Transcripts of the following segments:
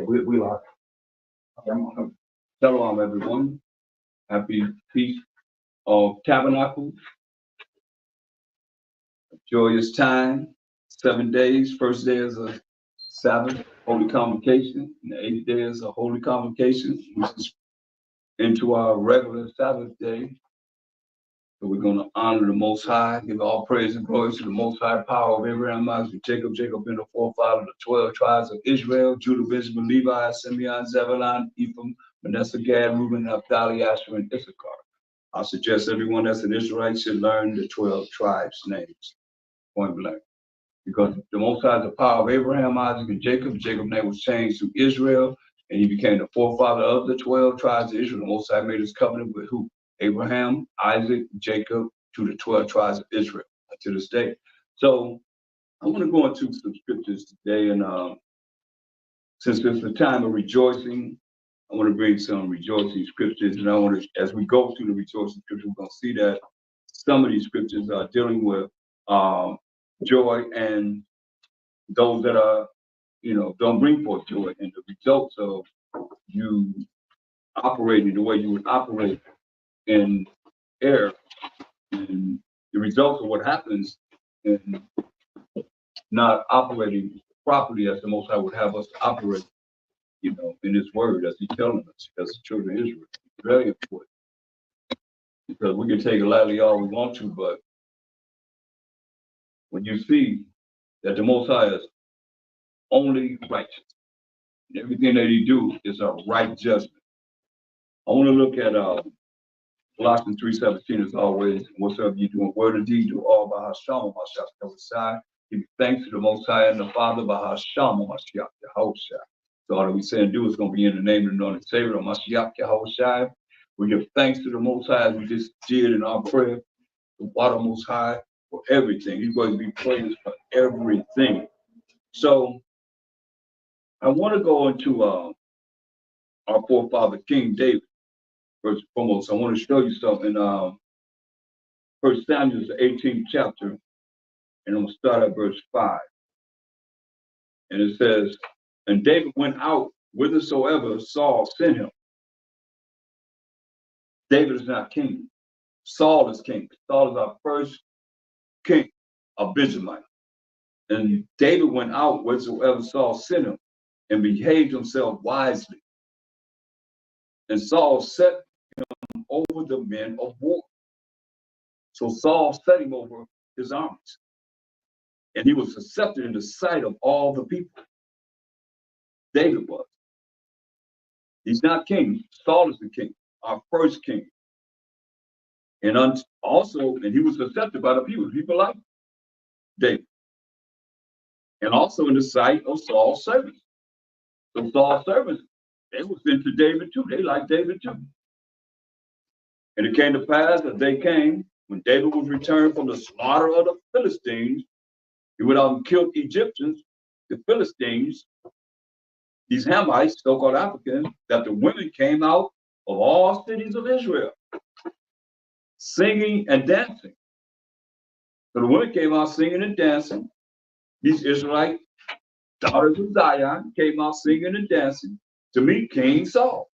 We are. Shalom, everyone. Happy Feast of Tabernacles. Joyous time. 7 days. First day is a Sabbath, Holy Convocation. And the 8th day is a Holy Convocation, which is into our regular Sabbath day. So we're going to honor the Most High, give all praise and glory to the Most High power of Abraham, Isaac, Jacob. Jacob being the forefather of the 12 tribes of Israel, Judah, Benjamin, Levi, Simeon, Zebulun, Ephraim, Manasseh, Gad, Reuben, Naphtali, Asher, and Issachar. I suggest everyone that's an Israelite should learn the 12 tribes' names, point blank. Because the Most High is the power of Abraham, Isaac, and Jacob. Jacob's name was changed to Israel, and he became the forefather of the 12 tribes of Israel. The Most High made his covenant with who? Abraham, Isaac, Jacob, to the 12 tribes of Israel to this day. So I want to go into some scriptures today, and since it's a time of rejoicing, I want to bring some rejoicing scriptures, and I want to, as we go through the rejoicing scriptures, we're going to see that some of these scriptures are dealing with joy, and those that are, don't bring forth joy, and the results of you operating the way you would operate in error, and the results of what happens in not operating properly as the Most High would have us to operate, in His Word, as He's telling us, as the children of Israel. It's very important, because we can take it lightly all we want to, but when you see that the Most High is only righteous, and everything that He do is a right judgment. I want to look at Colossians 3:17 as always. Whatsoever you do in word or deed, do all by Hashem, Mashiach, give thanks to the Most High and the Father by Hashem, Mashiach, Yahushua. So all that we say and do is going to be in the name of the Lord and Savior, Mashiach, Yahushua. We give thanks to the Most High, as we just did in our prayer, the water Most High for everything. He's going to be praised for everything. So I want to go into our forefather King David. First and foremost, I want to show you something. 1 Samuel, the 18th chapter, and I'm going to start at verse 5. And it says, and David went out whithersoever Saul sent him. David is not king. Saul is king. Saul is our first king of Benjamin. And David went out whithersoever Saul sent him, and behaved himself wisely. And Saul set him over the men of war. So Saul set him over his armies. And he was accepted in the sight of all the people. David was. He's not king. Saul is the king, our first king. And and he was accepted by the people. People like David. And also in the sight of Saul's servants. So Saul's servants, they were sent to David too. They liked David too. And it came to pass that they came, when David was returned from the slaughter of the Philistines, he went out and killed Egyptians, the Philistines, these Hamites, so-called Africans, that the women came out of all cities of Israel, singing and dancing. So the women came out singing and dancing. These Israelite daughters of Zion came out singing and dancing to meet King Saul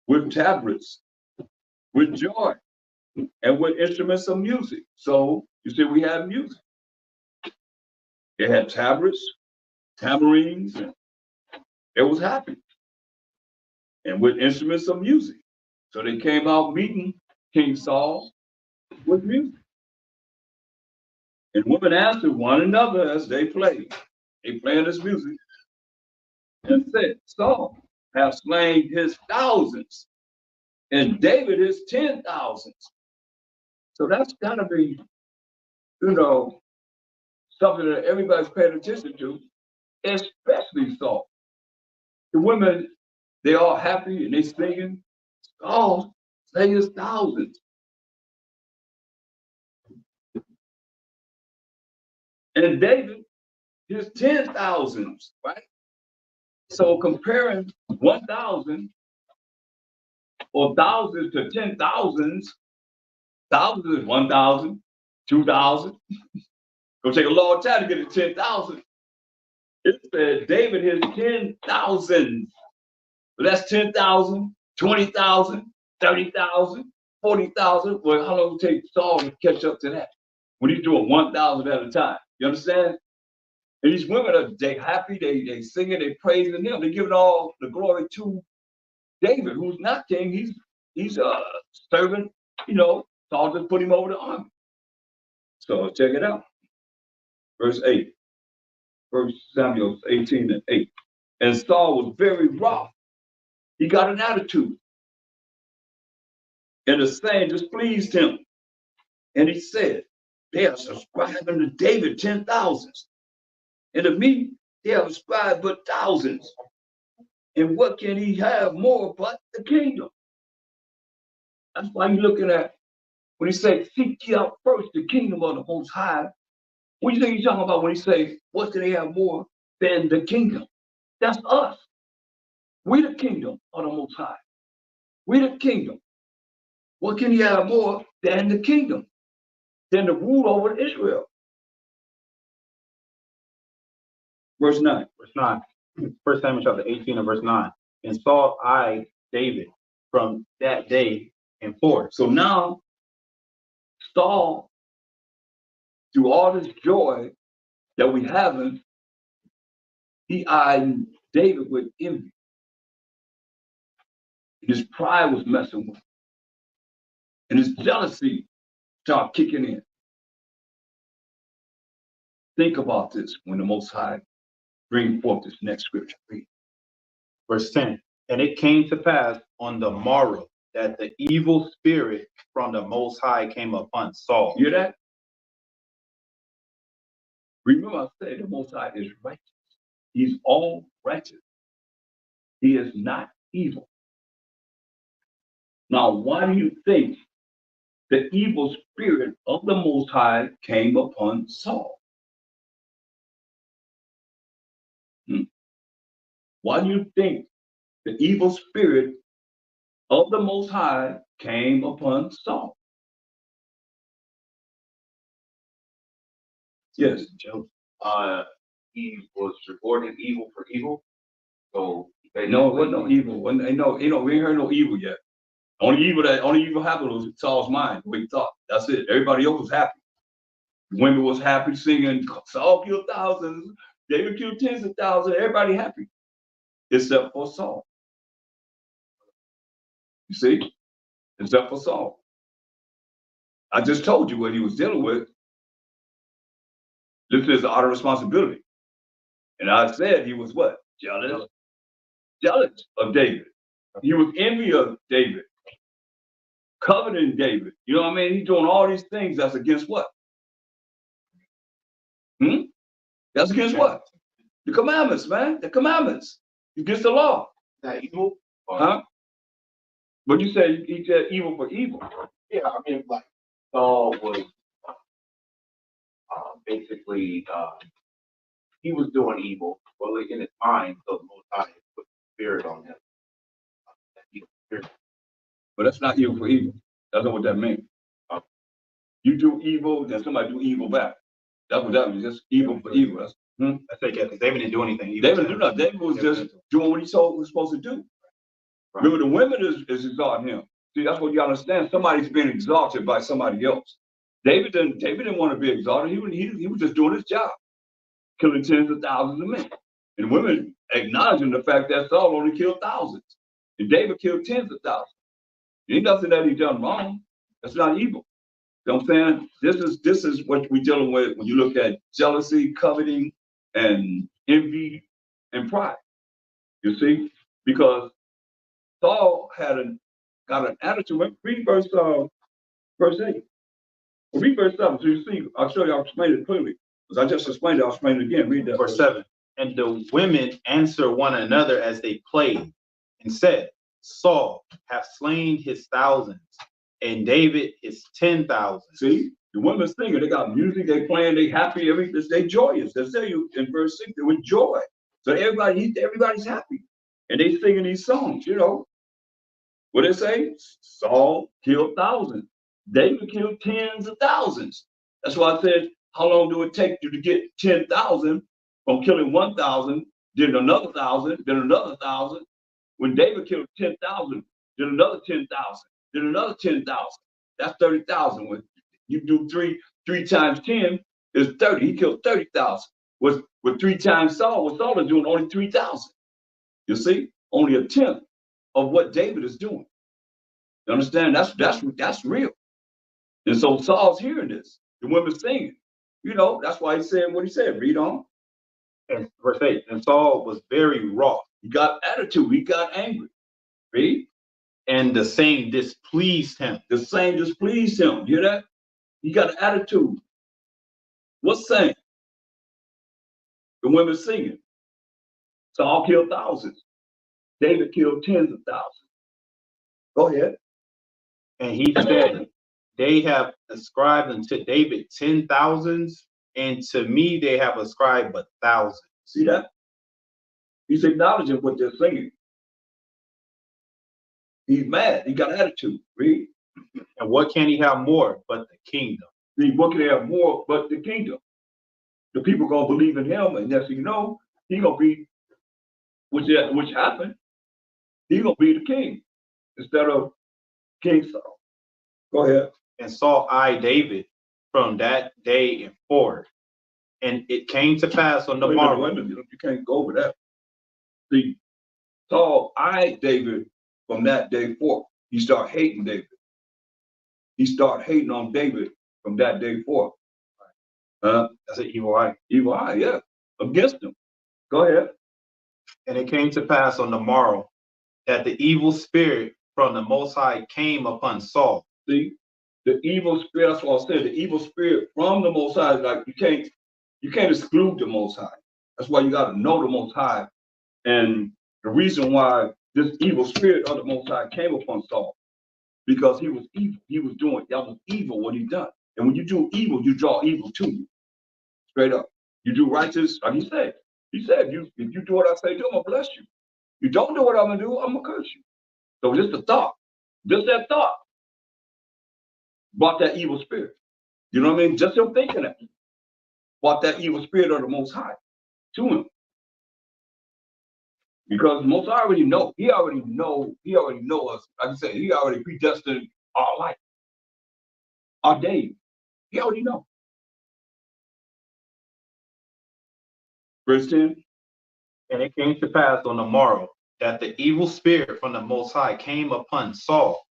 with tabrets, with joy, and with instruments of music. So you see, we have music. They had tabrets, tamarines, and it was happy. And with instruments of music. So they came out meeting King Saul with music. And women answered one another as they played. They played this music and said, Saul hath slain his thousands, and David his 10,000s. So that's gotta be, something that everybody's paying attention to, especially Saul. The women, they all happy and they singing. Saul slain his thousands. And David, his 10,000s, right? So comparing 1,000 or thousands to 10,000s, thousands is 1,000, 2,000. Gonna take a long time to get to 10,000. It said David his 10,000. But that's 10,000, 20,000, 30,000, 40,000. Well, how long it take Saul to catch up to that? When he's doing 1,000 at a time. You understand? And these women are they happy, they singing, they praising him, they giving all the glory to David, who's not king. He's a servant, you know. Saul just put him over the army. So check it out. Verse 8. 1 Samuel 18:8. And Saul was very wroth. He got an attitude. And the saying displeased him. And he said, they are subscribing to David 10,000s. And to me, they have ascribed but thousands. And what can he have more but the kingdom? That's why you're looking at, when he says, seek ye out first the kingdom of the Most High. What do you think he's talking about when he says, what can they have more than the kingdom? That's us. We the kingdom of the Most High. We the kingdom. What can he have more than the kingdom? Than the rule over Israel? Verse 9. Verse 9. 1 Samuel chapter 18 and verse 9. And Saul eyed David from that day and forth. So now, Saul, through all this joy that we having, he eyed David with envy. His pride was messing with him. And his jealousy started kicking in. Think about this when the Most High bring forth this next scripture. Read. Verse 10. And it came to pass on the morrow that the evil spirit from the Most High came upon Saul. You hear that? Remember I said the Most High is righteous. He's all righteous. He is not evil. Now, why do you think the evil spirit of the Most High came upon Saul? Why do you think the evil spirit of the Most High came upon Saul? Yes, Joe. He was rewarding evil for evil. So no, it wasn't no evil. We ain't heard no evil yet. Only evil happened was Saul's mind, what he thought. That's it. Everybody else was happy. The women was happy singing, Saul killed thousands, David killed tens of thousands, everybody happy. Except for Saul. You see? Except for Saul. I just told you what he was dealing with. This is out of responsibility. And I said he was what? Jealous. Jealous of David. He was envy of David. Coveting David. You know what I mean? He's doing all these things that's against what? That's against what? The commandments, man. The commandments. Against the law. that evil? Huh? But you said he said evil for evil. Yeah, I mean, like Saul was basically he was doing evil, but like in his mind, so the Most High put the spirit on him. That evil spirit. But that's not evil for evil. That's not what that means. You do evil, then somebody do evil back. That's what that means. Just evil for evil. That's, I think because David didn't do anything. Evil David did not. David was just doing what he was supposed to do. Right. Remember, the women is exalting him. See, that's what you understand. Somebody's being exalted by somebody else. David didn't want to be exalted. He was just doing his job, killing tens of thousands of men. And women acknowledging the fact that Saul only killed thousands, and David killed tens of thousands. There ain't nothing that he done wrong. That's not evil. You know what I'm saying? This is what we're dealing with when you look at jealousy, coveting, and envy and pride. You see? Because Saul got an attitude. Read verse 8. Read verse 7. So you see, I'll show you, I'll explain it clearly. Because I just explained it, I'll explain it again. Read that. Verse 7. And the women answer one another as they played, and said, Saul hath slain his thousands, and David his 10,000. See, the women singing, they got music, they playing, they happy, they joyous. They say you in verse 6, they with joy. So everybody's happy. And they singing these songs, you know. What they say? Saul killed thousands. David killed tens of thousands. That's why I said, how long do it take you to get 10,000 from killing 1,000, then another 1,000, then another 1,000. When David killed 10,000, then another 10,000, then another 10,000. That's 30,000. When you do three times 10 is 30. He killed 30,000. With 3 times Saul, what Saul is doing only 3,000. You see, only a tenth of what David is doing. You understand? That's real. And so Saul's hearing this. The women singing. You know, that's why he said what he said. Read on. And verse 8, and Saul was very wroth. He got attitude. He got angry. Read. And the same displeased him. The same displeased him. Hear that? He got an attitude. What's saying? The women singing. Saul killed thousands. David killed tens of thousands. Go ahead. And he said, they have ascribed unto David 10,000s, and to me they have ascribed but thousands. See that? He's acknowledging what they're singing. He's mad. He got attitude. Read. And what can he have more but the kingdom? See, what can he have more but the kingdom? The people gonna believe in him, and as you know, he gonna be, which happened. He gonna be the king instead of King Saul. Go ahead. And Saul eyed David from that day and forward. And it came to pass on the morrow. Wait a minute, you can't go over that. See, Saul eyed David from that day forth. He started hating David. He started hating on David from that day forth. That's an evil eye. Evil eye, yeah, against him. Go ahead. And it came to pass on the morrow that the evil spirit from the Most High came upon Saul. See, the evil spirit, that's what I said, the evil spirit from the Most High, like you can't exclude the Most High. That's why you got to know the Most High. And the reason why this evil spirit of the Most High came upon Saul, because he was evil. He was doing, that was evil what he done. And when you do evil, you draw evil to you. Straight up. You do righteous, like he said, if you do what I say do, I'm gonna bless you. You don't do what I'm gonna do, I'm gonna curse you. So just the thought, just that thought brought that evil spirit. You know what I mean? Just him thinking that brought that evil spirit of the Most High to him. Because the Most High already know. He already know us. Like I said, he already predestined our life, our days. He already know. Verse 10. And it came to pass on the morrow that the evil spirit from the Most High came upon Saul,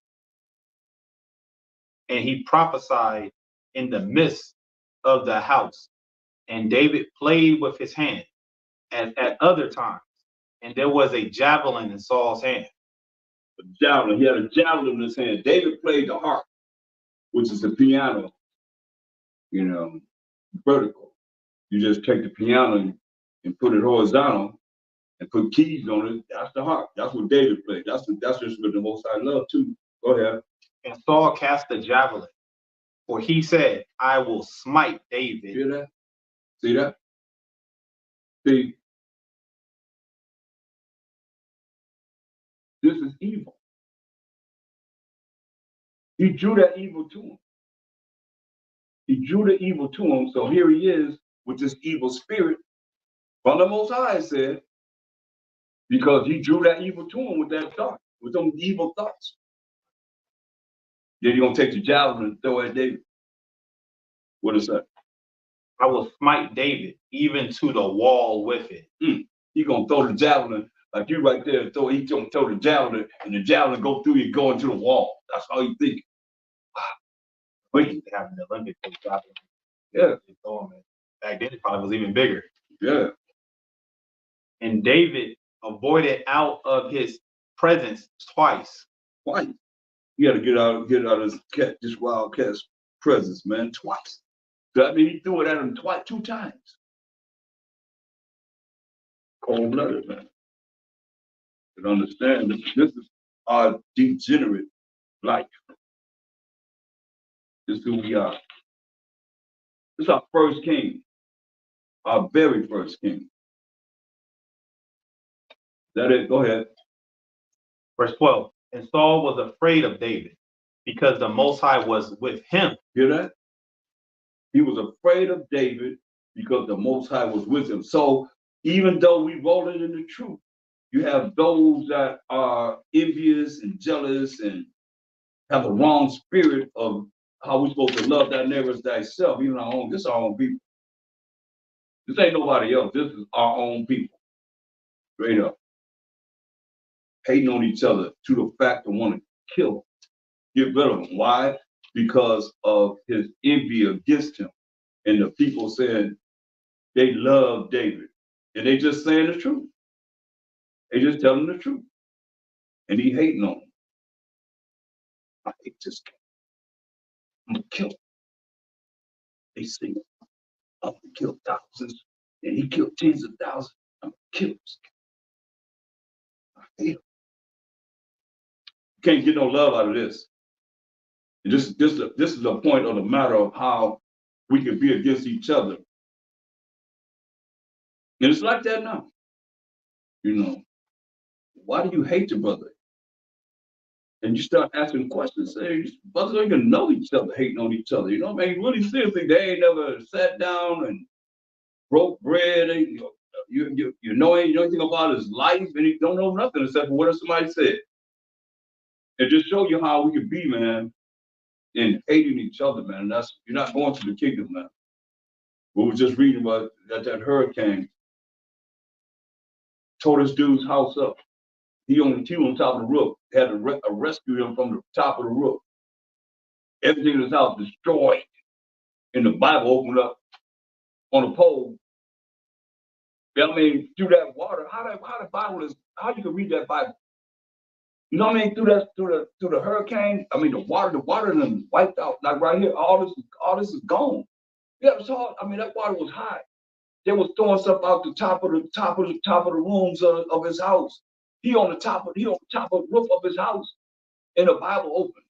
and he prophesied in the midst of the house. And David played with his hand as at other times, and there was a javelin in Saul's hand. A javelin. He had a javelin in his hand. David played the harp, which is the piano, vertical. You just take the piano and put it horizontal and put keys on it. That's the harp. That's what David played. That's just what the Most High loved too. Go ahead. And Saul cast the javelin, for he said, I will smite David. Hear that? See that? See, this is evil. He drew that evil to him. He drew the evil to him. So here he is with this evil spirit from the Most High, said, because he drew that evil to him with that thought, with them evil thoughts. Then you're going to take the javelin and throw at David. What is that? I will smite David even to the wall with it. He's going to throw the javelin, like you right there, he's going to throw the javelin, and the javelin go through you, go into the wall. That's how you think. We used to have an Olympic for javelin. Yeah. Back then it probably was even bigger. Yeah. And David avoided out of his presence twice. Twice. You got to get out of this wild cat's presence, man, twice. So I mean, he threw it at him two times. Cold-blooded, man. You understand, this is our degenerate life. This is who we are. This is our first king, our very first king. Is that it? Go ahead. Verse 12. And Saul was afraid of David because the Most High was with him. Hear that? He was afraid of David because the Most High was with him. So even though we roll it in the truth, you have those that are envious and jealous and have the wrong spirit of how we're supposed to love thy neighbor as thyself, even our own. This is our own people. This ain't nobody else. This is our own people. Straight up. Hating on each other to the fact of want to kill him, get rid of him. Why? Because of his envy against him. And the people saying they love David. And they just saying the truth. They just telling the truth. And he hating on him. I hate this guy. I'm gonna kill him. They say, I'm gonna kill thousands. And he killed tens of thousands. I'm gonna kill this guy. I hate him. You can't get no love out of this. And this is the point of the matter of how we can be against each other. And it's like that now. You know, why do you hate your brother? And you start asking questions, say, brothers don't even know each other, hating on each other. You know what I mean? Really seriously, they ain't never sat down and broke bread. And, you know anything about his life, and he don't know nothing except for what somebody said. And just show you how we can be, man, in hating each other, man. You're not going to the kingdom, man. We were just reading about that hurricane tore this dude's house up. He on top of the roof. They had to rescue him from the top of the roof. Everything in his house destroyed. And the Bible opened up on a pole. I mean, through that water, how the Bible is, how you can read that Bible? You know what I mean? Through the hurricane, I mean the water done wiped out. Like right here, all this is gone. Yeah, it was hard. I mean, that water was high. They was throwing stuff out the top of the rooms of his house. He on the top of the roof of his house, and the Bible open.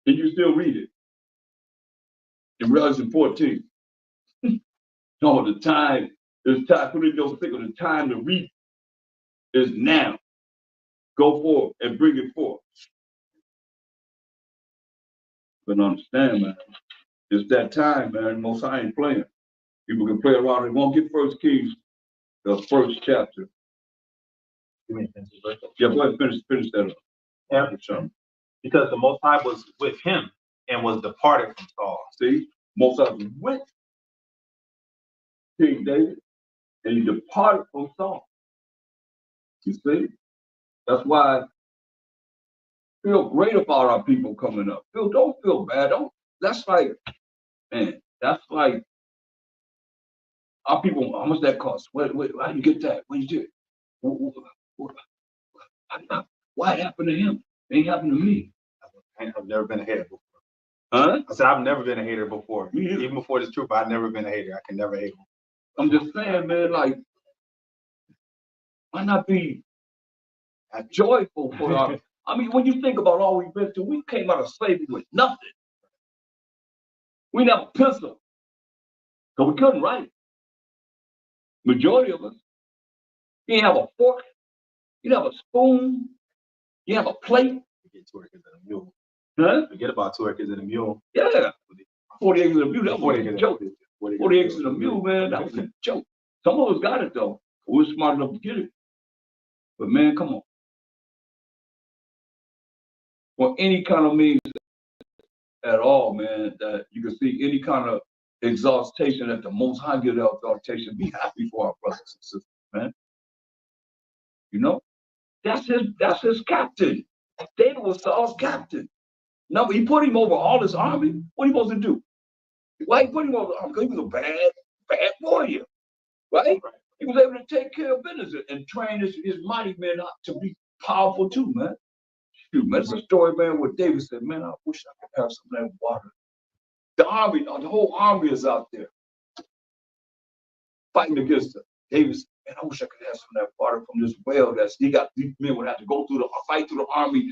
And you still read it. In Revelation 14. No, the time is time. Put it in your stick. The time to reap is now. Go forth and bring it forth. But understand, man, it's that time, man. Most High ain't playing. People can play around. They won't get First Kings, the first chapter. Yeah, go ahead and finish that up. Yeah. Because the Most High was with him and was departed from Saul. See, Most High was with King David, and he departed from Saul. You see? That's why I feel great about our people coming up. Don't feel bad. That's like, man, that's like our people, how much that cost? How do you get that? What you do? Why it happened to him? It ain't happened to me. I've never been a hater before. Huh? I said I've never been a hater before. Me either. Even before this truth, I've never been a hater. I can never hate him. I'm just saying, man, like, why not be joyful for our, I mean, when you think about all we've been through, we came out of slavery with nothing. We didn't have a pencil. So we couldn't write. Majority of us. You didn't have a fork. You didn't have a spoon. You have a plate. Forget 2 acres and a mule. Huh? Forget about 2 acres and a mule. Yeah. 40 acres and a mule. That was 40 a acres. joke. 40 acres and a mule, man. That was a joke. Some of us got it, though. We were smart enough to get it. But, man, come on. For any kind of means at all, man, that you can see any kind of exaltation that the Most High gives exaltation, be happy for our brothers and sisters, man. You know? That's his captain. David was Saul's captain. No, he put him over all his army. What are you supposed to do? Why he put him over the army? Because he was a bad warrior, right? He was able to take care of business and train his mighty men up to be powerful too, man. Shoot, man, it's a story, man, where David said, man, I wish I could have some of that water. The army, the whole army is out there fighting against them. David said, man, I wish I could have some of that water from this well. These men would have to go through fight through the army,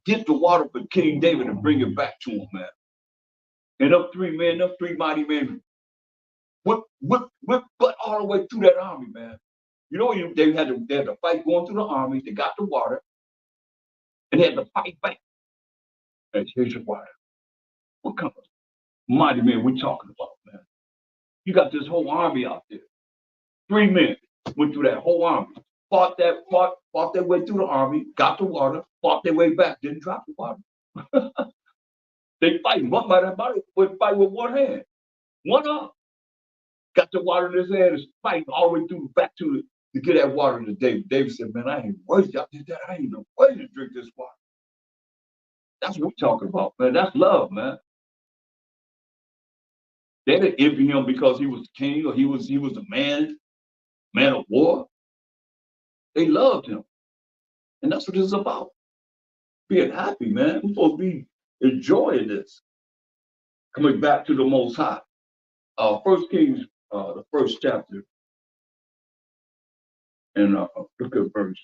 get the water for King David and bring it back to him, man. And them three mighty men, whip butt all the way through that army, man. You know, they had to fight going through the army. They got the water, and they had to fight back. And here's your water. What kind of mighty men we talking about, man? You got this whole army out there. 3 men went through that whole army, fought their way through the army, got the water, fought their way back, didn't drop the water. They fighting. One by would fight with one hand, one arm. Got the water in his hand, is fighting all the way through back to get that water to David. David said, "Man, I ain't worthy. Y'all did that. I ain't no way to drink this water." That's what we're talking about, man. That's love, man. They didn't envy him because he was king or he was a man of war. They loved him. And that's what it's about. Being happy, man. We're supposed to be enjoying this. Coming back to the Most High. First Kings, the first chapter. And look at verse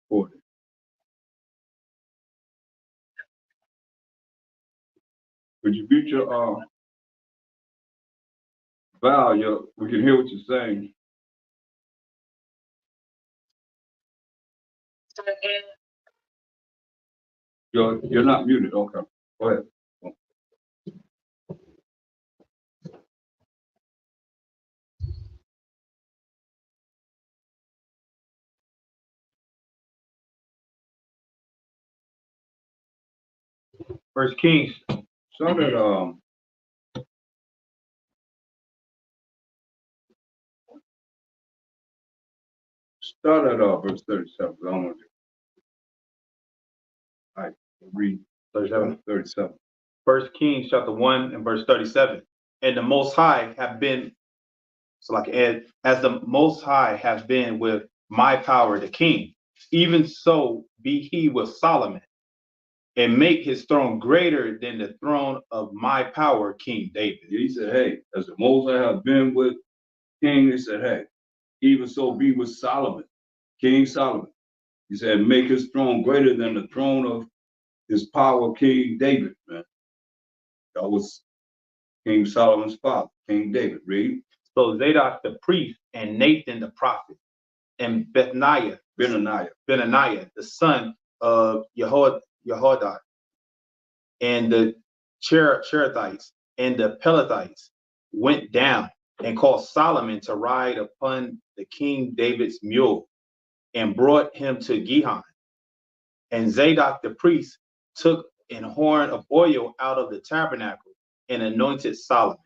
40. Would you mute your Val? We can hear what you're saying. You're not muted. Okay. Go ahead. First Kings. Started verse 37. I don't want to. All right, read 37. First Kings chapter 1 and verse 37. And the Most High have been, as the Most High have been with my power, the king, even so be he with Solomon, and make his throne greater than the throne of my power, King David. He said, "Hey, as the Most High have been with King," he said, "Hey, even so be with Solomon, King Solomon." He said, "Make his throne greater than the throne of his power, King David." Man, that was King Solomon's father, King David. Read. So Zadok the priest and Nathan the prophet and Benaniah, the son of Jehoiada, and the Cherethites and the Pelethites went down and caused Solomon to ride upon the King David's mule and brought him to Gihon. And Zadok the priest took an horn of oil out of the tabernacle and anointed Solomon.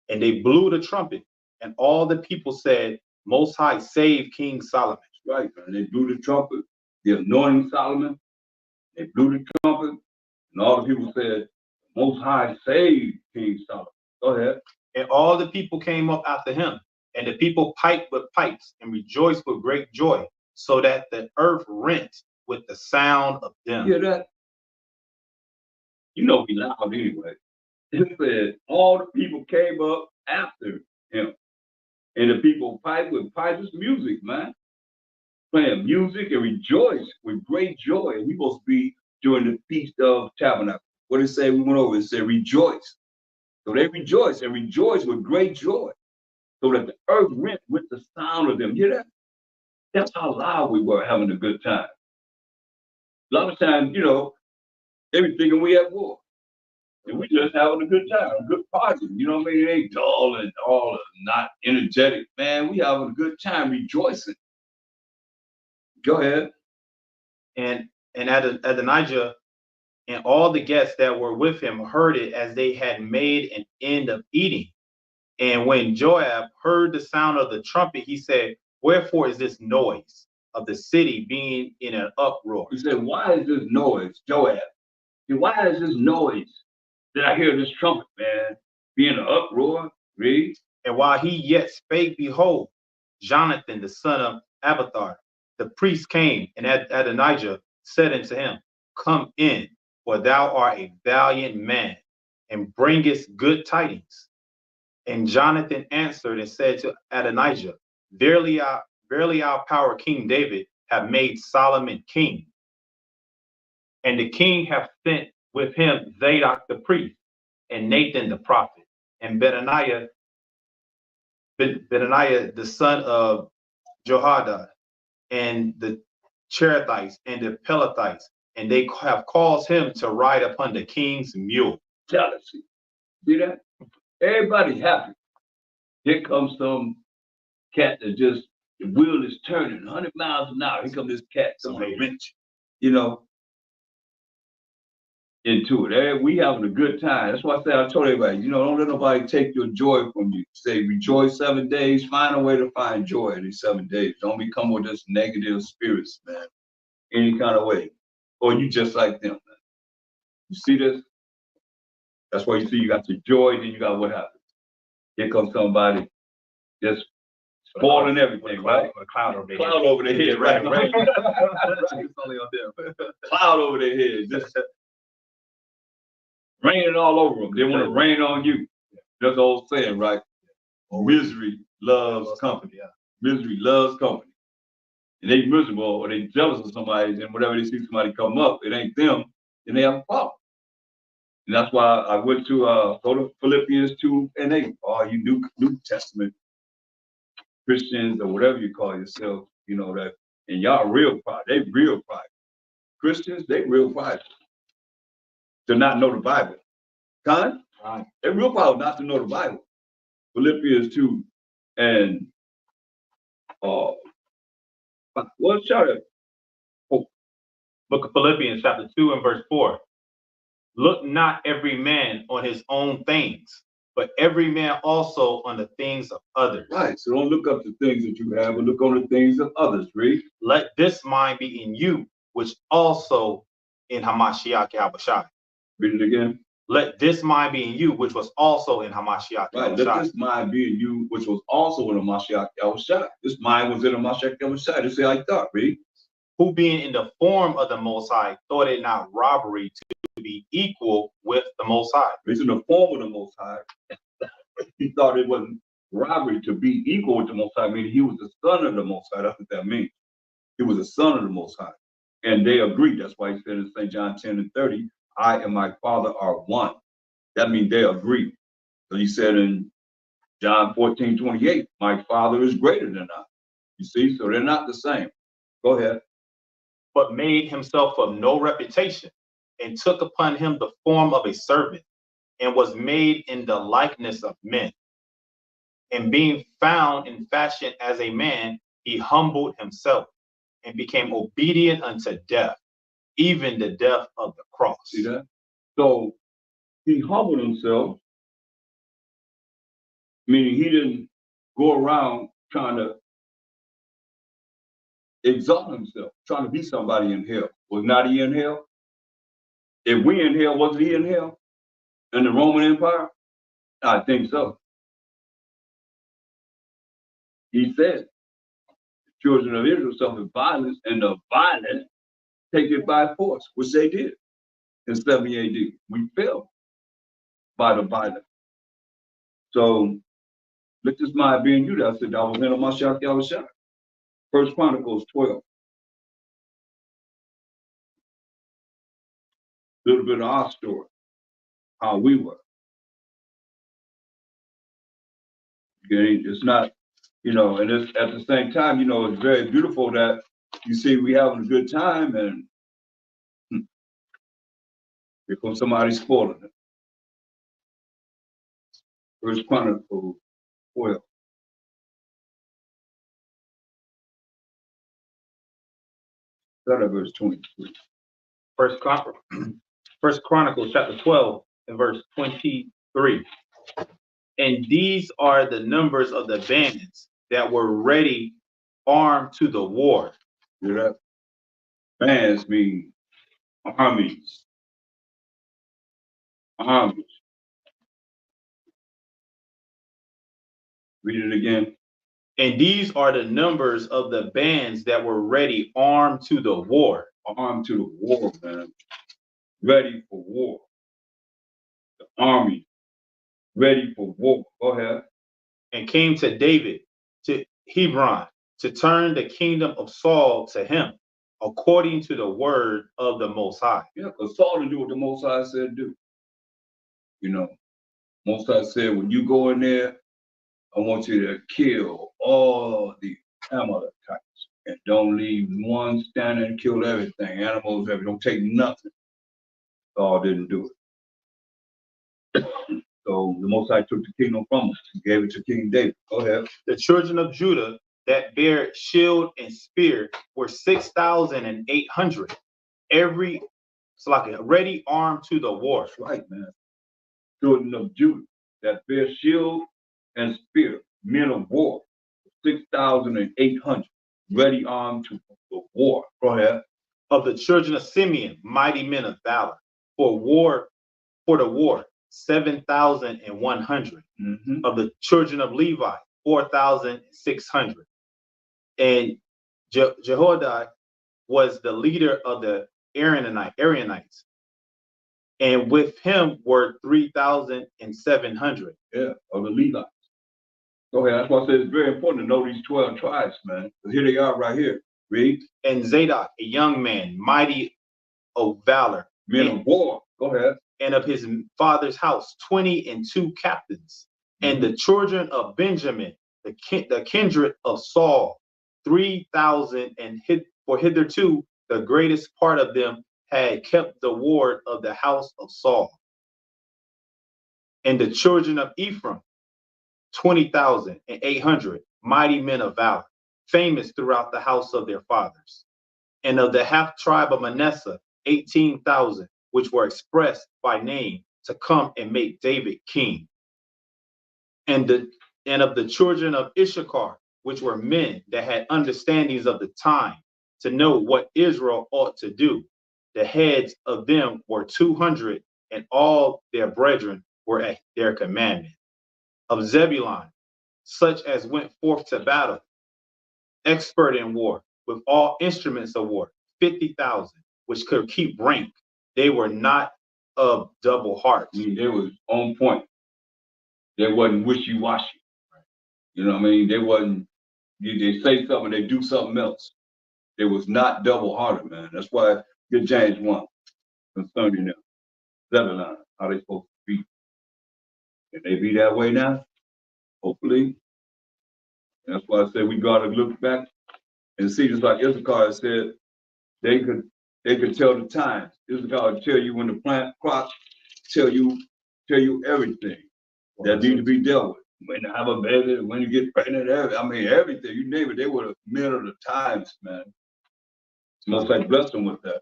And they blew the trumpet, and all the people said, "Most High, save King Solomon." Right, and they blew the trumpet, the anointing Solomon. They blew the trumpet, and all the people said, "Most High, save King Solomon." Go ahead. And all the people came up after him, and the people piped with pipes and rejoiced with great joy, so that the earth rent with the sound of them. You hear that? You know he loud anyway. It said all the people came up after him. And the people piped with pipes, music, man. Playing music and rejoice with great joy. And we supposed to be during the Feast of Tabernacles. What did it say? We went over. It said rejoice. So they rejoice and rejoice with great joy. So that the earth rent with the sound of them. You hear that? That's how loud we were having a good time. A lot of times, they were thinking we at war. And we just having a good time, a good party. You know what I mean? It ain't dull and all not energetic. Man, we having a good time rejoicing. Go ahead. And Adonijah and all the guests that were with him heard it as they had made an end of eating. And when Joab heard the sound of the trumpet, he said, "Wherefore is this noise of the city being in an uproar?" He said, "Why is this noise, Joab? Why is this noise that I hear this trumpet, man, being an uproar?" Read. And while he yet spake, behold, Jonathan, the son of Abiathar, the priest, came, and Adonijah said unto him, "Come in, for thou art a valiant man, and bringest good tidings." And Jonathan answered and said to Adonijah, Verily our power, King David, have made Solomon king. And the king hath sent with him Zadok the priest, and Nathan the prophet, and Benaniah the son of Jehoiada, and the Cherethites and the Pelethites, and they have caused him to ride upon the king's mule. Jealousy. See that? Everybody happy. Here comes some cat that just, the wheel is turning 100 miles an hour. Here comes this cat, some wrench, you know, into it. We having a good time. That's why I told everybody, you know, don't let nobody take your joy from you. Say rejoice 7 days. Find a way to find joy in these 7 days. Don't become with this negative spirits, man. Any kind of way. Or you just like them, man. You see this? That's why you see you got the joy, then you got what happens. Here comes somebody just spoiling everything, right? A cloud over their Cloud over their head, right? Right. It's only on them. Cloud over their head, just raining all over them. They want to rain on you. That's the old saying, right? Misery loves company. Misery loves company. And they miserable or they jealous of somebody, and whenever they see somebody come up, it ain't them, then they have a problem. And that's why I went to go to Philippians 2:8. All you New Testament Christians or whatever you call yourself, you know that, and y'all real pride. They real pride. Christians, they real pride to not know the Bible. Con? Right. They real proud not to know the Bible. Philippians 2 and what shout it? Book of Philippians chapter 2 and verse 4. Look not every man on his own things, but every man also on the things of others. Right. So don't look up the things that you have, but look on the things of others. Read. Let this mind be in you, which also in Hamashiach Yahushua. Read it again. Let this mind be in you, which was also in Hamashiach Right. Yahushua. Let this mind be in you, which was also in the Mashiach Yahushua. This mind was in the Mashiach Yahushua. This is how I thought. Read. Who being in the form of the Most High, thought it not robbery to be equal with the Most High. It's in the form of the Most High. He thought it wasn't robbery to be equal with the Most High, meaning he was the son of the Most High. That's what that means. He was a son of the Most High. And they agreed. That's why he said in St. John 10:30, I and my Father are one. That means they agree. So he said in John 14:28, my Father is greater than I. You see, so they're not the same. Go ahead. But made himself of no reputation, and took upon him the form of a servant, and was made in the likeness of men. And being found in fashion as a man, he humbled himself, and became obedient unto death, even the death of the cross. See that? So he humbled himself, meaning he didn't go around trying to exalt himself, trying to be somebody in hell. Was not he in hell? If we in hell, wasn't he in hell? In the Roman Empire? I think so. He said, the children of Israel suffered violence, and the violent take it by force, which they did in 70 AD. We fell by the violence. So let this mind be in you that said, I was in a Mashiach Yahushua. First Chronicles 12. A little bit of our story, how we were. Okay, it's not, you know, and it's at the same time, you know, it's very beautiful that you see we having a good time and here comes somebody spoiling it. First Chronicles 12. Start at verse 23. First Chronicles chapter 12 and verse 23. And these are the numbers of the bands that were ready, armed to the war. You know that? Bands mean armies. Armies. Read it again. And these are the numbers of the bands that were ready, armed to the war. Armed to the war, man. Ready for war. The army. Ready for war. Go ahead. And came to David, to Hebron, to turn the kingdom of Saul to him, according to the word of the Most High. Yeah, because Saul didn't do what the Most High said do. You know, Most High said, when you go in there, I want you to kill all the Amalekites and don't leave one standing, kill everything. Animals, everything, don't take nothing. Saul didn't do it. So the Most High took the kingdom from us and gave it to King David. Go ahead. The children of Judah that bare shield and spear were 6,800. Every, it's like a ready armed to the war. That's right, man. Children of Judah that bear shield and spear, men of war, 6,800, ready armed to the war. Go ahead. Of the children of Simeon, mighty men of valor, for the war, 7,100. Mm-hmm. Of the children of Levi, 4,600. And Jehoiada was the leader of the Aaronites. And with him were 3,700. Yeah, of the Levites. Go ahead. That's why I said it's very important to know these 12 tribes, man. Because here they are right here. Read. And Zadok, a young man, mighty of valor. Men of war. Go ahead. And of his father's house, 22 captains. And the children of Benjamin, the kindred of Saul, 3,000, and for hitherto the greatest part of them had kept the ward of the house of Saul. And the children of Ephraim, 20,800, mighty men of valor, famous throughout the house of their fathers. And of the half tribe of Manasseh, 18,000, which were expressed by name to come and make David king. And of the children of Issachar, which were men that had understandings of the time, to know what Israel ought to do. The heads of them were 200, and all their brethren were at their commandment. Of Zebulun, such as went forth to battle, expert in war, with all instruments of war, 50,000, which could keep rank. They were not of double heart. I mean, they was on point. They wasn't wishy-washy. You know what I mean? They wasn't, they say something, they do something else. They was not double-hearted, man. That's why good James 1 concerning them. Zebulun, how they supposed to be. Can they be that way now? Hopefully. That's why I said we gotta look back and see, just like Issachar said, they could tell the times. Issachar would tell you when to plant crops, tell you everything that need to be dealt with. When to have a baby, when you get pregnant, everything. You name it, they were the men of the times, man. Most like blessed them with that.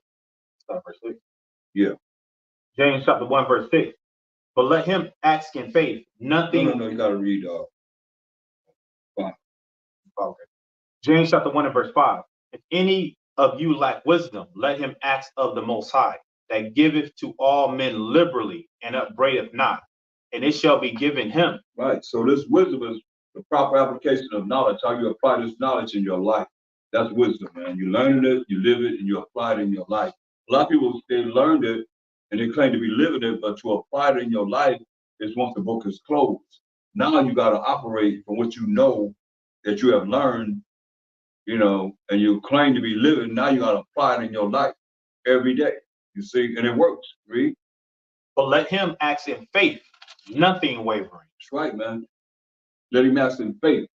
Start verse 6. Yeah. James chapter 1, verse 6. But let him ask in faith, nothing. No, you gotta read 5. Okay. James chapter 1 and verse 5. If any of you lack wisdom, let him ask of the Most High, that giveth to all men liberally and upbraideth not, and it shall be given him. Right. So this wisdom is the proper application of knowledge, how you apply this knowledge in your life. That's wisdom, man. You learn it, you live it, and you apply it in your life. A lot of people, they learned it and they claim to be living it, but to apply it in your life is once the book is closed. Now you got to operate from what you know that you have learned, you know, and you claim to be living. Now you got to apply it in your life every day. You see, and it works. Read. But let him ask in faith, nothing wavering. That's right, man. Let him ask in faith,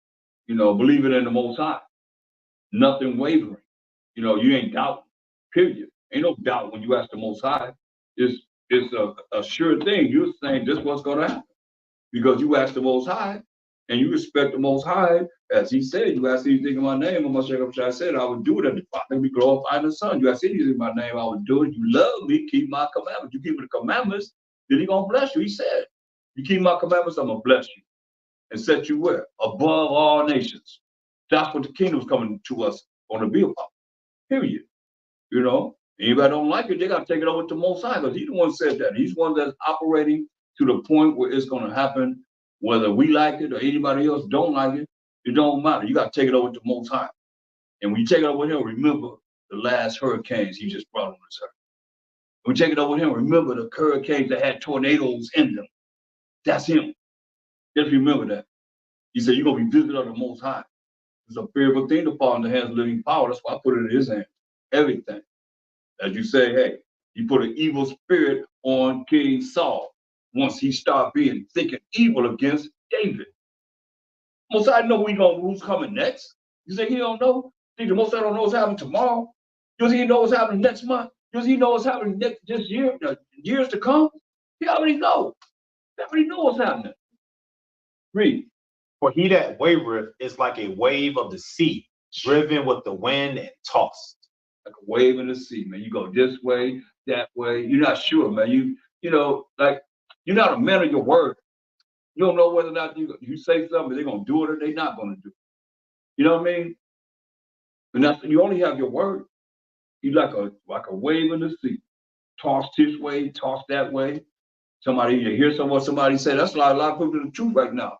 you know, believing in the Most High. Nothing wavering. You know, you ain't doubting, period. Ain't no doubt when you ask the Most High. It's a sure thing. You're saying this is what's going to happen. Because you ask the Most High and you respect the Most High. As he said, you ask anything in my name, I'm going to check up what I said, I would do it. And the Father be glorified in the Son. You ask anything in my name, I would do it. You love me, keep my commandments. You keep the commandments, then he going to bless you. He said, you keep my commandments, I'm going to bless you. And set you where? Above all nations. That's what the kingdom's coming to us on the be about. Period. You know, anybody don't like it, they got to take it over to the Most High, because he's the one who said that. He's the one that's operating to the point where it's going to happen, whether we like it or anybody else don't like it. It don't matter. You got to take it over to the Most High. And when you take it over with him, remember the last hurricanes he just brought on this earth. When you take it over with him, remember the hurricanes that had tornadoes in them. That's him. Just remember that. He said, you're going to be visited of the Most High. It's a fearful thing to fall in the hands of living power. That's why I put it in his hands. Everything. As you say, hey, he put an evil spirit on King Saul once he started thinking evil against David. Most High know who's coming next. You say he don't know? Think the Most High don't know what's happening tomorrow? Does he know what's happening next month? Does he know what's happening this year, years to come? He already know. They already know what's happening. Read. For he that wavereth is like a wave of the sea, driven with the wind and tossed. Like a wave in the sea, man. You go this way, that way. You're not sure, man. You know, like you're not a man of your word. You don't know whether or not you say something, they're gonna do it or they're not gonna do it. You know what I mean? And that's you only have your word. You like a wave in the sea, tossed this way, tossed that way. You hear somebody say. That's a lot of people to the truth right now.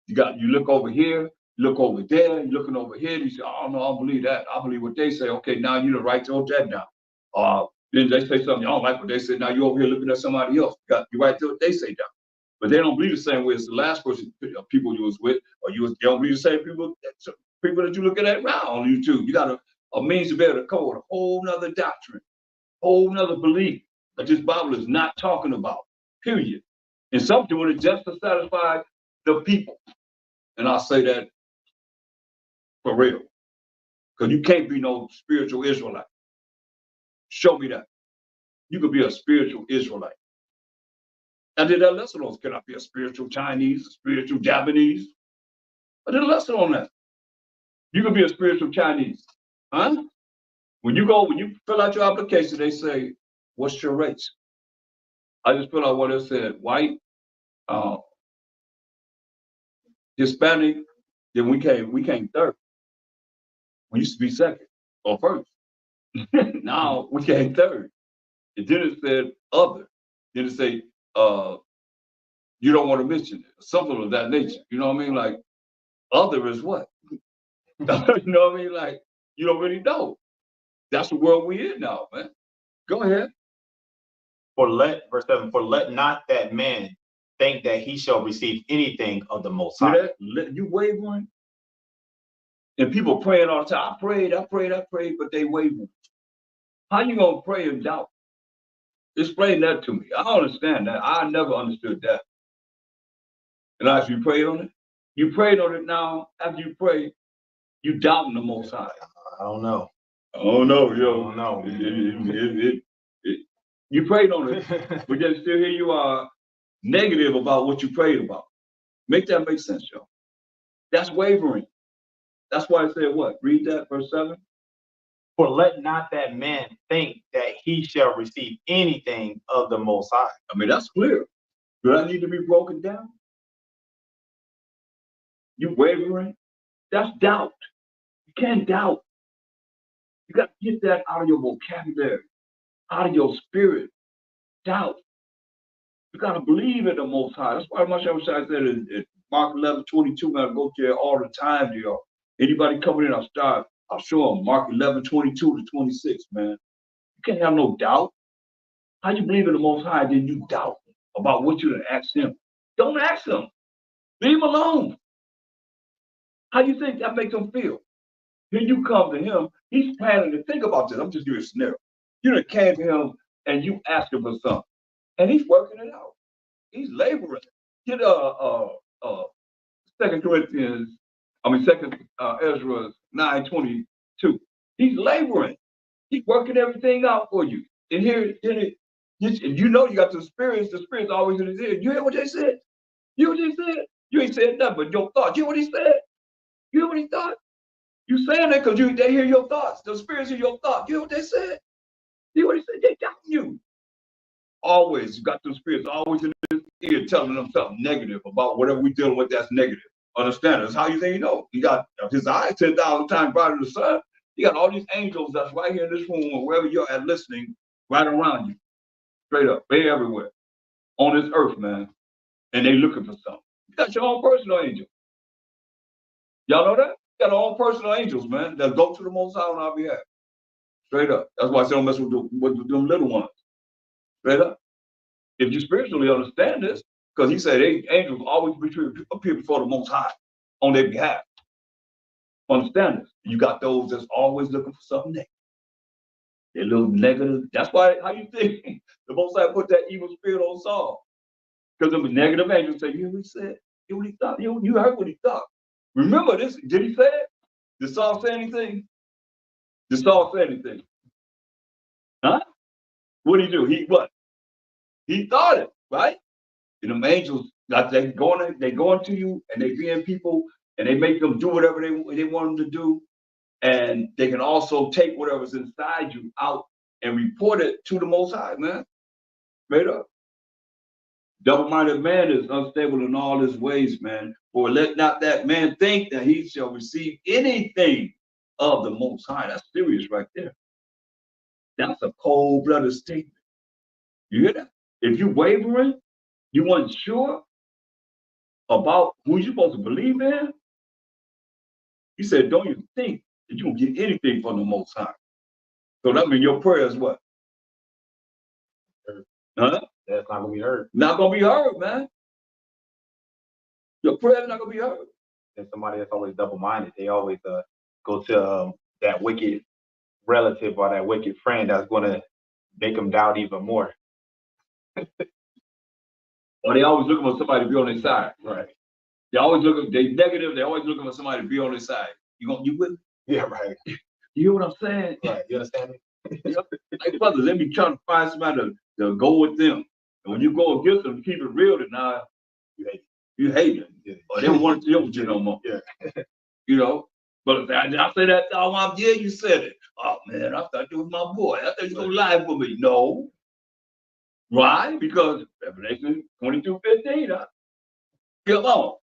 You look over here, look over there, you're looking over here. You say, oh no, I don't believe that. I believe what they say. Okay, now you right to that down. Then they say something you don't like what they say. Now you over here looking at somebody else. You right to what they say down. But they don't believe the same way as the last person, people you was with, or they don't believe the same people that you looking at around on YouTube. You got a means to be able to come with a whole nother doctrine, whole nother belief that this Bible is not talking about, period. And some doing it just to satisfy the people. And I say that for real. Because you can't be no spiritual Israelite. Show me that. You could be a spiritual Israelite. I did that lesson on, can I be a spiritual Chinese, a spiritual Japanese? I did a lesson on that. You could be a spiritual Chinese. Huh? When you fill out your application, they say, what's your race? I just fill out what it said, white, Hispanic, then we came third. We used to be second or first. Now we came third. And then it said other. Then it say, you don't want to mention it, something of that nature. You know what I mean? Like, other is what? You know what I mean? Like, you don't really know. That's the world we in now, man. Go ahead. Verse 7, for let not that man think that he shall receive anything of the Most High. You wavering? And people praying all the time. I prayed, but they wavering. How you gonna pray and doubt? Explain that to me. I don't understand that. I never understood that. And after you prayed on it, you prayed on it now. After you pray, you doubting the Most High. I don't know. I don't know, yo. I don't know. You prayed on it, but then still here you are negative about what you prayed about. Make that make sense, yo. That's wavering. That's why I said what? Read that, verse 7. For let not that man think that he shall receive anything of the Most High. I mean, that's clear. Do that need to be broken down? You wavering? That's doubt. You can't doubt. You got to get that out of your vocabulary, out of your spirit. Doubt. You got to believe in the Most High. That's why my shepherd said in Mark 11:22, man, I go there all the time, yo. Anybody coming in, I'll show them Mark 11:22 to 26, man. You can't have no doubt. How you believe in the Most High, then you doubt about what you ask him. Don't ask him. Leave him alone. How do you think that makes him feel? Then you come to him, he's planning to think about this. I'm just giving a scenario. You done came to him and you asked him for something. And he's working it out. He's laboring. Get 2 Ezra 9:22. He's laboring. He's working everything out for you. And you know you got the Spirit's always in his ear. You hear what they said? You hear what they said? You ain't said nothing but your thoughts. You hear what he said? You hear what he thought? You saying that because they hear your thoughts. The Spirit's in your thoughts. You hear what they said? You hear what he said? They doubting you. Always, you got those spirits always in his ear telling them something negative about whatever we dealing with that's negative. Understand? That's how you think you know. You got his eyes 10,000 times brighter than the sun. You got all these angels that's right here in this room or wherever you're at listening, right around you. Straight up. They everywhere. On this earth, man. And they looking for something. You got your own personal angel. Y'all know that? You got our own personal angels, man, that go to the Most High on our behalf. Straight up. That's why I say don't mess with them little ones. Straight up. If you spiritually understand this, because he said angels always appear before the Most High on their behalf. Understand this. You got those that's always looking for something negative. They're little negative. That's why, how you think the Most High put that evil spirit on Saul? Because them negative angels say, you hear what he said? You hear what he thought? You heard what he thought. Remember this. Did he say it? Did Saul say anything? Did Saul say anything? Huh? What did he do? He thought it, right? And them angels, like they going to you and they being people and they make them do whatever they want them to do. And they can also take whatever's inside you out and report it to the Most High, man. Straight up. Double-minded man is unstable in all his ways, man. For let not that man think that he shall receive anything of the Most High. That's serious right there. That's a cold-blooded statement. You hear that? If you wavering, you weren't sure about who you're supposed to believe in, he said, don't you think that you can get anything from the Most High? So that means your prayer is what? Huh? That's not gonna be heard. Not gonna be heard, man. Your prayer is not gonna be heard. And somebody that's always double-minded, they always go to that wicked relative or that wicked friend that's gonna make them doubt even more. Or they always looking for somebody to be on their side. Right. They negative, they always looking for somebody to be on their side. You with me? Yeah, right. You hear what I'm saying? Right. You understand me? Like brothers, they be trying to find somebody to go with them. And when you go against them, keep it real, then now you hate them. Yeah. Or they don't want to deal with you no more. Yeah. You know? But I say that, oh, yeah, you said it. Oh man, I thought you was my boy. I thought you was gonna lie for me. No. Why? Because Revelation 22:15. Come on.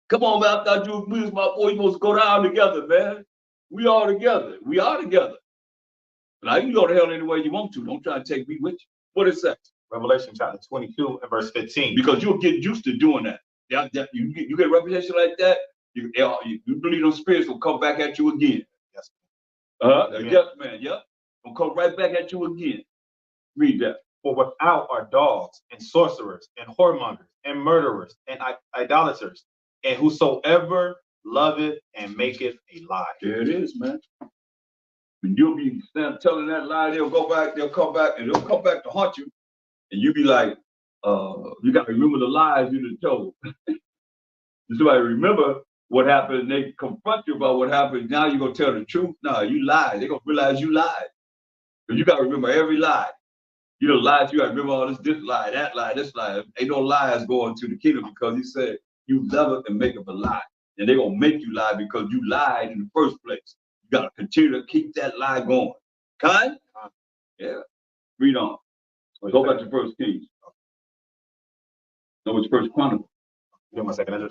Come on, man. I thought we was my boy. You supposed to go down together, man. We all together. We are together. Now you can go to hell any way you want to. Don't try to take me with you. What is that? Revelation chapter 22 and verse 15. Because you'll get used to doing that. You get a reputation like that, you believe those spirits will come back at you again. Yes. Yes, man. Yep. Will come right back at you again. Read that. For without are dogs and sorcerers and whoremongers and murderers and idolaters and whosoever loveth and maketh a lie. There it is, man. When you'll be telling that lie, they'll come back to haunt you. And you be like, you got to remember the lies you done told. Somebody remember what happened, and they confront you about what happened. Now you're going to tell the truth. No, you lied. They're going to realize you lied. Because you got to remember every lie. You know, lies, you got to remember all this lie, that lie, this lie. Ain't no lies going to the kingdom because he said, you love it and make up a lie. And they're going to make you lie because you lied in the first place. You got to continue to keep that lie going. Kind? Yeah. Read on. Go back to First Kings. No, it's First Chronicles. You know my second Ezra?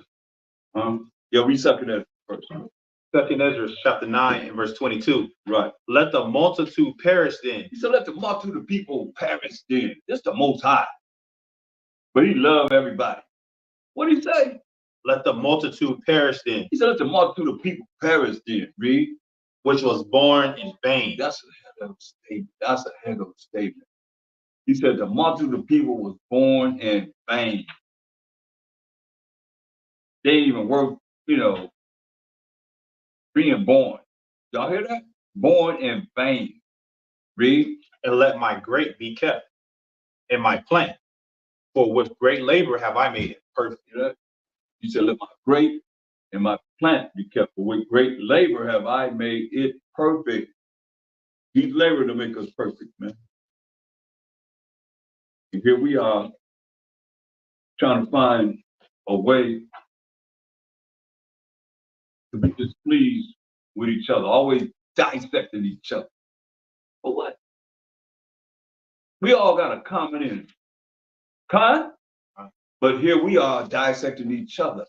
Yeah, read second Ezra first. Second Ezra chapter 9 and verse 22. Right. Let the multitude perish then. He said, let the multitude of people perish then. This the Most High. But he loved everybody. What did he say? Let the multitude perish then. He said, let the multitude of people perish then. Read. Which was born in vain. That's a heck of a statement. That's a heck of a statement. He said the multitude of people was born in vain. They ain't even worth, being born. Y'all hear that? Born in vain. Read. And let my grape be kept in my plant. For with great labor have I made it perfect. He said, let my grape and my plant be kept. For with great labor have I made it perfect. He's laboring to make us perfect, man. And here we are trying to find a way to be displeased with each other, always dissecting each other. For what? We all got a common enemy. But here we are dissecting each other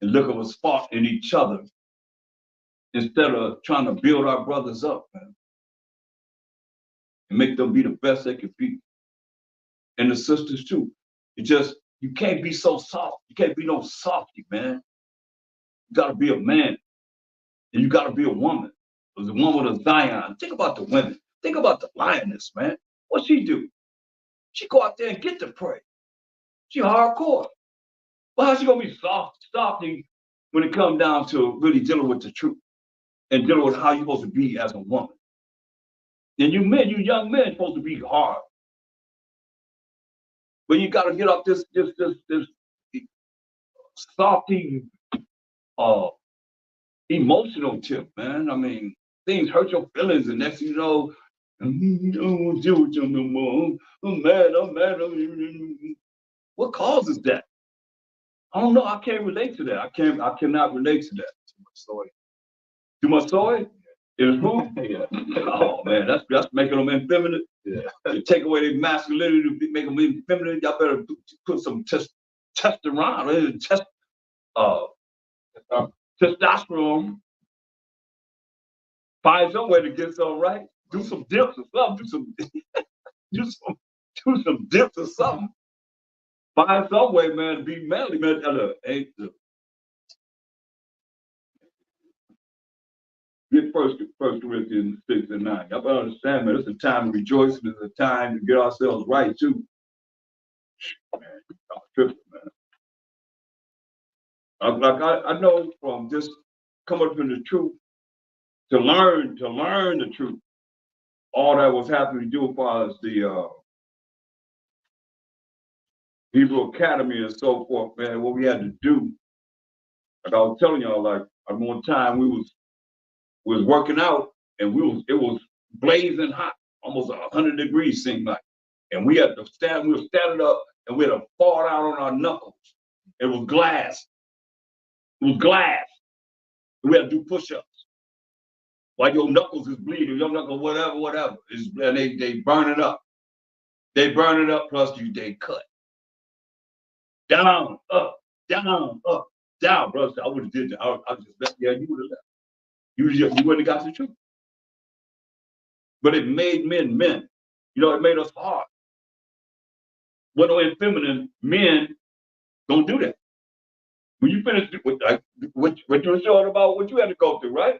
and looking for fault in each other instead of trying to build our brothers up, man, and make them be the best they can be. And the sisters too. You can't be so soft. You can't be no softy, man. You gotta be a man. And you gotta be a woman. There's a woman of Zion. Think about the women. Think about the lioness, man. What she do? She go out there and get the prey. She hardcore. Well, how's she gonna be softy when it comes down to really dealing with the truth and dealing with how you're supposed to be as a woman? And you young men, supposed to be hard. But you gotta get off this softy, emotional tip, man. I mean, things hurt your feelings, and next thing you know, I don't want to deal with you no more. I'm mad. What causes that? I don't know. I can't relate to that. I cannot relate to that. Too much soy. Too much soy in the food? Yeah. Oh man, that's making them effeminate. Yeah. You take away their masculinity to make them effeminate. Y'all better put some testosterone, testosterone. Find some way to get something right. Do some dips or something. Do some dips or something. Find some way, man, to be manly, man. Get First Corinthians 6 and 9. Y'all better understand, man. It's a time of rejoicing. It's a time to get ourselves right too. Man, y'all tripping, man. I know from just coming up in the truth to learn the truth. All that was happening to do as far as the Hebrew Academy and so forth, man. What we had to do. Like I was telling y'all, like at one time we was working out and it was blazing hot, almost 100 degrees seemed like. And we had to stand, we were standing up and we had to fall out on our knuckles. It was glass. We had to do push-ups. While your knuckles is bleeding, your knuckles, whatever. And they burn it up. They burn it up, plus they cut. Down, up, down, up, down, brother. I would have did that. I just left. Yeah, you would have left. You wouldn't have got the truth. But it made men men. You know, it made us hard. What no feminine men don't do that. When you finish with what you were showing about what you had to go through, right?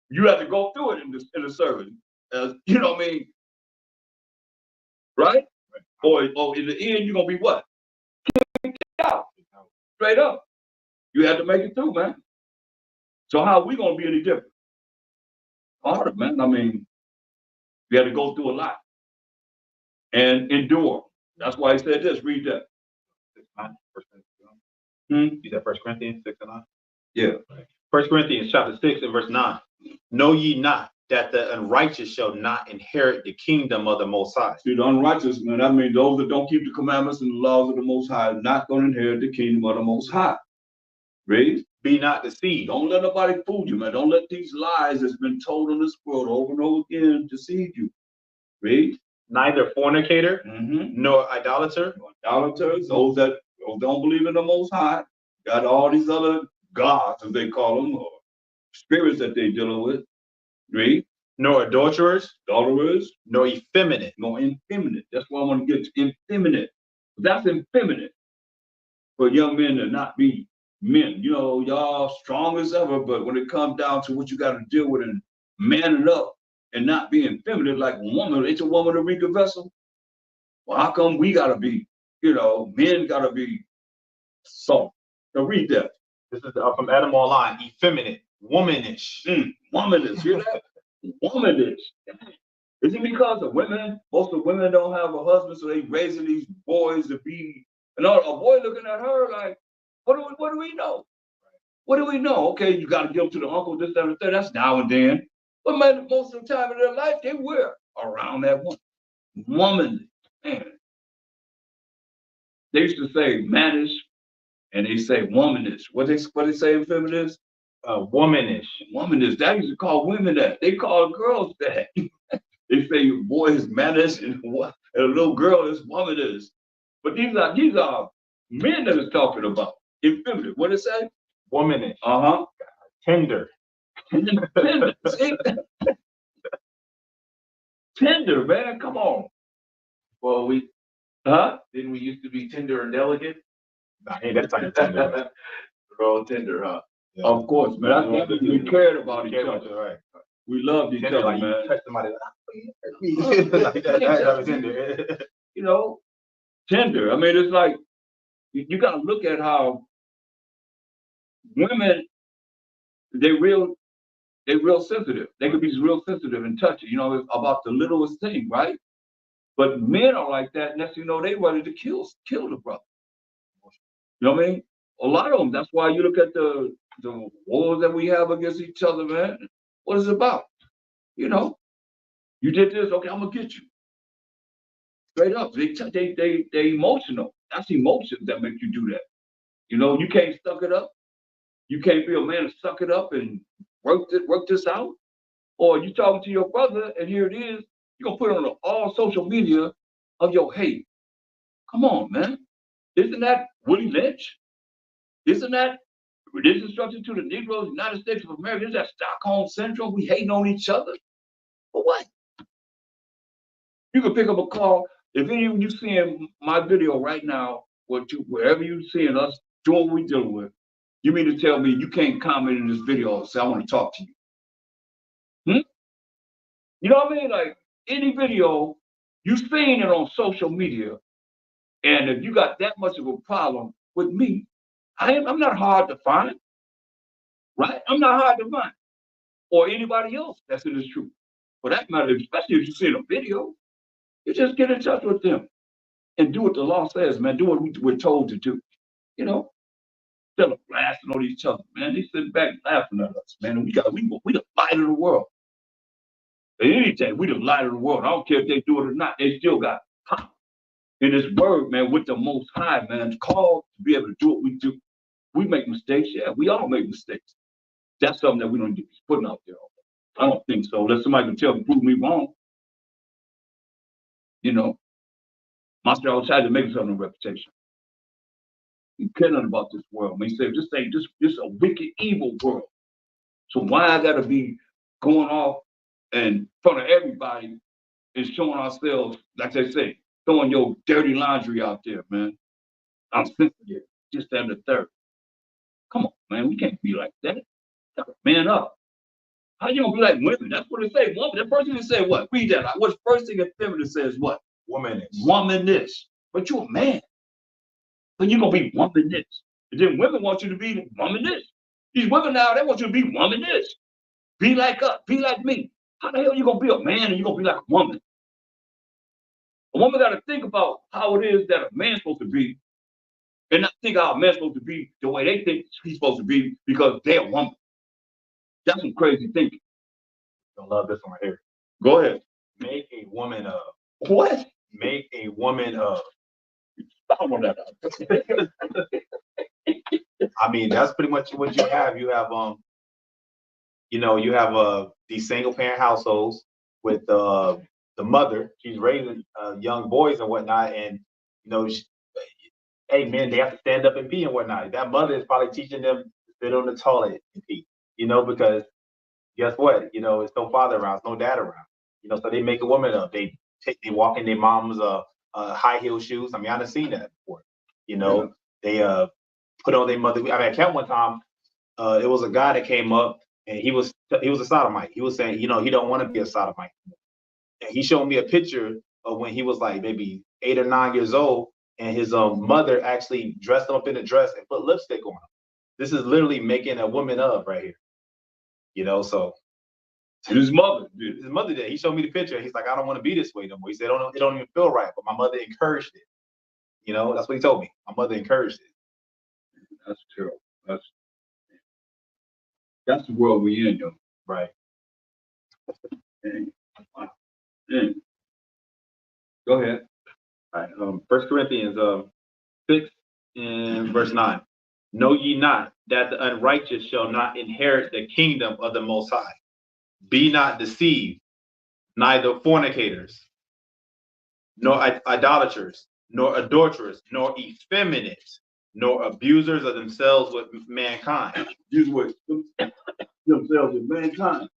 You had to go through it in the service. You know what I mean? Right? Or in the end, you're gonna be what? Kicked out. Straight up. You had to make it through, man. So how are we gonna be any different? Harder, man. I mean, you had to go through a lot and endure. That's why he said this. Read that. 6:9, You said 1 Corinthians 6 and 9? Yeah. 1 Corinthians chapter 6 and verse 9. Know ye not that the unrighteous shall not inherit the kingdom of the Most High? See, the unrighteous, man, I mean, those that don't keep the commandments and the laws of the Most High are not going to inherit the kingdom of the Most High. Read. Be not deceived. Don't let nobody fool you, man. Don't let these lies that's been told in this world over and over again deceive you. Read. Neither fornicator, nor idolater. Idolaters, those that don't believe in the Most High, got all these other gods, as they call them, or spirits that they dealing with. Read. Nor adulterers, nor effeminate. That's why I want to get to effeminate. That's effeminate for young men to not be men. You know, y'all strong as ever, but when it comes down to what you got to deal with and manning up and not being feminine like a woman, it's a woman a weaker vessel. Well, how come we got to be, men got to be soft? Now read that. This is from Adam Online. Effeminate, womanish. Womanish, hear that? Womanish. Is it because of women? Most of the women don't have a husband, so they raising these boys to be, and a boy looking at her like, what do we know? What do we know? Okay, you got to give them to the uncle, this, that, and that. That's now and then. But man, most of the time in their life, they were around that woman. Womanly. Man. They used to say mannish, and they say womanish. What they say in feminist? Womanish. Womanish. That used to call women that. They call girls that. They say your boy is mannish and a little girl is womanish. But these are men that is talking about. Effeminate. What it say? Womanish. Tender. Tender. See? Tender, man. Come on. Well, didn't we used to be tender and delicate? Nah, ain't that type of tender. We're all tender, huh? Yeah. Of course, man. That's what we cared about each other. Right. We loved each tender, other, like man. You touch somebody like that. Tender. Tender. I mean, it's like you got to look at how women, they're real sensitive. They could be real sensitive and touchy, about the littlest thing, right? But men are like that. Next thing you know, they ready to kill the brother. You know what I mean? A lot of them. That's why you look at the wars that we have against each other, man. What is it about? You did this, okay, I'm gonna get you. Straight up. They emotional. That's emotions that make you do that. You know, you can't suck it up. You can't be a man to suck it up and work this out. Or you talking to your brother and here it is, you're gonna put it on all social media of your hate. Come on, man. Isn't that Willie Lynch? Isn't that religious instruction to the Negroes, United States of America? Is that Stockholm Syndrome? We hating on each other? For what? You can pick up a call. If any of you seeing my video right now, wherever you seeing us doing what we dealing with, you mean to tell me you can't comment in this video and say, I want to talk to you? You know what I mean? Like any video, you seen it on social media, and if you got that much of a problem with me, I'm not hard to find, right? I'm not hard to find, or anybody else that's in this truth. For that matter, especially if you see a video, you just get in touch with them and do what the law says, man. Do what we're told to do. You know, instead of blasting on each other, man. They sit back laughing at us, man. And we the light of the world. At any day, we the light of the world. I don't care if they do it or not. They still got power in this word, man, with the Most High, man. Called to be able to do what we do. We make mistakes, yeah. We all make mistakes. That's something that we don't need to be putting out there. I don't think so. Unless somebody can prove me wrong. You know, Master always tried to make himself a reputation. He cared nothing about this world. Man, he said, this a wicked, evil world. So why I gotta be going off in front of everybody and showing ourselves, like they say, throwing your dirty laundry out there, man. I'm sensitive, just that and the third. Come on, man, we can't be like that. Man up. How you gonna be like women? That's what it say. Woman. That person didn't say what? Read that. What's the first thing in feminine says what? Womanish. Womanish. But you're a man. But you're gonna be womanish. And then women want you to be womanish. These women now, they want you to be womanish. Be like us, be like me. How the hell you gonna be a man and you gonna be like a woman? A woman gotta think about how it is that a man's supposed to be, and not think how a man's supposed to be the way they think he's supposed to be because they're a woman. That's some crazy thinking. I love this one right here. Go ahead. Make a woman of. What? Make a woman of. I want that. I mean, that's pretty much what you have. You have you have these single parent households with the mother. She's raising young boys and whatnot, and hey men, they have to stand up and pee and whatnot. That mother is probably teaching them to sit on the toilet and pee. Because guess what? It's no father around, it's no dad around. So they make a woman up. They walk in their mom's high heel shoes. I mean, I've seen that before. They put on their mother. I mean, I count one time. It was a guy that came up and he was a sodomite. He was saying, he don't want to be a sodomite. And he showed me a picture of when he was like maybe 8 or 9 years old, and his mother actually dressed him up in a dress and put lipstick on him. This is literally making a woman of right here. So his mother did. He showed me the picture. He's like, I don't want to be this way no more. He said, it don't even feel right, but my mother encouraged it. That's what he told me. My mother encouraged it. That's terrible. That's the world we in, though. Right. Go ahead. All right. 1 Corinthians 6 and verse 9. Know ye not that the unrighteous shall not inherit the kingdom of the Most High? Be not deceived, neither fornicators, nor idolaters, nor adulterers, nor effeminate, nor abusers of themselves with mankind. Themselves with mankind.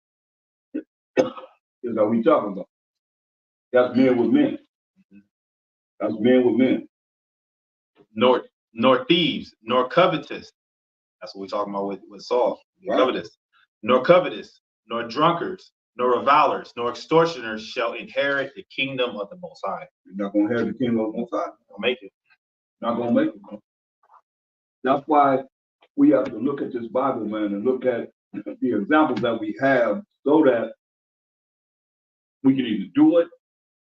That's what we talking about. That's men with men. That's men with men. Nor thieves, nor covetous. That's what we're talking about with Saul. Right. Covetous, nor drunkards, nor revilers, nor extortioners shall inherit the kingdom of the Most High. You're not going to inherit the kingdom of the Most High. Don't make it. Not going to make it. That's why we have to look at this Bible, man, and look at the examples that we have so that we can either do it,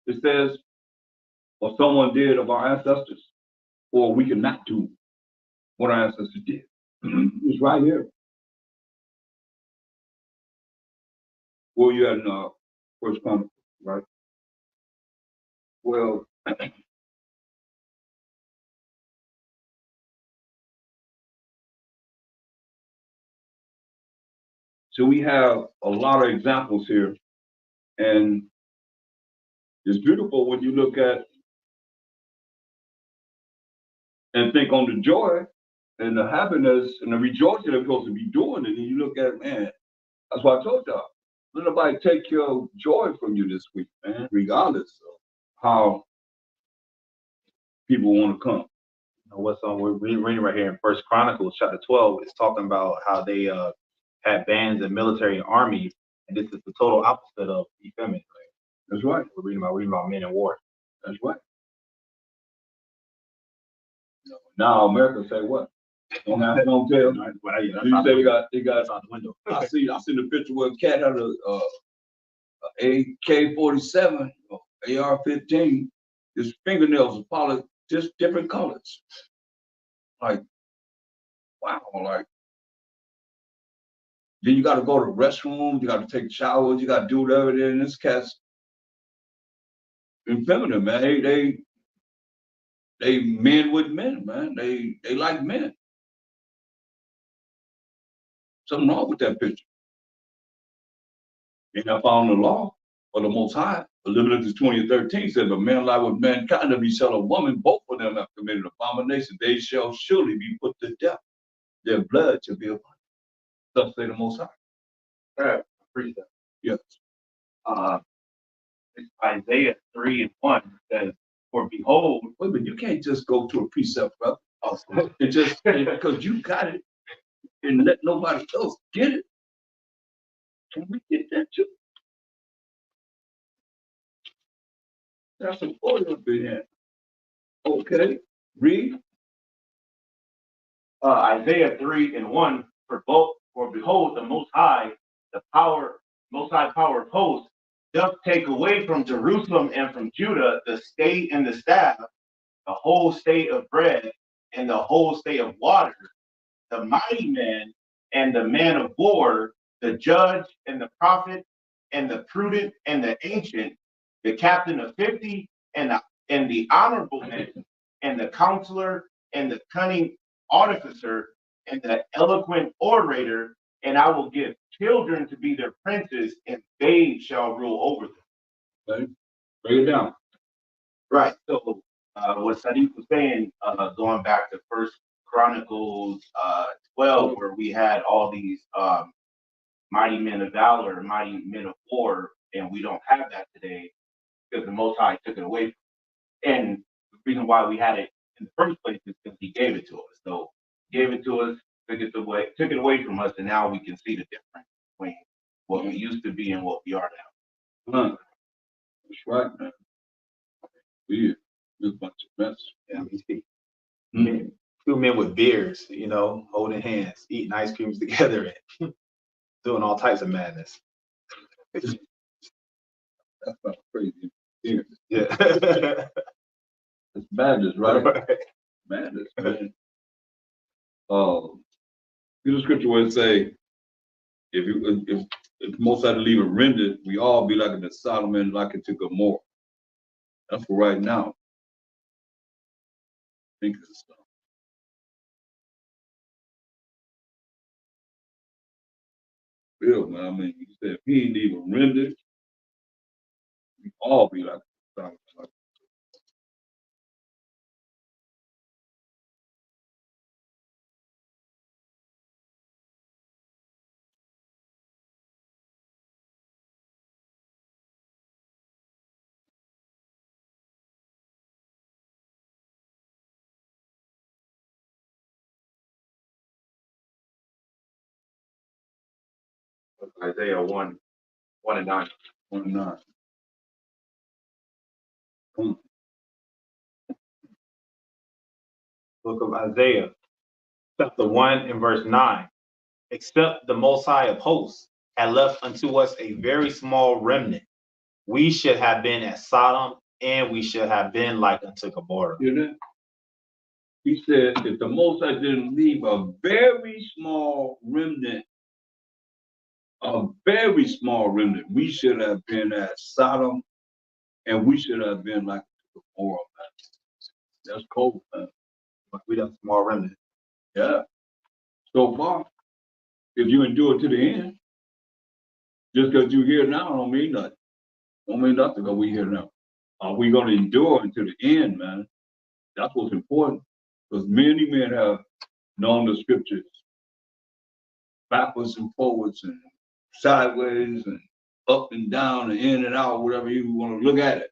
it says, or someone did of our ancestors, or we can not do what our ancestors did. It's right here. Well, you had in First Chronicles, right? Well, So we have a lot of examples here, and it's beautiful when you look at and think on the joy and the happiness and the rejoicing they're supposed to be doing, and then you look at, man, that's why I told y'all, let nobody take your joy from you this week, man, regardless of how people want to come. What's on? We're reading right here in First Chronicles chapter 12. It's talking about how they had bands and military and army, and this is the total opposite of effeminate. Right? That's right. We're reading about men in war. That's right. Now America say what? Don't have head on tail. You say they got out the window. I seen the picture where a cat had a AK-47 or AR-15. His fingernails are polished just different colors. Like, wow, like then you got to go to the restroom, you got to take showers, you got to do whatever. Then this cat's effeminate, man. They men with men, man. They like men. Something wrong with that picture. And I found the law of the Most High, Leviticus 20:13 says, "But man lie with mankind, if he shall a woman, both of them have committed abomination. They shall surely be put to death. Their blood shall be upon them." Thus say the Most High. All right, appreciate that. Yes. Isaiah 3:1 says, "For behold," Wait a minute, you can't just go to a precept, brother. And just because you got it and let nobody else get it. Can we get that too? That's some oil up in here. Okay, read. Isaiah 3:1, for behold, the Most High power of hosts, doth take away from Jerusalem and from Judah the state and the staff, the whole state of bread and the whole state of water, the mighty man and the man of war, the judge and the prophet and the prudent and the ancient, the captain of 50 and the honorable man and the counselor and the cunning artificer and the eloquent orator, and I will give children to be their princes, and babes shall rule over them. Okay. Break it down. Right. So what Sadiq was saying, going back to First Chronicles 12, where we had all these mighty men of valor, mighty men of war, and we don't have that today because the Most High took it away. And the reason why we had it in the first place is because He gave it to us. So He gave it to us, took it away from us, and now we can see the difference between what we used to be and what we are now. That's right, man. We're a bunch of mess. Yeah, I mean, two men with beards, holding hands, eating ice creams together, and doing all types of madness. That's not crazy. Yeah. It's madness, right? Madness, man. There's a scripture where it say, if Most High to leave it rendered, we all be like it to Solomon, like it to Gomorrah. That's for right now. Think of this stuff. Real, man. I mean, he said if he ain't even rendered, we all be like Solomon. Isaiah 1:9. 1:9. Book of Isaiah, chapter 1 and verse 9. Except the Most High of hosts had left unto us a very small remnant, we should have been at Sodom, and we should have been like unto Gomorrah. You know? He said if the Most High didn't leave a very small remnant, we should have been at Sodom, and we should have been like Gomorrah, man. That's cold, man. We done small remnant. Yeah. So far, if you endure to the end, Just because you're here now don't mean nothing. Don't mean nothing because we're here now. Are we going to endure until the end, man? That's what's important. Because many men have known the scriptures backwards and forwards and sideways and up and down and in and out, whatever you want to look at it.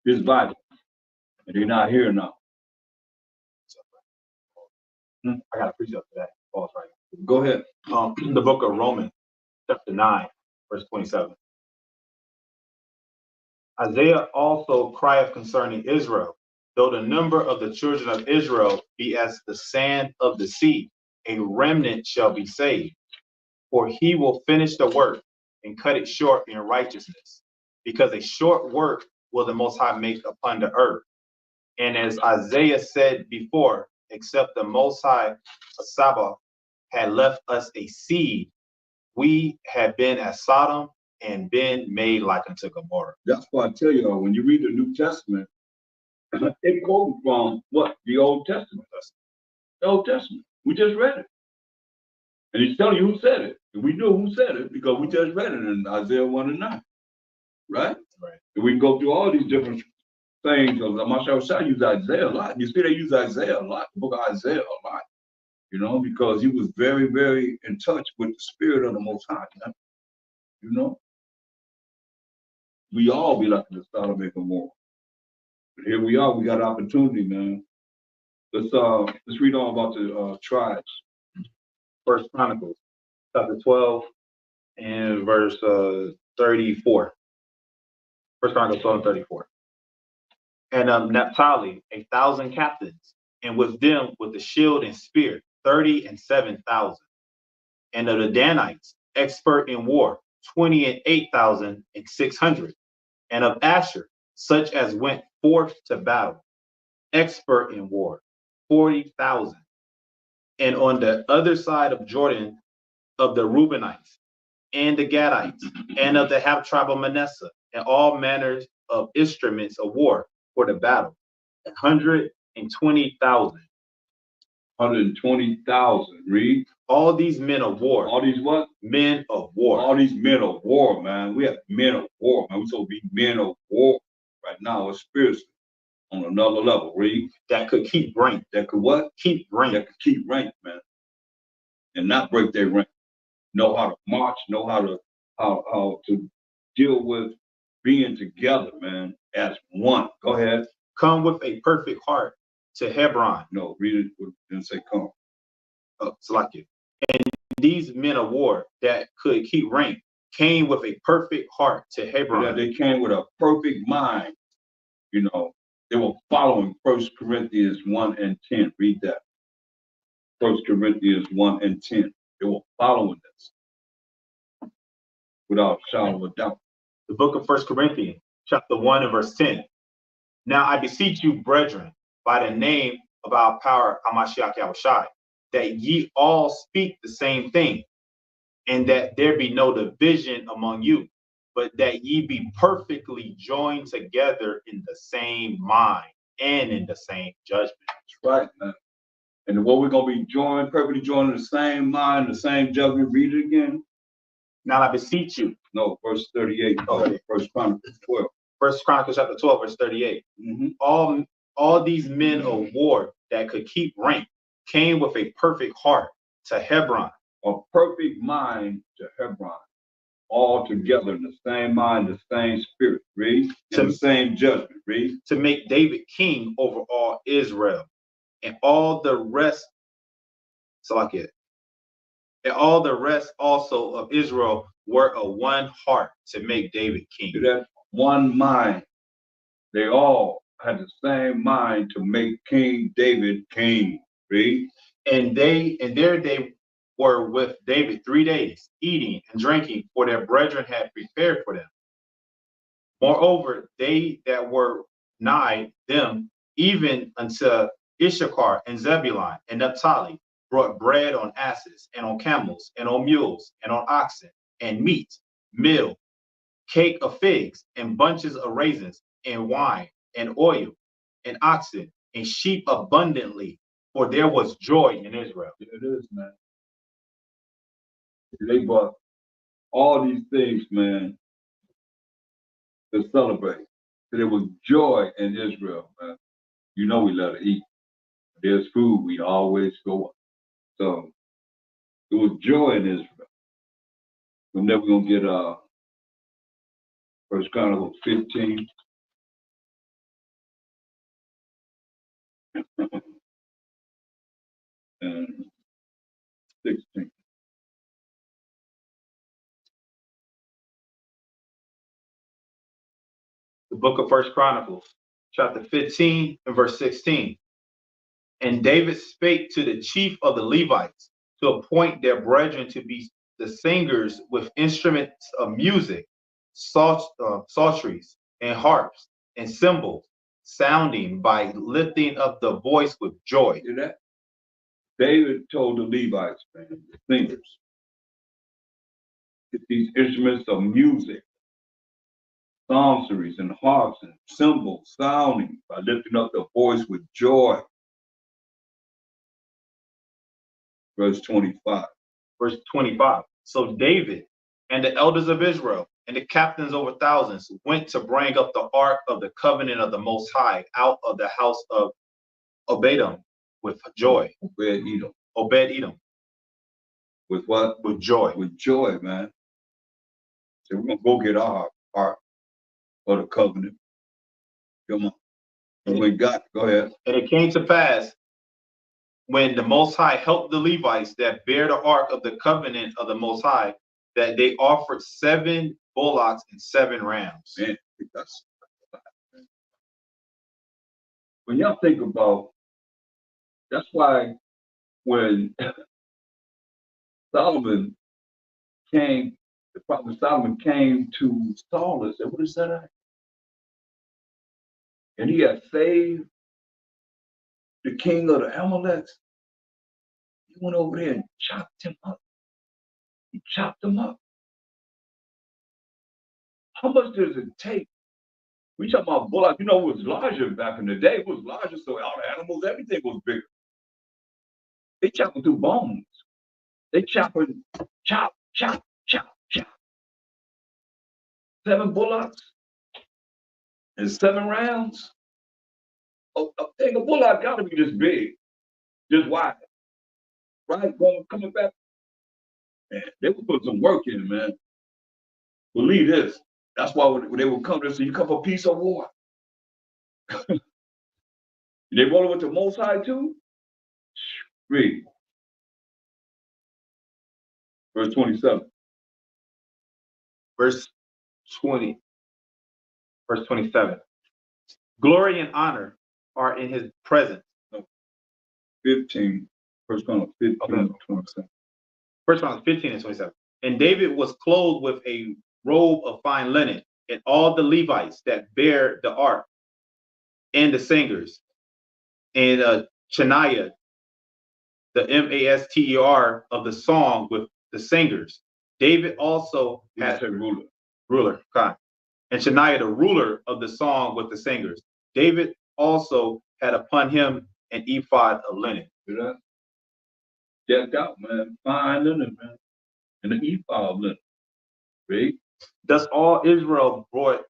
This Bible. And they're not here now. I got to preach up to that. Pause right. Go ahead. The book of Romans, chapter 9, verse 27. Isaiah also crieth concerning Israel, though the number of the children of Israel be as the sand of the sea, a remnant shall be saved. For he will finish the work and cut it short in righteousness, because a short work will the Most High make upon the earth. And as Isaiah said before, except the Most High Sabbath had left us a seed, we had been as Sodom and been made like unto Gomorrah. That's why I tell you, when you read the New Testament, it goes from what? The Old Testament. The Old Testament. We just read it. And he's telling you who said it. And we know who said it because we just read it in Isaiah 1 and 9. Right? Right. And we can go through all these different things. Marshall Shah used Isaiah a lot. You see, they use Isaiah a lot, the book of Isaiah a lot. You know, because he was very, very in touch with the spirit of the Most High. You know? We all be like the Sodom and Gomorrah. But here we are, we got opportunity, man. Let's read on about the tribes. First Chronicles, chapter 12 and verse 34. First Chronicles 12 and 34. And Naphtali, 1,000 captains, and with them with the shield and spear, 37,000. And of the Danites, expert in war, 28,600. And of Asher, such as went forth to battle, expert in war, 40,000. And on the other side of Jordan, of the Reubenites and the Gadites, and of the half tribe of Manasseh, and all manners of instruments of war for the battle, 120,000. 120,000. Read. All these men of war. All these what? Men of war. All these men of war, man. We have men of war, man. We're supposed to be men of war right now, spiritually, on another level. Read. That could keep rank. That could what? Keep rank. That could keep rank, man. And not break their rank. Know how to march, know how to deal with being together, man, as one. Go ahead. Come with a perfect heart to Hebron. No, read it. Didn't say come. Salakia. And these men of war that could keep rank came with a perfect heart to Hebron. Yeah, they came with a perfect mind. You know, they were following 1 Corinthians 1 and 10. Read that. 1 Corinthians 1 and 10. They were following this without a shadow of a doubt. The book of 1 Corinthians, chapter 1 and verse 10. Now I beseech you, brethren, by the name of our power, Hamashiach Yahushai, that ye all speak the same thing, and that there be no division among you, but that ye be perfectly joined together in the same mind and in the same judgment. That's right, man. And what we're going to be joined, perfectly joined in the same mind, the same judgment. Read it again. Now I beseech you. No, verse 38. Okay. First Chronicles 12. First Chronicles chapter 12, verse 38. Mm-hmm. All these men of war that could keep rank came with a perfect heart to Hebron. A perfect mind to Hebron. All together in the same mind, the same spirit. Read. In the same judgment. Read. To make David king over all Israel. And all the rest, and all the rest also of Israel were of one heart to make David king. That one mind. They all had the same mind to make King David king. Read. And there they were with David 3 days, eating and drinking, for their brethren had prepared for them. Moreover, they that were nigh them, even unto Issachar and Zebulun and Naphtali, brought bread on asses, and on camels, and on mules, and on oxen, and meat, meal, cake of figs, and bunches of raisins, and wine, and oil, and oxen, and sheep abundantly, for there was joy in Israel. It is, man. They brought all these things, man, to celebrate. So there was joy in Israel, man. You know we love to eat. There's food, we always go up. So there was joy in Israel. We're never gonna get First Chronicles 15. And 16. The book of First Chronicles, chapter 15 and verse 16. And David spake to the chief of the Levites to appoint their brethren to be the singers with instruments of music, psalteries, and harps, and cymbals, sounding by lifting up the voice with joy. Hear that? David told the Levites, man, the singers, get these instruments of music, psalteries and harps and cymbals sounding by lifting up the voice with joy. Verse 25. Verse 25. So David and the elders of Israel and the captains over thousands went to bring up the ark of the covenant of the Most High out of the house of Obed-Edom with joy. Obed-Edom. Obed-Edom. With what? With joy. With joy, man. So we're going to go get our ark of the covenant. Come on. And we got, go ahead. And it came to pass when the Most High helped the Levites that bear the ark of the covenant of the Most High, that they offered 7 bullocks and 7 rams. Man, when y'all think about, that's why when Solomon came, the prophet Solomon came to Saul and said, what is that? And he had saved the king of the Amaleks. He went over there and chopped him up. He chopped him up. How much does it take? We talking about bullocks, you know, it was larger back in the day. It was larger, so all the animals, everything was bigger. They chopping through bones. They chopping, chop, chop, chop, chop. 7 bullocks and 7 rams. A thing of bullock got to be this big, just wide, right? Coming back, man, they would put some work in, man. Believe this. That's why when they would come to say, you come for peace or war. They rolling with the Most High too. Read. Verse 27. Verse 20. Verse 27. Glory and honor are in his presence. 15. First Chronicles 15, Okay. 27. First Chronicles 15 and 27. And David was clothed with a robe of fine linen, and all the Levites that bear the ark, and the singers, and Chaniah, the master of the song with the singers. David also had a ruler, God. And Chaniah, the ruler of the song with the singers. David also had upon him an ephod of linen. You know? Decked out, man. Fine linen, man. And an ephod of linen. Read. Thus all Israel brought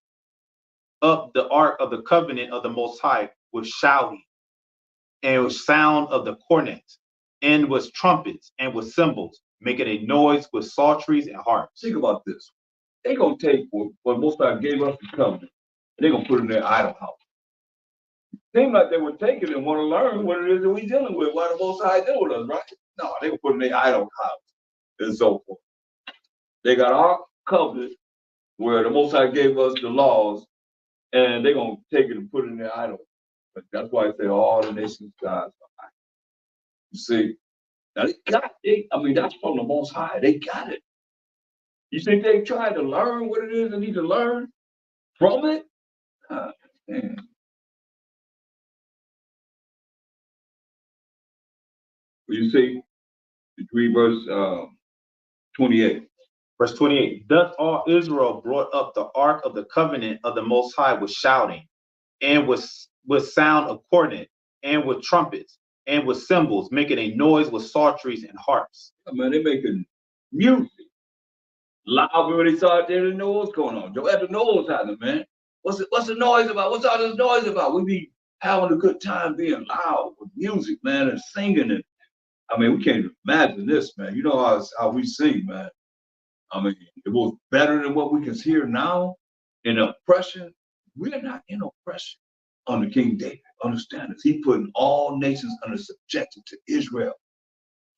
up the ark of the covenant of the Most High with shouting, and with sound of the cornets, and with trumpets, and with cymbals, making a noise with psalteries and harps. Think about this. They're going to take what Most High gave us the covenant, and they're going to put it in their idol house. Seems like they were taking and want to learn what it is that we're dealing with, why the Most High deal with us, right? No, they were putting their idol house and so forth. They got our covenant where the Most High gave us the laws, and they're going to take it and put it in their idol. But that's why I say all the nations God's behind. You see, now they got it. I mean, that's from the Most High. They got it. You think they tried to learn what it is they need to learn from it? Man. You see, read verse 28. Verse 28. Thus all Israel brought up the ark of the covenant of the Most High with shouting, and with sound of cornet, and with trumpets, and with cymbals, making a noise with psalteries and harps. I mean, they're making music. loud when they saw it, they didn't know what's going on. Joe had to know what's happening, man. What's the noise about? What's all this noise about? We be having a good time being loud with music, man, and singing. And I mean, we can't imagine this, man. You know how we sing, man. I mean, it was better than what we can hear now in oppression. We're not in oppression under King David. Understand this. He putting all nations under subjection to Israel.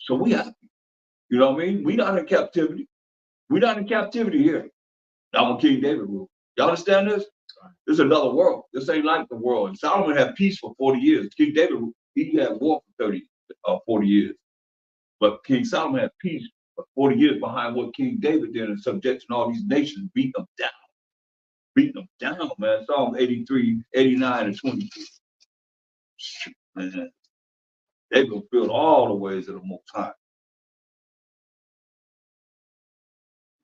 So we happy. You know what I mean? We not in captivity. We're not in captivity here. Not when King David ruled. Y'all understand this? This is another world. This ain't like the world. And Solomon had peace for 40 years. King David, he had war for 40 years. But King Solomon had peace for 40 years behind what King David did and subjecting all these nations, beating them down. Beating them down, man. Psalm 83, 89, and 22. Man, they fulfilled all the ways of the Most High.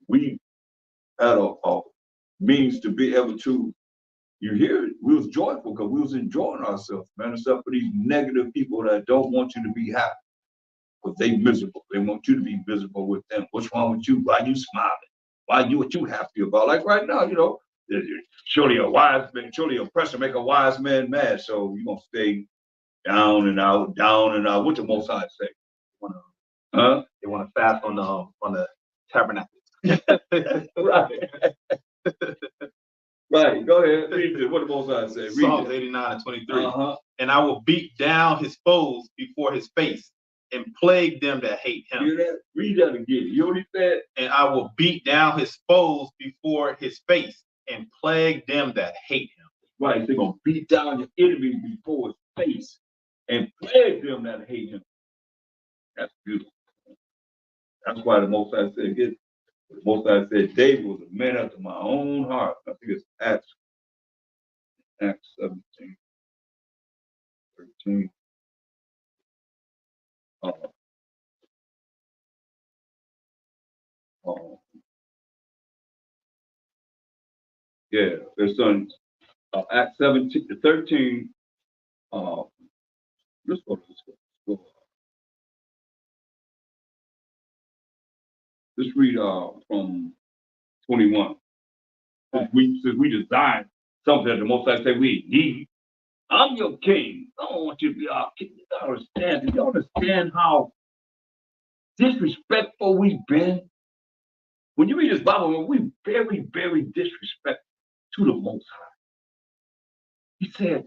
We had a means to be able to, you hear it, we was joyful because we was enjoying ourselves, man, except for these negative people that don't want you to be happy. But they miserable. They want you to be miserable with them. What's wrong with you? Why you smiling? Why you what you happy about? Like right now, you know, surely a wise man, surely oppression make a wise man mad. So you're gonna stay down and out, down and out. What the Most High say? They want to fast on the tabernacles. Right. Right. Go ahead. Read it. What the Most High say? Psalms 89 and 23. Uh-huh. And I will beat down his foes before his face and plague them that hate him. Hear that? Read that again. You know what he said? And I will beat down his foes before his face and plague them that hate him. Right. They're gonna beat down your enemy before his face and plague them that hate him. That's beautiful. That's why the Most High said, the Most High said, David was a man after my own heart. I think it's Acts 17, 13. Yeah, there's some Acts 17 to 13. Let's go. Let's read from 21. Since we designed something that the Most High said we need. I'm your king. I don't want you to be our king. You understand? Do you understand how disrespectful we've been? When you read this Bible, we very, very disrespectful to the Most High. He said,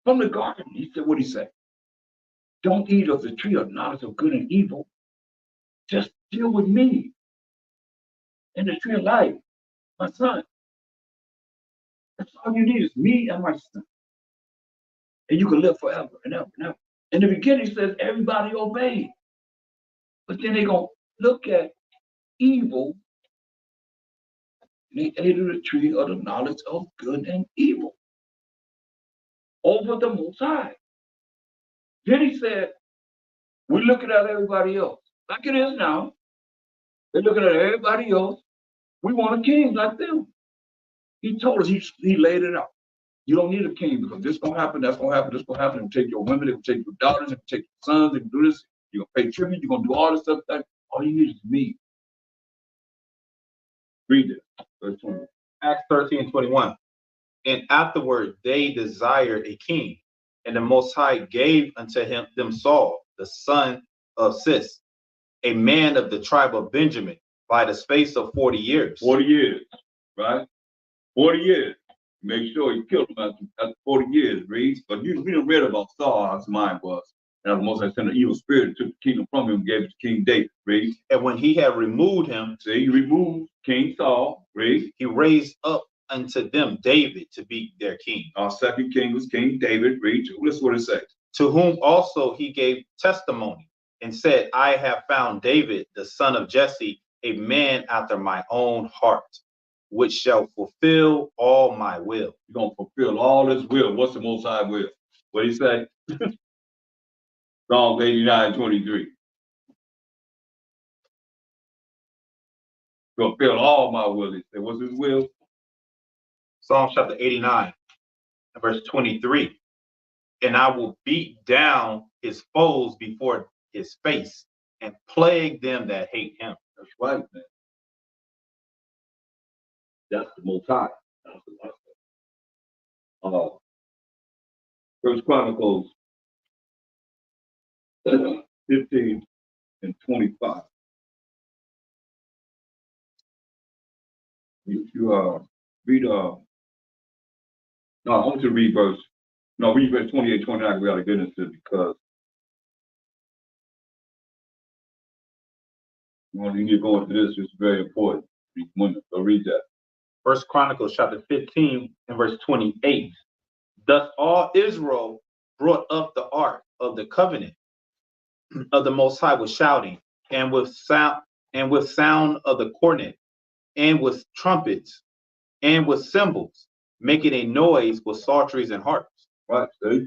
from the garden, he said, what did he say? Don't eat of the tree of knowledge of good and evil. Just deal with me and the tree of life, my son. That's all you need is me and my son. And you can live forever and ever and ever. In the beginning, it says everybody obeyed. But then they're going to look at evil. And they ate of the tree of the knowledge of good and evil over the Most High. Then he said, we're looking at everybody else. Like it is now. They're looking at everybody else. We want a king like them. He told us, he laid it out. You don't need a king because this gonna happen, that's gonna happen, this gonna happen. They'll take your women, they'll take your daughters, they'll take your sons, they can do this. You're gonna pay tribute, you're gonna do all this stuff. All you need is me. Read it. Verse 20. Acts 13 and 21. And afterward they desired a king, and the Most High gave unto them Saul, the son of Cis, a man of the tribe of Benjamin, by the space of 40 years. 40 years, right? 40 years. Make sure you killed him after 40 years, read. But we done read about Saul, how his mind was. And the Most High sent an evil spirit and took the kingdom from him and gave it to King David, read. And when he had removed him, so he removed King Saul, read. He raised up unto them David to be their king. Our second king was King David, read. Listen what it says. To whom also he gave testimony and said, I have found David, the son of Jesse, a man after my own heart, which shall fulfill all my will. You're going to fulfill all his will. What's the Most High will? What did he say? Psalm 89, 23. Fulfill all my will, he said. What's his will? Psalm chapter 89, verse 23. And I will beat down his foes before his face and plague them that hate him. That's right, man. That's the Most High. That's the First Chronicles 15 and 25. If you read no, I want you to read verse 28, 29. We got to get into it because you need to go into this. It's very important. So read that. First Chronicles chapter 15 and verse 28. Thus all Israel brought up the ark of the covenant of the Most High with shouting, and with sound of the cornet, and with trumpets, and with cymbals, making a noise with psalteries and harps. Right, so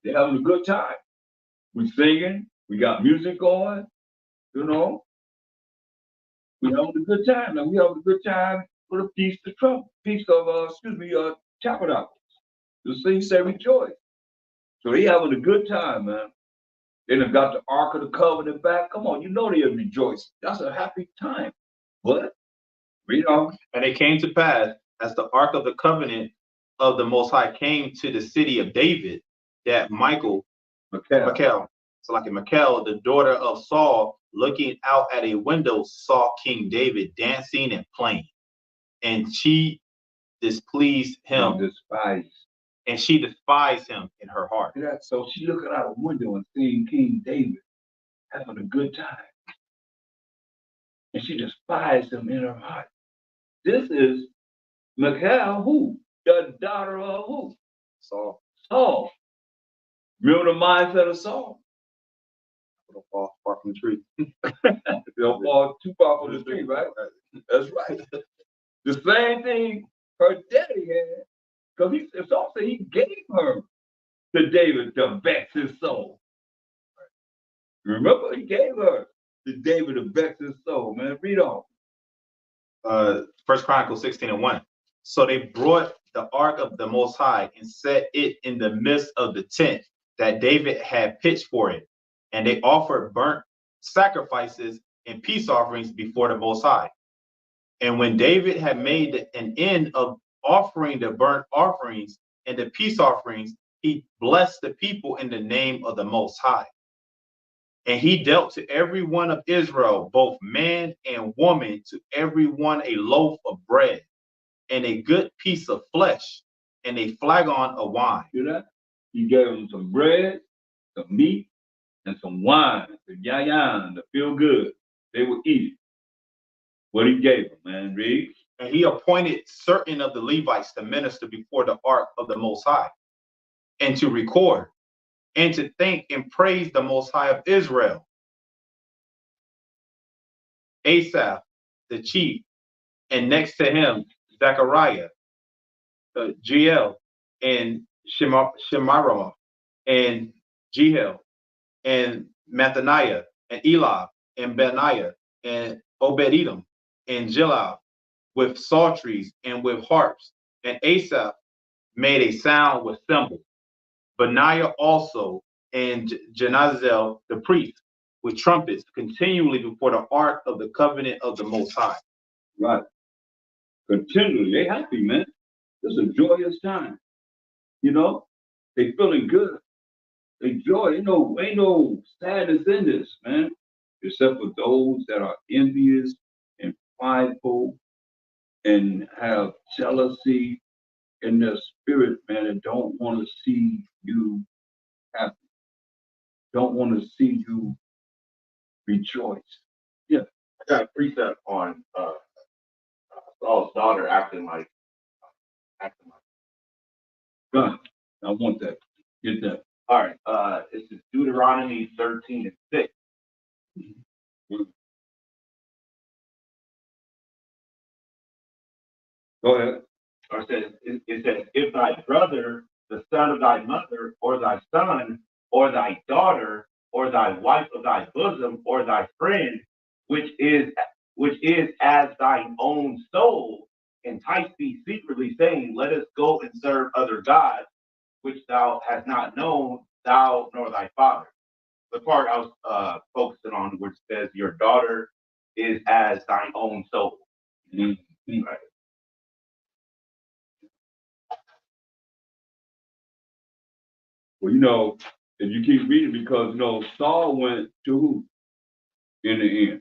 they're having a good time. We singing, we got music going, you know. We having a good time. Now we having a good time for the Feast of Tabernacles. The saints say rejoice. So they having a good time, man. They done got the Ark of the Covenant back. Come on, you know they're rejoicing. That's a happy time. But read on. And it came to pass, as the Ark of the Covenant of the Most High came to the city of David, that Michal, the daughter of Saul, looking out at a window, saw King David dancing and playing. And she displeased him. And she despised him in her heart. Yeah, so she looking out a window and seeing King David having a good time. And she despised him in her heart. This is Michal, who? The daughter of who? Saul. Remember the mindset of Saul? Don't fall far from the tree. Don't fall too far from the tree, right? That's right. The same thing her daddy had. Because Saul said he gave her to David to vex his soul. Remember, he gave her to David to vex his soul, man. Read on. First Chronicles 16 and 1. So they brought the ark of the Most High and set it in the midst of the tent that David had pitched for it. And they offered burnt sacrifices and peace offerings before the Most High. And when David had made an end of offering the burnt offerings and the peace offerings, he blessed the people in the name of the Most High. And he dealt to every one of Israel, both man and woman, to every one a loaf of bread and a good piece of flesh and a flagon of wine. You know that? He gave them some bread, some meat, and some wine, the yayan, to feel good. They would eat it. What he gave them, man. Read. And he appointed certain of the Levites to minister before the ark of the Most High, and to record, and to thank and praise the Most High of Israel. Asaph, the chief, and next to him, Zechariah, Jeiel, and Shemaramoth, and Jehiel, and Mathaniah, and Elab, and Benaiah, and Obed-Edom, and Jilal, with psalteries and with harps. And Asaph made a sound with cymbals. Benaiah also, and Jenazel the priest, with trumpets, continually before the ark of the covenant of the Most High. Right. Continually. They happy, man. It's a joyous time. You know? They feeling good. They joy. Ain't no sadness in this, man. Except for those that are envious and prideful and have jealousy in their spirit, man, and don't want to see you happy. Don't want to see you rejoice. Yeah. I got a precept on Saul's daughter acting like. God, I want that. Get that. All right. This is Deuteronomy 13 and 6. Go ahead. Or it says, if thy brother, the son of thy mother, or thy son, or thy daughter, or thy wife of thy bosom, or thy friend, which is as thine own soul, entice thee secretly, saying, let us go and serve other gods, which thou hast not known, thou nor thy father. The part I was focusing on, which says, your daughter is as thine own soul. Mm-hmm. Right. Well, you know, if you keep reading, because you know, Saul went to who in the end?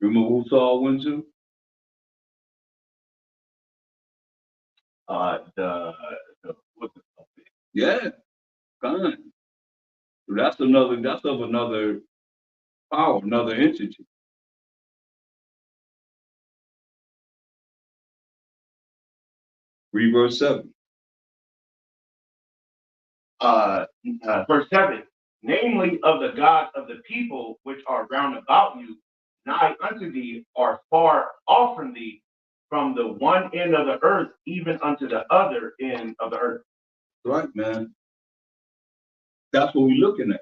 Remember who Saul went to? The what's it called? Yeah, fine. So that's of another power, another entity. Read verse 7. Verse 7, namely of the gods of the people which are round about you, nigh unto thee, or far off from the one end of the earth, even unto the other end of the earth. Right, man. That's what we're looking at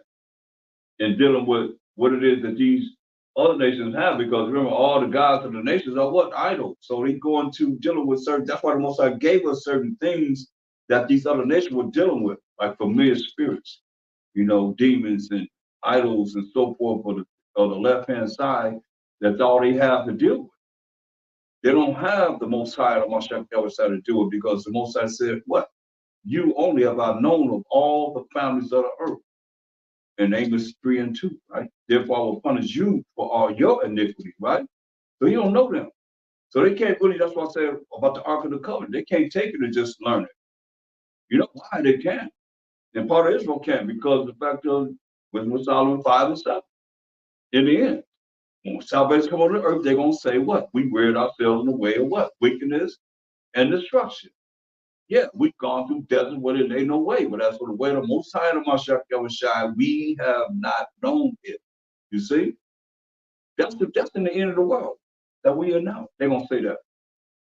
and dealing with what it is that these other nations have. Because remember, all the gods of the nations are what? Idols. So they go into dealing with certain, that's why the Most High gave us certain things that these other nations were dealing with, like familiar spirits, you know, demons and idols and so forth on the left-hand side. That's all they have to deal with. They don't have the Most High or Mashiach side to do it, because the Most High said, what? You only have I known of all the families of the earth. In Amos 3 and 2, right? Therefore, I will punish you for all your iniquity, right? So you don't know them. So they can't really, that's what I said about the Ark of the Covenant. They can't take it and just learn it. You know why they can't? And part of Israel can't, because of the fact of with Solomon 5 and 7. In the end, when salvation come on the earth, they're going to say what? We reared ourselves in the way of what? Wickedness and destruction. Yeah, we've gone through desert where there ain't no way, but that's for the way of the Most High of Mashiach Yahushua, we have not known it. You see? That's in the end of the world that we are now. They're gonna say that.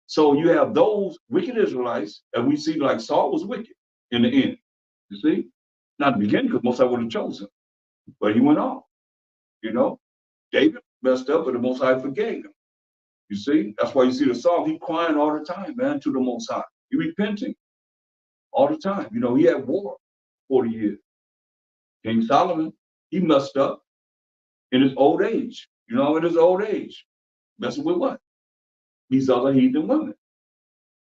So you have those wicked Israelites, and we see like Saul was wicked in the end. You see? Not in the beginning, because most I would have chosen, but he went off. You know, David messed up, but the Most High forgave him. You see? That's why you see the Saul, he crying all the time, man, to the Most High. He repenting all the time. You know, he had war 40 years. King Solomon, he messed up in his old age. You know, in his old age. Messing with what? These other heathen women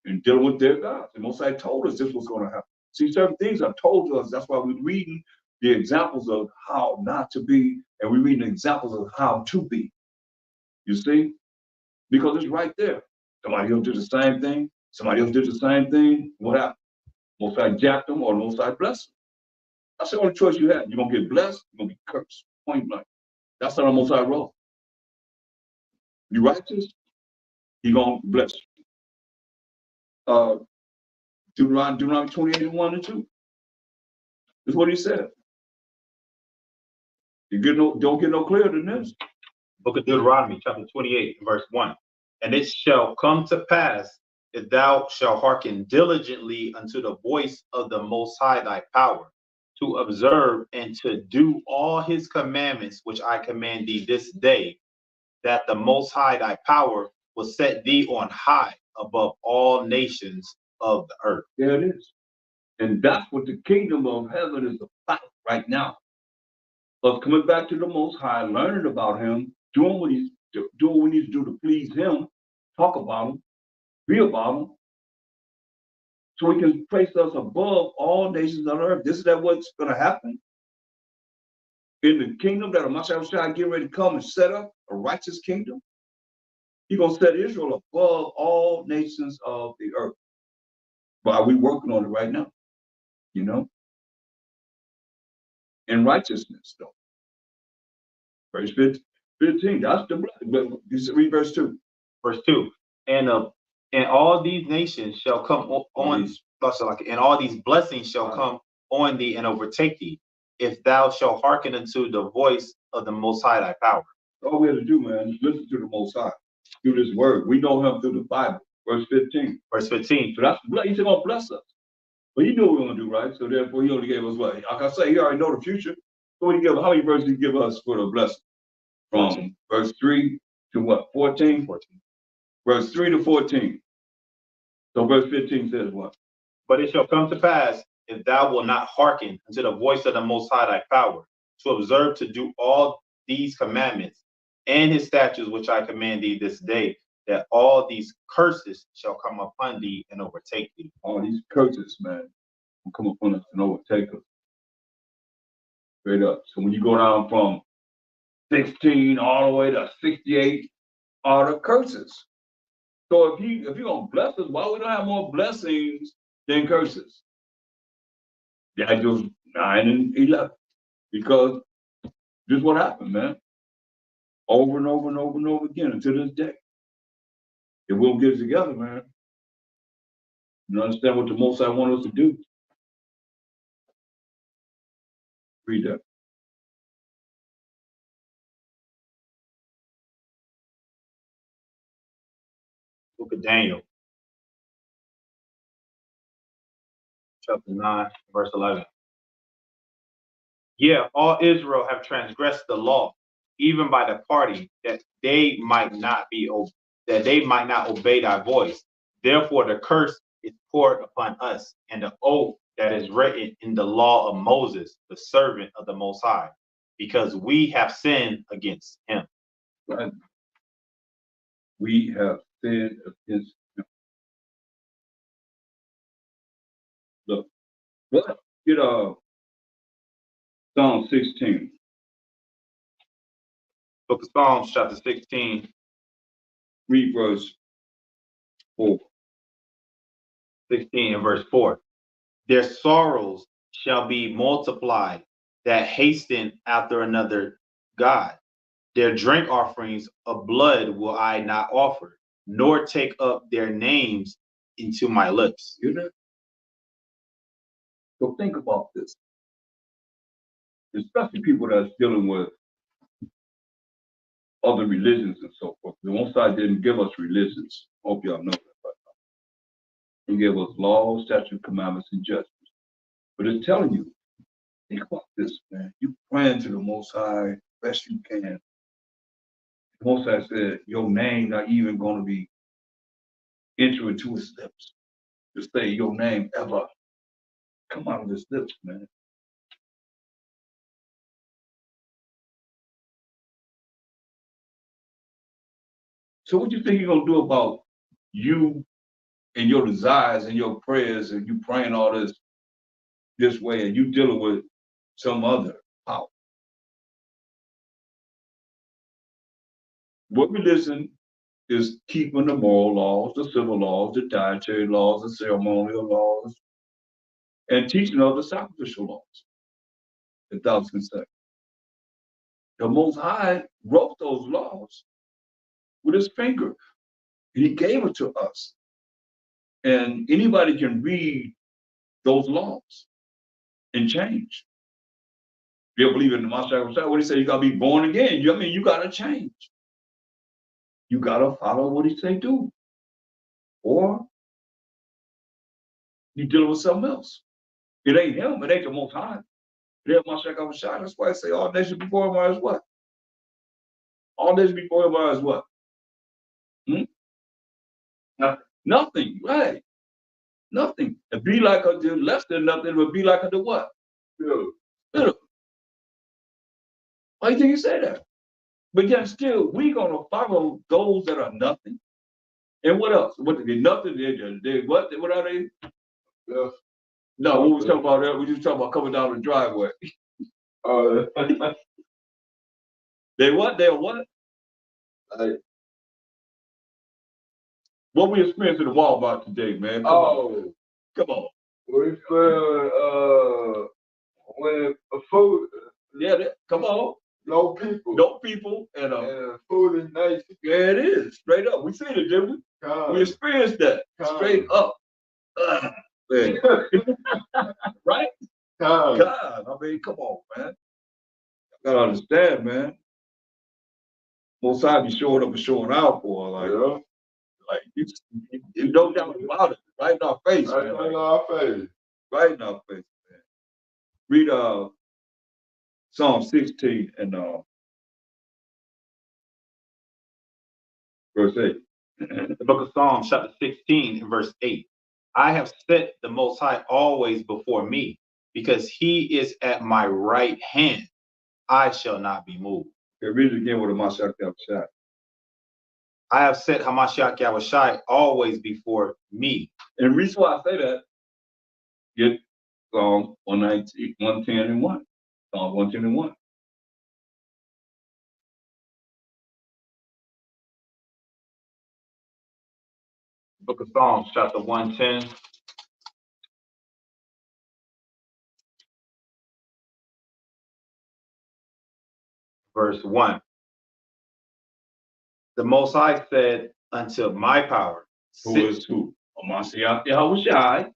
and dealing with their gods. And Most High told us this was going to happen. See, certain things are told to us. That's why we're reading the examples of how not to be, and we're reading examples of how to be. You see? Because it's right there. Somebody else did the same thing. Somebody else did the same thing. What happened? Most High jacked them, or Most High blessed them. That's the only choice you have. You're going to get blessed, you're going to be cursed. Point blank. That's how the Most High wrote. You righteous, He going to bless you. Deuteronomy 28 and 1 and 2. That's what he said. Don't get no clearer than this. Book of Deuteronomy, chapter 28, verse 1. And it shall come to pass, if thou shalt hearken diligently unto the voice of the Most High thy power, to observe and to do all his commandments which I command thee this day, that the Most High thy power will set thee on high above all nations of the earth. There it is. And that's what the kingdom of heaven is about right now. Us coming back to the Most High, learning about him, doing what we need to do to please him, talk about him, be about him, so he can place us above all nations on earth. This is what's going to happen in the kingdom that Mashiach Shai get ready to come and set up a righteous kingdom. He's going to set Israel above all nations of the earth. But we working on it right now, you know? In righteousness, though. Verse 15, that's the blood. You read verse 2. Verse 2. And all these nations shall come on, and all these blessings shall come on thee and overtake thee, if thou shalt hearken unto the voice of the Most High thy power. All we have to do, man, is listen to the Most High, through this word. We know him through the Bible. Verse 15. Verse 15. So that's blood. He's going to bless us. But he knew what we were going to do, right? So therefore, he only gave us what? Like I say, he already know the future. So how many verses did he give us for the blessing? From 14. Verse 3 to what? 14? 14. Verse 3 to 14. So verse 15 says what? But it shall come to pass, if thou wilt not hearken unto the voice of the Most High thy power, to observe to do all these commandments and his statutes which I command thee this day, that all these curses shall come upon thee and overtake thee. All these curses, man, will come upon us and overtake us. Straight up. So when you go down from 16 all the way to 68 are the curses. So if you're gonna bless us, why we don't have more blessings than curses? Daniel 9 and 11. Because this is what happened, man. Over and over and over and over again until this day. If we don't get it together, man. You understand what the Most High want us to do? Read that. Book of Daniel, chapter 9, verse 11. Yeah, all Israel have transgressed the law, even by departing, that they might not obey thy voice. Therefore, the curse is poured upon us, and the oath that is written in the law of Moses, the servant of the Most High, because we have sinned against him. Right. We have sinned against him. Look, what? Get Psalm 16. Book of Psalms, chapter 16. Read verse 4. 16 and verse 4. Their sorrows shall be multiplied that hasten after another God. Their drink offerings of blood will I not offer, nor take up their names into my lips. You know? So think about this. Especially people that's dealing with other religions and so forth. The Most High didn't give us religions. Hope y'all know that. He gave us laws, statutes, commandments, and judgments. But it's telling you, think about this, man. You praying to the Most High best you can. The Most High said, your name not even going to be entering to his lips. To say your name ever come out of his lips, man. So what you think you're going to do about you and your desires and your prayers and you praying all this way and you dealing with some other power? What religion is keeping the moral laws, the civil laws, the dietary laws, the ceremonial laws, and teaching of the sacrificial laws that thou can say. The Most High wrote those laws with his finger. He gave it to us. And anybody can read those laws and change. If you believe in the Mashiach, what he say, you gotta be born again. You gotta change. You gotta follow what he say do. Or you dealing with something else. It ain't him, it ain't the Most High. It ain't Mashiach. That's why I say all nations before him are as what? All nations before him are as what? Nothing, right? Nothing. And be like unto less than nothing, but be like unto what? Little. Why do you think you say that? But yet still, we gonna follow those that are nothing. And what else? What they nothing? They what? What are they? Yeah. No, we was talking about that. We just talking about coming down the driveway. They what? They are what? What we experienced in the Walmart today, man? Come on. We feel when food. Yeah, come on. No people, and food is nice. Yeah, it is. Straight up. We seen it, didn't we? God. We experienced that. God. Straight up. Right? God. I mean, come on, man. You gotta understand, man. Most times you showing up and showing out for like you no doubt about it. Right in our face. Right in our face. Right in our face, man. Read Psalm 16 and verse 8. The book of Psalms, chapter 16 and verse 8. I have set the Most High always before me, because he is at my right hand. I shall not be moved. Okay, read it again with a Mashiach Yahushua. I have set Hamashiach Yahushua always before me. And the reason why I say that, get Psalm 119, 110 and 1. Psalm 121. Book of Psalms, chapter 110. Verse 1. The Most High said unto my power, Who is who? Amashiach Yahushai.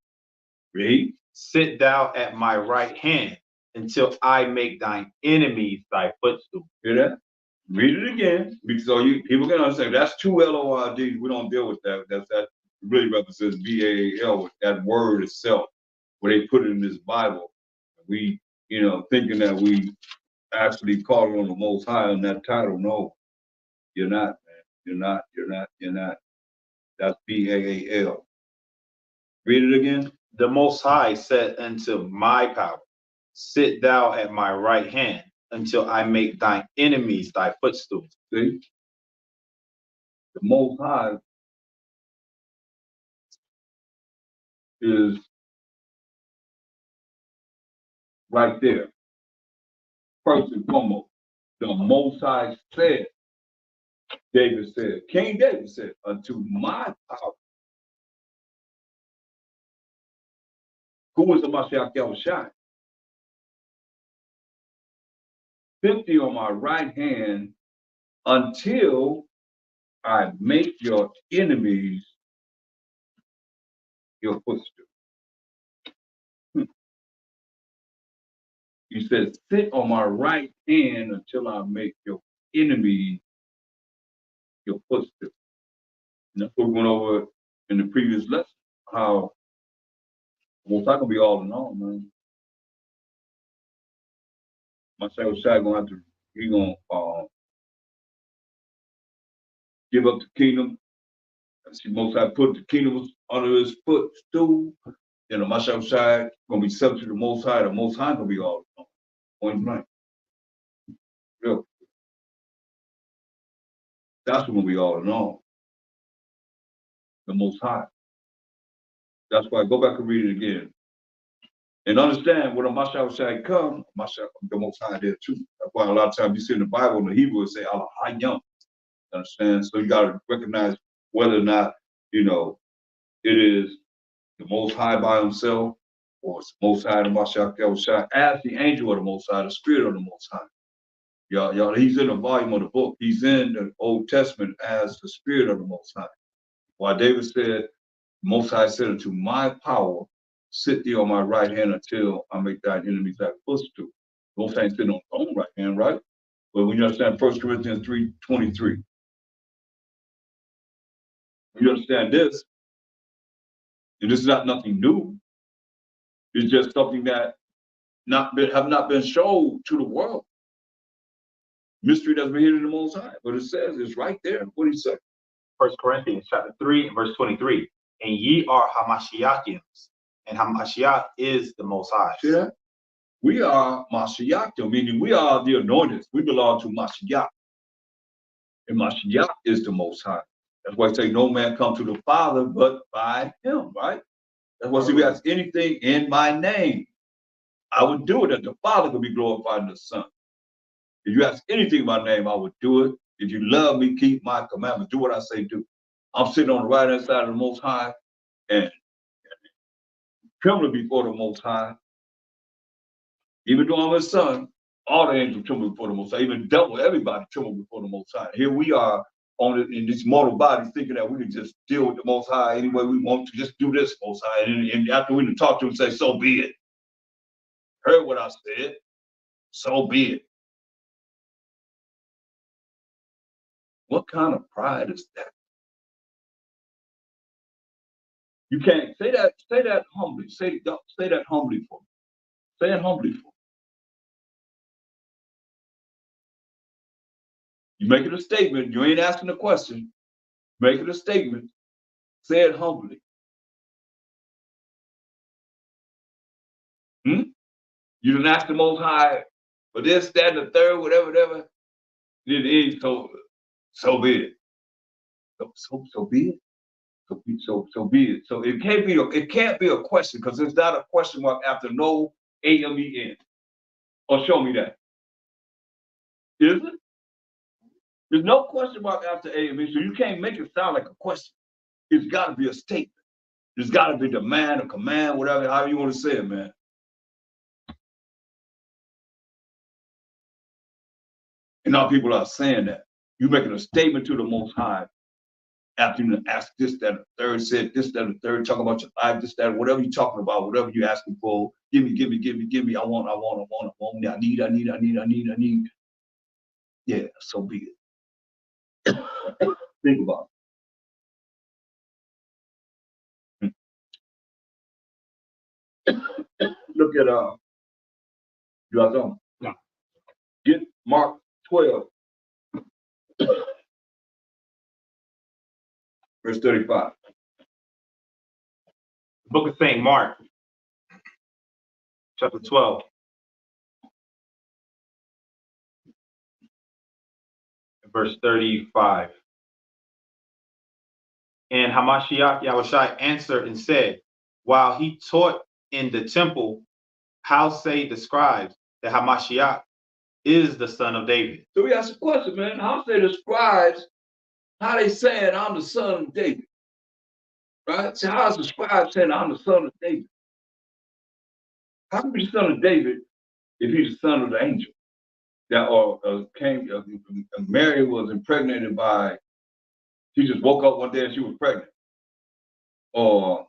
Read. Sit thou at my right hand until I make thine enemies thy footstool. Hear that? Read it again. So people can understand. That's two L-O-R-D. We don't deal with that. That really represents B-A-A-L, that word itself, where they put it in this Bible. We, thinking that we actually call on the Most High on that title. No, you're not, man. You're not. That's B-A-A-L. Read it again. The Most High said unto my power, sit thou at my right hand until I make thine enemies thy footstool. See? The Most High is right there. First and foremost, the Most High said, David said, King David said, unto my power. Who is the Mashiach Yahushai? Sit thee on my right hand until I make your enemies your footstool. He says, sit on my right hand until I make your enemies your footstool. And that's what we went over in the previous lesson, how it's not gonna be all in all, man. Mashiach gonna have to, he gonna give up the kingdom. See, Most High put the kingdom under his footstool. Then the Mashiach gonna be subject to the Most High. The Most High gonna be all in all. Point blank. Real. That's what gonna be all in all. The Most High. That's why go back and read it again. And understand when a Mashiach come, the Most High there too. That's why a lot of times you see in the Bible in the Hebrew it say Allah Hayyam. Understand? So you gotta recognize whether or not, it is the Most High by himself, or it's the Most High, the Mashiach as the angel of the Most High, the Spirit of the Most High. Y'all, he's in the volume of the book. He's in the Old Testament as the Spirit of the Most High. Why David said, Most High said unto my power, sit thee on my right hand until I make thine enemies thy footstool. Most High sitting on his own right hand, right? But when you understand 1 Corinthians 3:23, you understand this, and this is nothing new. It's just something that have not been shown to the world. Mystery that's been hidden in the Most High. But it says it's right there. What he said. 1 Corinthians chapter 3, verse 23. And ye are Hamashiachims, and Hamashiach is the Most High. See that? We are Mashiach, meaning we are the anointed. We belong to Mashiach. And Mashiach is the Most High. That's why I say no man come to the Father but by him, right? That's why we ask anything in my name, I would do it that the Father could be glorified in the Son. If you ask anything in my name, I would do it. If you love me, keep my commandments, do what I say do. I'm sitting on the right hand side of the Most High and trembling before the Most High. Even though I'm his son, all the angels tremble before the Most High. Even devil, everybody tremble before the Most High. Here we are in this mortal body thinking that we can just deal with the Most High any way we want to, just do this, Most High. And after we talk to him, say, so be it. Heard what I said, so be it. What kind of pride is that? You can't say that humbly. Say that humbly for me. Say it humbly for me. You make it a statement. You ain't asking a question. Make it a statement. Say it humbly. You didn't ask the Most High for this, that, and the third, whatever. Then so be it. So be it. So be it. So it can't be a question because it's not a question mark after no AMEN. Or show me that. Is it? There's no question mark after A and B, so you can't make it sound like a question. It's got to be a statement. There's got to be demand or command, whatever, however you want to say it, man. And now people are saying that. You're making a statement to the Most High after you ask this, that, the third, said this, that, the third, talk about your life, this, that, whatever you're talking about, whatever you're asking for, give me, I want, I need. Yeah, so be it. Think about it. Look at you guys on. No. Get Mark 12, verse 35. The book of St. Mark, chapter 12. Verse 35. And Hamashiach Yahushua answered and said, while he taught in the temple, how say the scribes that Hamashiach is the son of David? So we ask a question, man. How say the scribes, how they saying I'm the son of David? Right? So how's the scribe saying I'm the son of David? How can be the son of David if he's the son of the angel? That Mary was impregnated by, she just woke up one day and she was pregnant. Or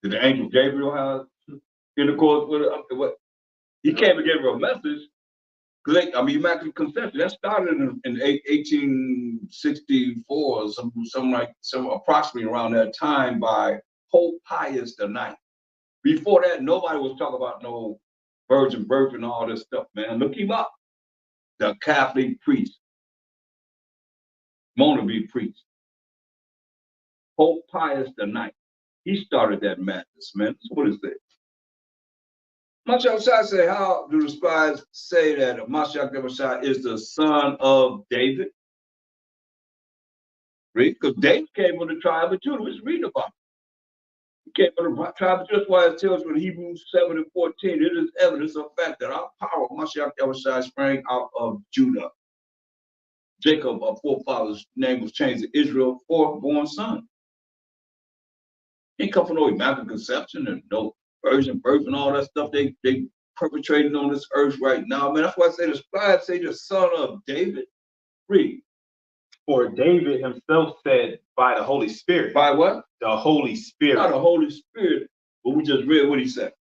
did the angel Gabriel have intercourse with her? What? He came and gave her a message. Because Immaculate Conception, that started in 1864 or some approximately around that time by Pope Pius IX. Before that, nobody was talking about no virgin birth and all this stuff, man. Look him up. The Catholic priest, wannabe priest, Pope Pius IX. He started that madness, man. So what is that? Mashiach say, how do the scribes say that Mashiach is the son of David? Read, because David came from the tribe of Judah. Let's read about it. He came from the tribe of Judah. That's why it tells you in Hebrews 7 and 14, it is evidence of fact that our power, Mashiach sprang out of Judah. Jacob, our forefather's name was changed to Israel, fourth-born son. He ain't come from no Immaculate Conception and no virgin birth and all that stuff they perpetrating on this earth right now. Man, that's why I say the scribes say the son of David. Read. For David himself said by the Holy Spirit. By what? The Holy Spirit. By the Holy Spirit. But we just read what he said.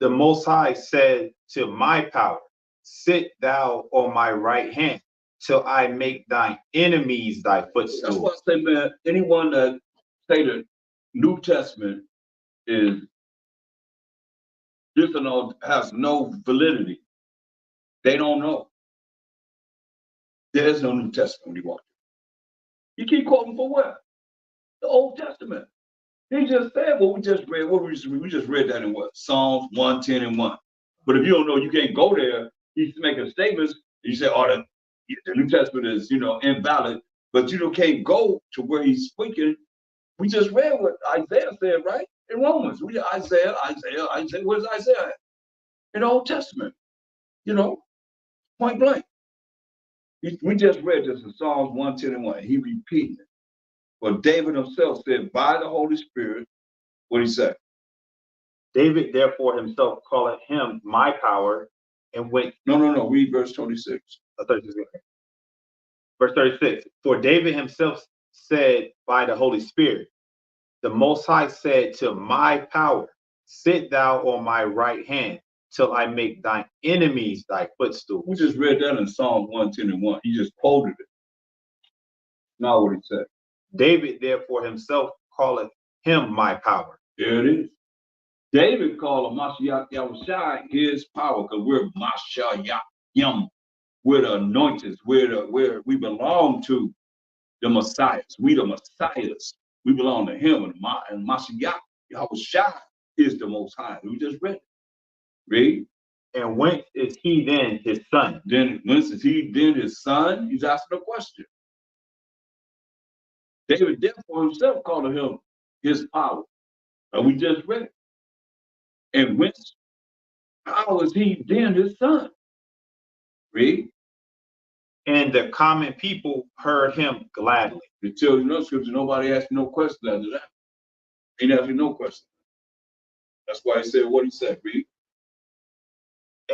The Most High said to my power, sit thou on my right hand till I make thine enemies thy footstool. That's why I say, man, anyone that say the New Testament is just has no validity. They don't know. There's no New Testament when you walk through. You keep quoting for what? The Old Testament. He just said what we just read. We just read that in what? Psalms 110 and 1. But if you don't know, you can't go there. He's making statements. You say, oh, the New Testament is, invalid. But you can't go to where he's speaking. We just read what Isaiah said, right? In Romans. Isaiah. Where's Isaiah at? In the Old Testament. Point blank. We just read this in Psalms 110 and 1. He repeated it. But David himself said, by the Holy Spirit, what he said? David therefore himself calleth him my power and went. No. Read verse 26. 36. Verse 36. For David himself said by the Holy Spirit, the Most High said to my power, sit thou on my right hand till I make thine enemies thy footstool. We just read that in Psalms 110 and 1. He just quoted it. Now what he said. David therefore himself calleth him my power. There it is. David called Mashiach Yahushua his power, because we're Mashiach. We're the anointed. We belong to the Messiahs. We the Messiahs. We belong to him. And Mashiach Yahushua is the Most High. We just read it. Read. And whence is he then his son? Then whence is he then his son? He's asking a question. David therefore himself called him his power. And we just read it. And whence how is he then his son? Read. And the common people heard him gladly. It tells you no scripture, nobody asked no question after that. He didn't ask you no question. That's why he said what he said, read.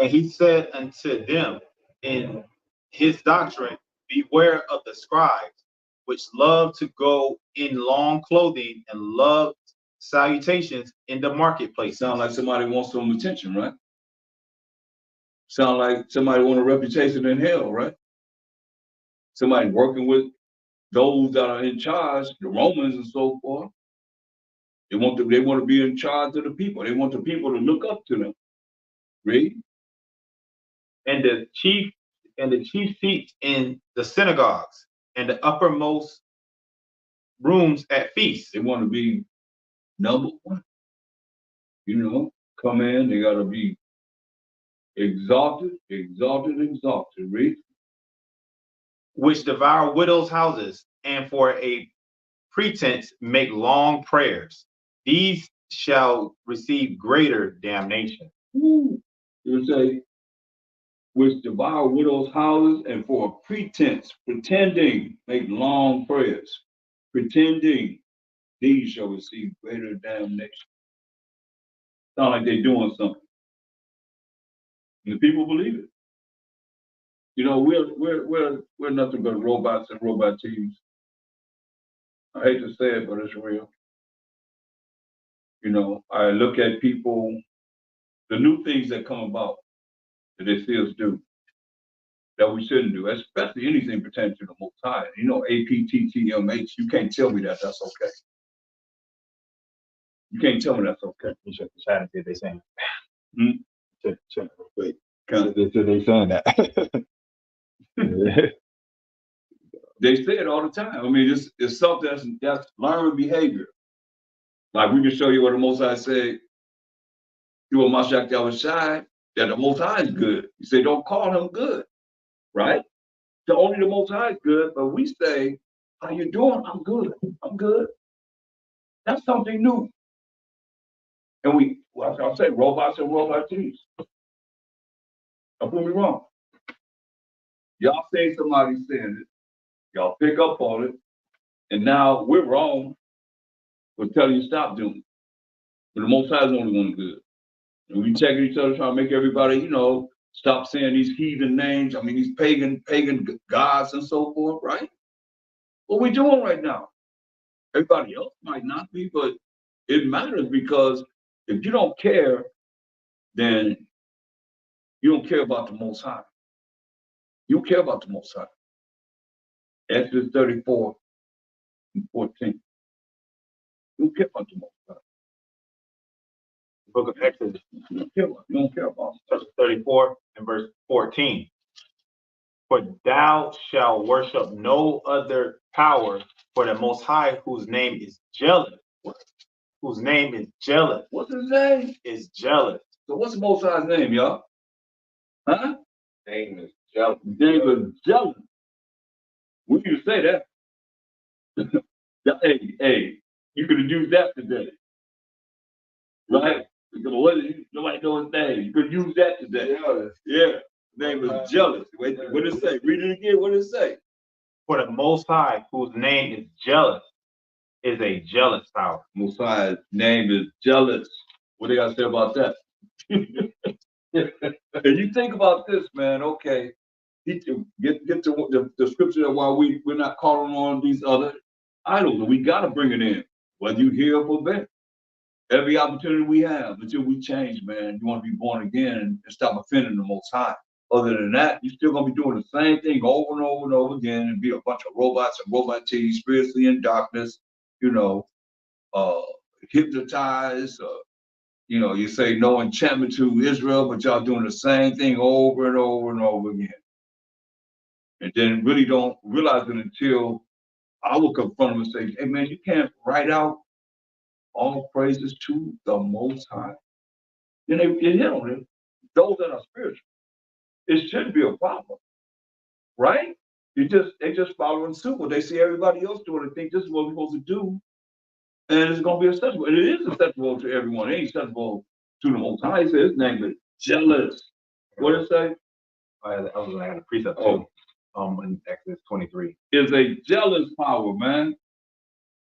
And he said unto them in his doctrine, beware of the scribes, which love to go in long clothing and love salutations in the marketplace. Sound like somebody wants some attention, right? Sound like somebody want a reputation in hell, right? Somebody working with those that are in charge, the Romans and so forth. They want to be in charge of the people. They want the people to look up to them. Read. And the chief seats in the synagogues and the uppermost rooms at feasts. They want to be number one. You know, come in, they gotta be exalted. Read. Which devour widows' houses, and for a pretense make long prayers. These shall receive greater damnation. It would say, which devour widows' houses, and for a pretense, pretending, make long prayers. Pretending, these shall receive greater damnation. Sound like they're doing something. And the people believe it. You know, we're nothing but robots and robot teams. I hate to say it, but it's real. You know, I look at people, the new things that come about that they see us do that we shouldn't do, especially anything pertaining to the Most High. You know, APTTMH, you can't tell me that that's okay. You can't tell me that's okay. You should chat and see if they saying Hmm? Check real quick. Kind So they saying that. They say it all the time. I mean, it's something that's learned behavior. Like we can show you what the Most High said through a Mashiach Yahushai, that the Most High is good. You say, don't call him good, right? So only the Most High is good, but we say, how you doing? I'm good. I'm good. That's something new. And I'll say, robots and robot teams. Don't put me wrong. Y'all say somebody saying it, y'all pick up on it, and now we're wrong for telling you stop doing it. But the Most High is the only one good. And we checking each other, trying to make everybody, you know, stop saying these heathen names. I mean, these pagan gods and so forth, right? What we doing right now? Everybody else might not be, but it matters because if you don't care, then you don't care about the Most High. You don't care about the Most High. Exodus 34 and 14. You don't care about the Most High. Book of Exodus, You don't care about him. chapter 34 and verse 14. For thou shalt worship no other power, for the Most High, whose name is jealous. Whose name is jealous. What's his name? Is jealous. So what's the Most High's name, y'all? Huh? Name is jealous. His name is jealous. We need to say that. Hey, you could have used that today. Right? Because nobody knows his name. You could use that today. Jealous. Yeah. His name is jealous. Wait, what did it say? Read it again. What did it say? For the Most High, whose name is jealous, is a jealous power. Most High's name is jealous. What do you got to say about that? And you think about this, man, okay. Get to the scripture that while we're not calling on these other idols, and we got to bring it in, whether you hear or forbear. Every opportunity we have until we change, man, you want to be born again and stop offending the Most High. Other than that, you're still going to be doing the same thing over and over and over again and be a bunch of robots and robot teams, spiritually in darkness, you know, hypnotized. You know, you say no enchantment to Israel, but y'all doing the same thing over and over and over again. And then really don't realize it until I will confront them and say, hey, man, you can't write out all praises to the Most High. Then they hit on it. Those that are spiritual. It shouldn't be a problem, right? They just following suit. What they see everybody else doing and think this is what we're supposed to do. And it's going to be acceptable. And it is acceptable to everyone. It ain't acceptable to the Most High. He said his name is Jealous. What did it say? I had a precept Oh. too. In Exodus 23. Is a jealous power, man.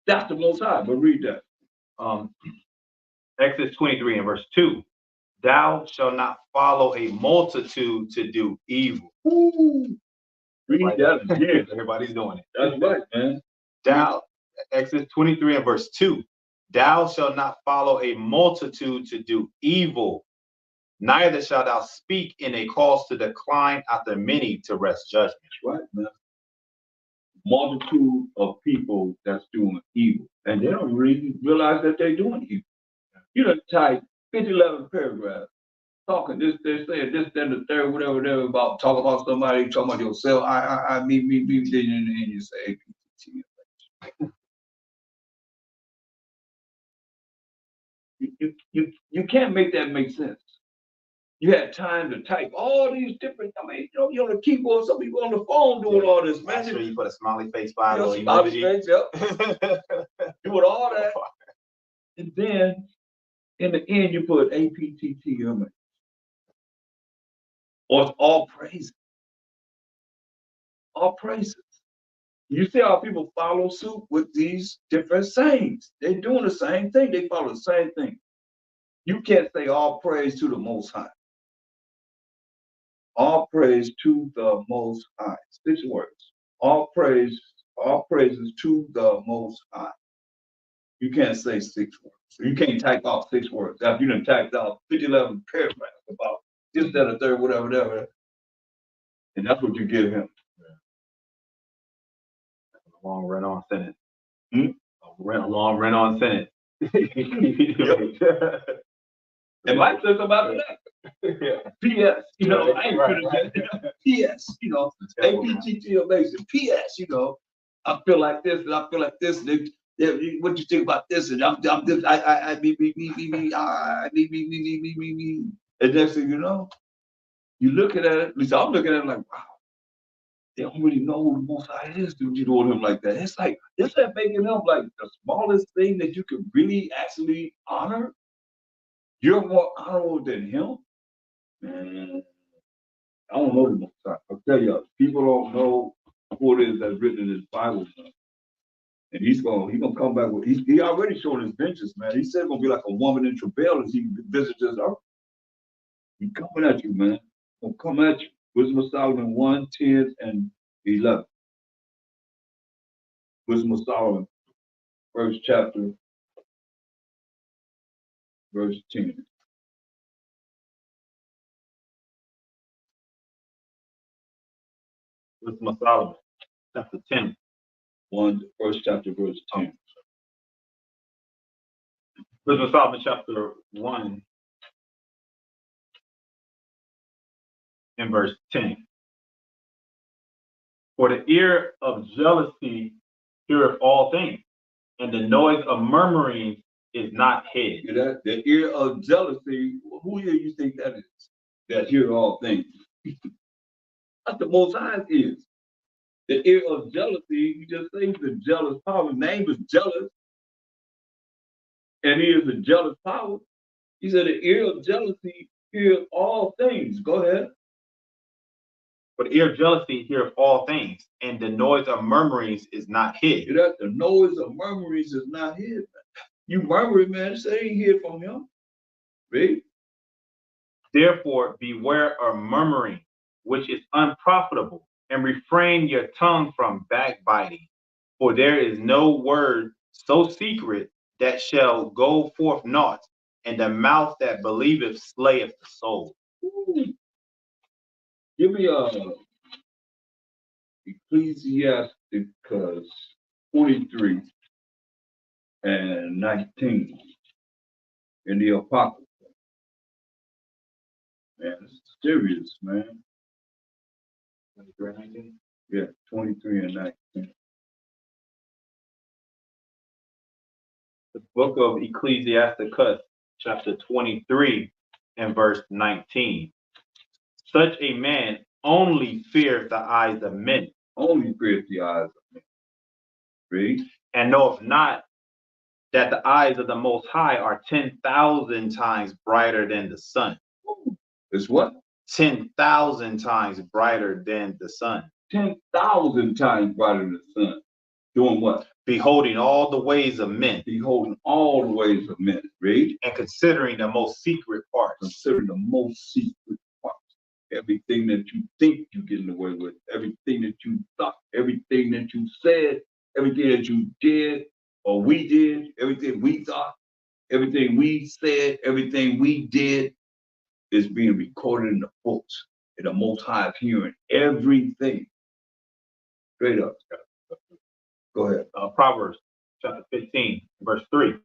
That's the Most High. But read that. Exodus 23 and verse 2. Thou shalt not follow a multitude to do evil. Ooh. Read that again. Everybody's doing it. That's right, man. Exodus 23 and verse 2. Thou shalt not follow a multitude to do evil, neither shalt thou speak in a cause to decline after many to rest judgment. Right, man. Multitude of people that's doing evil. And they don't really realize that they're doing evil. You done type 11 paragraphs, talking this, saying this, then the third, whatever, about talk about somebody, talking about yourself, me, and you say APT. You can't make that make sense. You had time to type all these different, you're on the keyboard, some people on the phone doing all this, man. Make sure you put a smiley face by You know, smiley face, yep. Doing all that. And then in the end, you put APTTM. Or it's all praises. All praises. You see how people follow suit with these different sayings. They're doing the same thing. They follow the same thing. You can't say all praise to the Most High. All praise to the Most High. 6 words. All praises to the Most High. You can't say 6 words. So you can't type out 6 words. After you done typed out 11 paragraphs about this, that, or third, whatever. And that's what you give him. A long run-on sentence. A long run-on sentence. And Mike says about that. P.S. I ain't finished that. P.S. APTT amazing. P.S. I feel like this and I feel like this. And what you think about this? And I'm this. Me. And next thing you know, you looking at it. At least I'm looking at it like, wow. They don't really know who the Most High is, dude. You doing him like that? It's like making him like the smallest thing that you could really actually honor. You're more honorable than him, man. I don't know the Most High. I'll tell you, people don't know who it is that's written in his Bible, man. And he's gonna come back with. He already showed his vengeance, man. He said it's gonna be like a woman in travail as he visits this earth. He's coming at you, man. He's gonna come at you. Wisdom of Solomon 1, 10, and 11. Wisdom of Solomon, first chapter, verse 10. Wisdom of Solomon, chapter 10. First chapter, verse 10. Wisdom of Solomon, chapter 1, and verse 10. For the ear of jealousy heareth all things, and the noise of murmuring is not hid. You know, the ear of jealousy, who here you think that is? That hear all things. That's the Most High's ears. The ear of jealousy, you just say the jealous power. His name is jealous. And he is a jealous power. He said the ear of jealousy hears all things. Go ahead. For the ear of jealousy heareth all things, and the noise of murmurings is not hid. You know, the noise of murmurings is not hid. You murmuring, man, say ain't hear from him. Read. Therefore, beware of murmuring, which is unprofitable, and refrain your tongue from backbiting. For there is no word so secret that shall go forth naught, and the mouth that believeth slayeth the soul. Ooh. Give me Ecclesiasticus 23 and 19 in the Apocrypha. Man, it's serious, man. 23 and 19? Yeah, 23 and 19. The book of Ecclesiasticus, chapter 23 and verse 19. Such a man only fears the eyes of men. Only fears the eyes of men. Read. And knoweth not that the eyes of the Most High are 10,000 times brighter than the sun. It's what? 10,000 times brighter than the sun. 10,000 times brighter than the sun. Doing what? Beholding all the ways of men. Beholding all the ways of men. Read. And considering the most secret parts. Considering the most secret parts. Everything that you think you're getting away with, everything that you thought, everything that you said, everything that you did or we did, everything we thought, everything we said, everything we did is being recorded in the books. And the Most High is hearing everything. Straight up. Go ahead. Proverbs chapter 15, verse 3.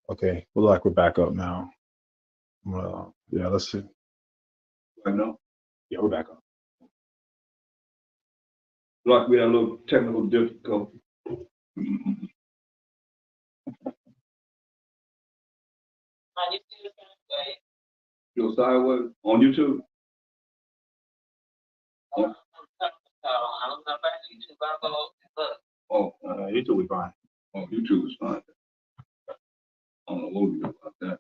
Okay, look like we're back up now. Yeah, let's see. I know. Yeah, we're back up. Like we had a little technical difficulty. You're sideways on YouTube? Oh, YouTube we fine. oh, YouTube is fine. I don't know what we do about that.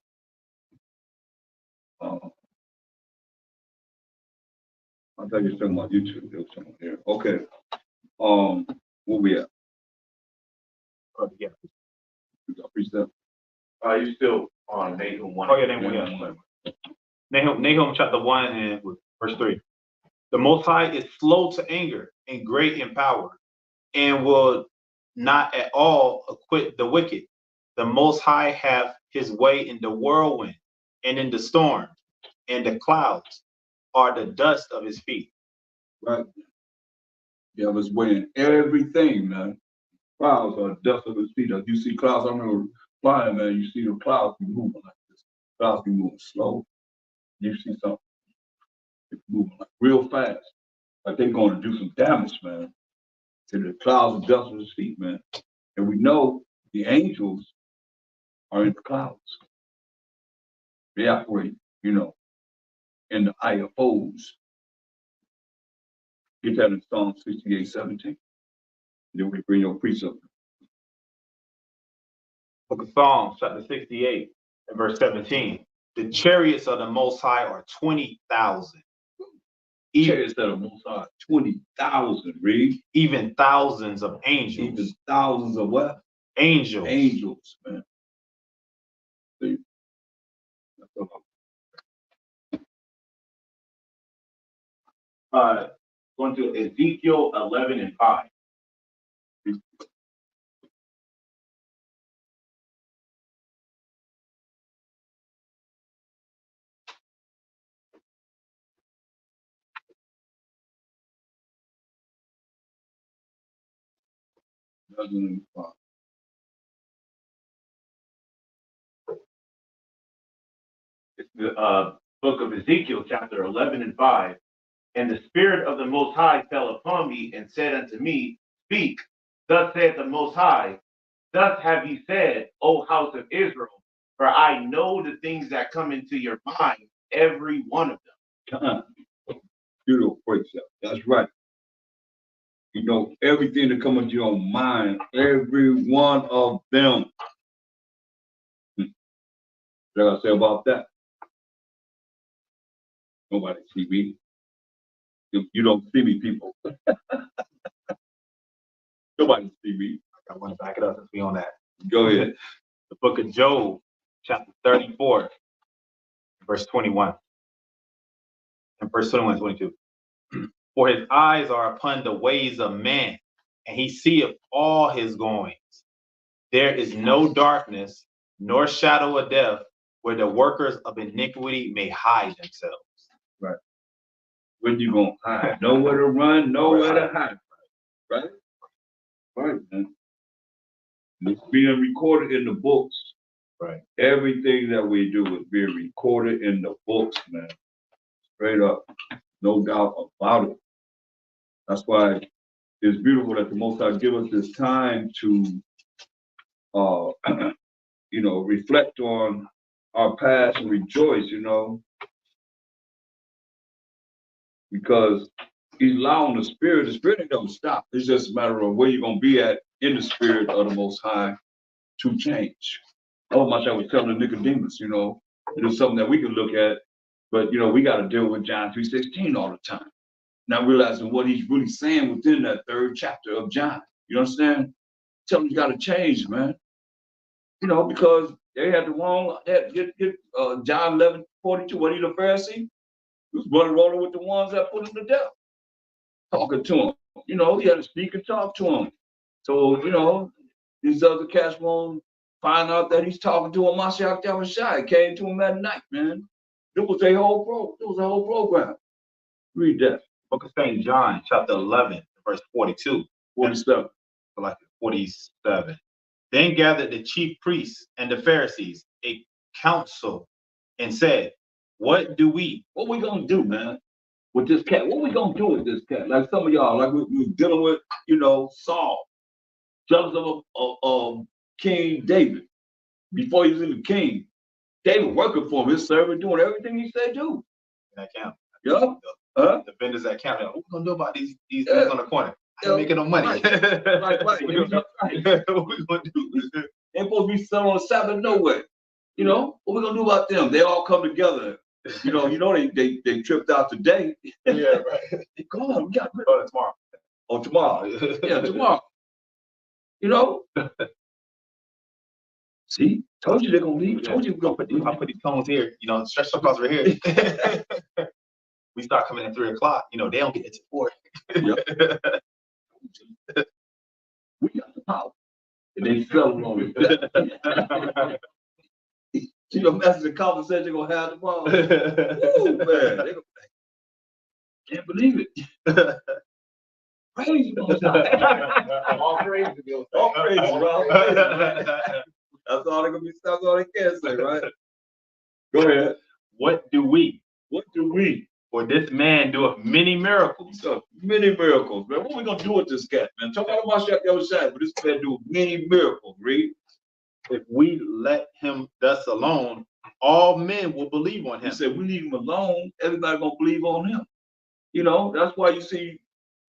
I thought you were talking about YouTube. They were talking here. Okay. Where we at? Yeah. We got precept. You still on Nahum 1? Oh yeah, Nahum chapter 1 and verse 3. The Most High is slow to anger and great in power, and will not at all acquit the wicked. The Most High hath his way in the whirlwind and in the storm, and the clouds are the dust of his feet. Right. Yeah, was weighing everything, man. Clouds are dust of his feet. As you see clouds, I remember flying, man. You see the clouds be moving like this. Clouds be moving slow. You see something moving like real fast, like they're going to do some damage, man. To the clouds of dust of his feet, man. And we know the angels are in the clouds. They operate, in the IFOs. Get that in Psalm 68:17. Then we bring your precept. Book of Psalms, chapter 68, and verse 17. The chariots of the Most High are 20,000. Chariots that are Most High, 20,000, read. Even thousands of angels. Even thousands of what? Angels. Angels, man. See? That's all. Going to Ezekiel 11 and 5. It's the book of Ezekiel, chapter 11 and 5. And the Spirit of the Most High fell upon me and said unto me, Speak, thus saith the Most High, thus have ye said, O house of Israel, for I know the things that come into your mind, every one of them. Beautiful precept. That's right. You know, everything that comes into your mind, every one of them. What I say about that? Nobody see me. You don't see me, people. Nobody see me. I want to back it up since we on that. Go ahead. The book of Job, chapter 34, verse 21. And verse 21 and 22. For his eyes are upon the ways of man, and he seeth all his goings. There is no darkness, nor shadow of death, where the workers of iniquity may hide themselves. Right. When you gonna hide? Nowhere to run, nowhere to hide. Right? Right, man. It's being recorded in the books. Right. Everything that we do is being recorded in the books, man. Straight up. No doubt about it. That's why it's beautiful that the Most High give us this time to reflect on our past and rejoice, because he's allowing the spirit ain't gonna stop. It's just a matter of where you're gonna be at in the spirit of the Most High to change. Oh, much I was telling Nicodemus, it is something that we can look at, but we got to deal with John 3:16 all the time. Not realizing what he's really saying within that third chapter of John. You understand? Tell him you got to change, man. Because they had the wrong, John 11:42, what he the Pharisee? He was running rolling with the ones that put him to death. Talking to him. He had to speak and talk to him. So, these other cats won't find out that he's talking to a Mashiach Yahushua. Came to him at night, man. It was a whole program. Read that. Book of St. John, chapter 11, verse 42. 47. Like 47. Then gathered the chief priests and the Pharisees a council and said, what do we? What we gonna do, man, with this cat? What we gonna do with this cat? Like some of y'all, like we were dealing with, Saul, jealous of King David. Before he was in the king, David working for him, his servant, doing everything he said do. That camp. Yeah. The vendors at camp. What we gonna do about these things on the corner? I ain't making no money. Right. What we gonna do? They supposed to be selling on the Sabbath no way. What we gonna do about them? They all come together. They tripped out today. Yeah, right. Come on, we got Tomorrow. Oh, tomorrow. Yeah, tomorrow. See, told you they're gonna leave. Told you we're gonna put these. I'll put these cones here, stretch them across right here. We start coming at 3 o'clock, they don't get it to 4. We got the power. And they selling on it. See your message and conversation gonna have tomorrow. Ooh, man. They can't believe it. Praise God. All praise to you. All praise, bro. That's all they can say, right? Go ahead. What do we? What do we? For this man doeth many miracles. So, many miracles, man. What we gonna do with this cat, man? Talk about the other side, but this man do many miracles, read. If we let him thus alone, all men will believe on him. He said, we leave him alone, everybody gonna believe on him. That's why you see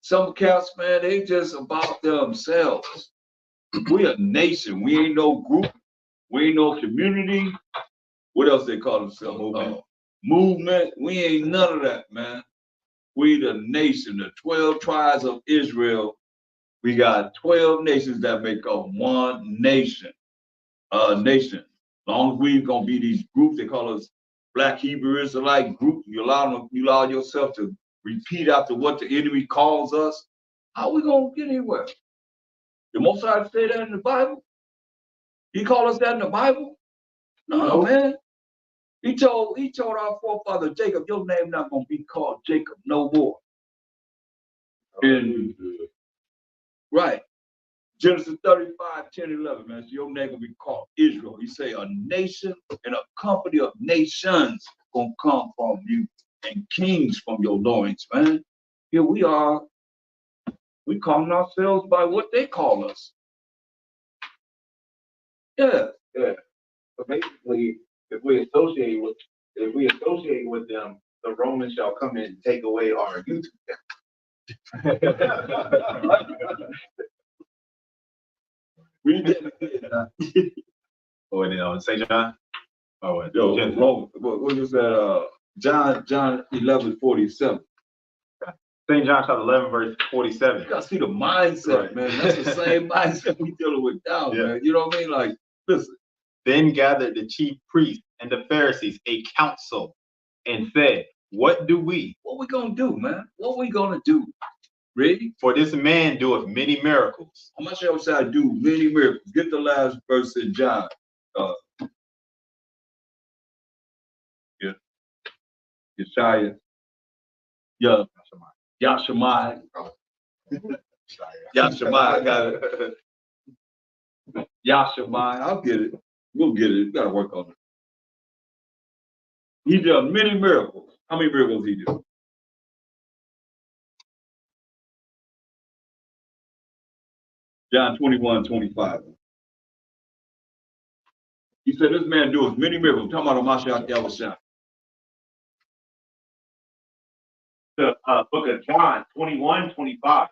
some cats, man, they just about themselves. We a nation. We ain't no group. We ain't no community. What else they call themselves? Movement. We ain't none of that, man. We the nation, the 12 tribes of Israel. We got 12 nations that make up one nation. Nation. As long as we gonna be these groups, they call us Black Hebrew Israelite group. You allow yourself to repeat after what the enemy calls us. How we gonna get anywhere? The Most High say that in the Bible? He called us that in the Bible? No, man. He told our forefather Jacob, your name not gonna be called Jacob no more. Right. Genesis 35, 10, 11, man. So your name gonna be called Israel. He say a nation and a company of nations gonna come from you and kings from your loins, man. Here we are. We calling ourselves by what they call us. Yeah. So basically, if we associate with them, the Romans shall come in and take away our YouTube We did. Oh, and St. John? Oh, what? What is that? John 11:47. St. John chapter 11, verse 47. You gotta see the mindset, right, man. That's the same mindset we dealing with now, man. You know what I mean? Like, listen. Then gathered the chief priests and the Pharisees a council and said, what do we? What we gonna do, man? What we gonna do? Ready? For this man doeth many miracles. I'm not sure what I do many miracles. Get the last verse in John. Yeshaya. Yeah. Yashemai. Yashemai. I got it. Yashemai. I'll get it. We'll get it. We gotta work on it. He did many miracles. How many miracles he did? John 21:25. He said, this man doeth many miracles. Talking about Mashiach Yahushua. The book of John 21:25.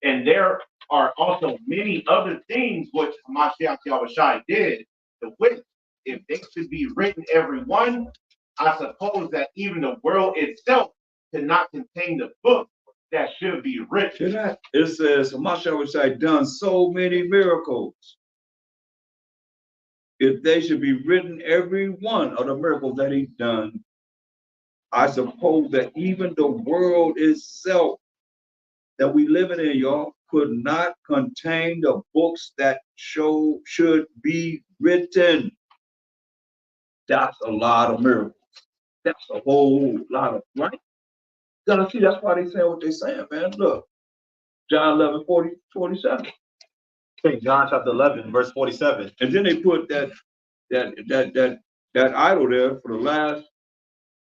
And there are also many other things which Mashiach Yahushua did, the which, if they should be written every one, I suppose that even the world itself cannot contain the book that should be written. It says Mashiach done so many miracles. If they should be written every one of the miracles that he's done, I suppose that even the world itself that we living in, y'all, could not contain the books that should be written. That's a lot of miracles. That's a whole lot of, right? You gotta see, that's why they saying what they saying, man. Look, John 11:47. St. John chapter 11, verse 47. And then they put that idol there for the last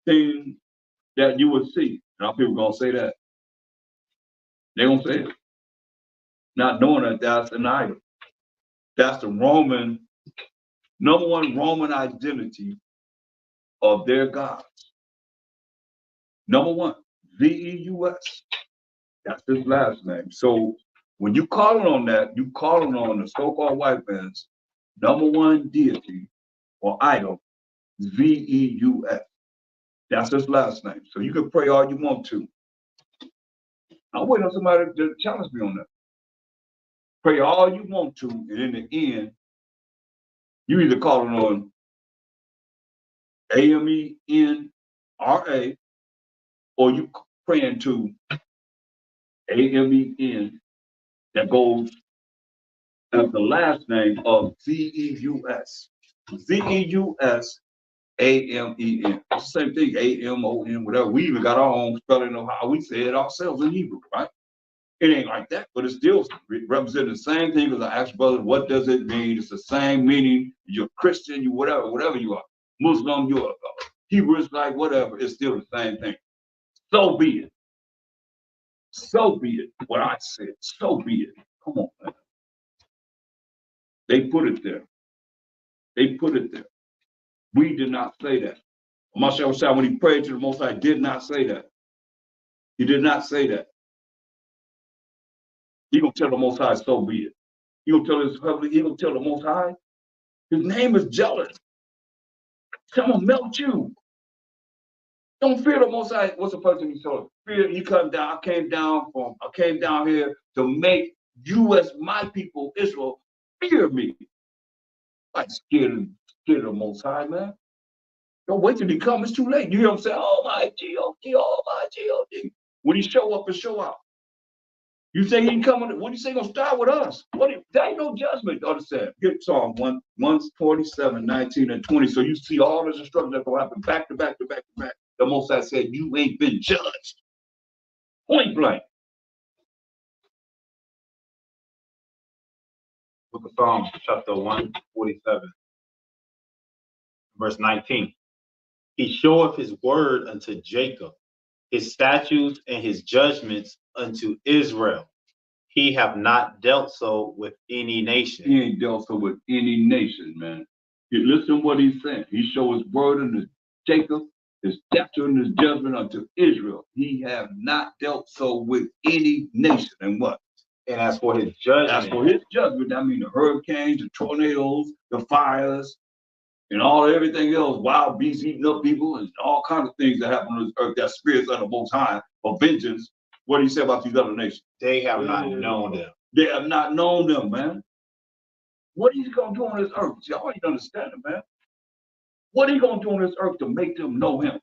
thing that you would see. Now people gonna say that. They're gonna say it. Not knowing that that's an idol. That's the Roman, number one Roman identity of their gods. Number one, Zeus. That's his last name. So when you calling on that, you calling on the so-called white man's number one deity or idol, Zeus. That's his last name. So you can pray all you want to. I'm waiting on somebody to challenge me on that. Pray all you want to, and in the end, you either calling on Amenra, or you praying to Amen that goes as the last name of Zeus. Zeus, Amen. It's the same thing, Amon, whatever. We even got our own spelling of how we say it ourselves in Hebrew, right? It ain't like that, but it's still representing the same thing as I asked brother, what does it mean? It's the same meaning. You're Christian, you whatever you are. Muslim, you're Hebrew, is like whatever. It's still the same thing. So be it. So be it. What I said, so be it. Come on, man. They put it there. They put it there. We did not say that. Mashiach Shah, when he prayed to the Most High, did not say that. He did not say that. He gonna tell the Most High, so be it. He gonna tell his public, he gonna tell the Most High, his name is jealous. Someone melt you. Don't fear the Most High. What's the first thing he told? Fear, he come down. I came down here to make you as my people, Israel, fear me. Like scared of the Most High, man. Don't wait till he comes. It's too late. You hear him say, "Oh my G.O.D., oh my G.O.D." When he show up and show out, you say he coming? What do you say gonna start with us? There ain't no judgment. Understand? Get Psalm 147, 19 and 20. So you see all the destruction that will happen back to back to back to back. The Most High said, "You ain't been judged." Point blank. Book of Psalms, chapter 147, verse 19. He showeth his word unto Jacob, his statutes and his judgments unto Israel. He have not dealt so with any nation. He ain't dealt so with any nation, man. You listen to what he's saying. He showed his word unto Jacob, his statute and his judgment unto Israel. He have not dealt so with any nation. And what? And as for his judgment, I mean the hurricanes, the tornadoes, the fires, and everything else, wild beasts eating up people, and all kinds of things that happen on this earth, that spirits of the Most High for vengeance. What do you say about these other nations? They have not known them. They have not known them, man. What are you going to do on this earth? Y'all ain't understanding, man. What are you going to do on this earth to make them know him?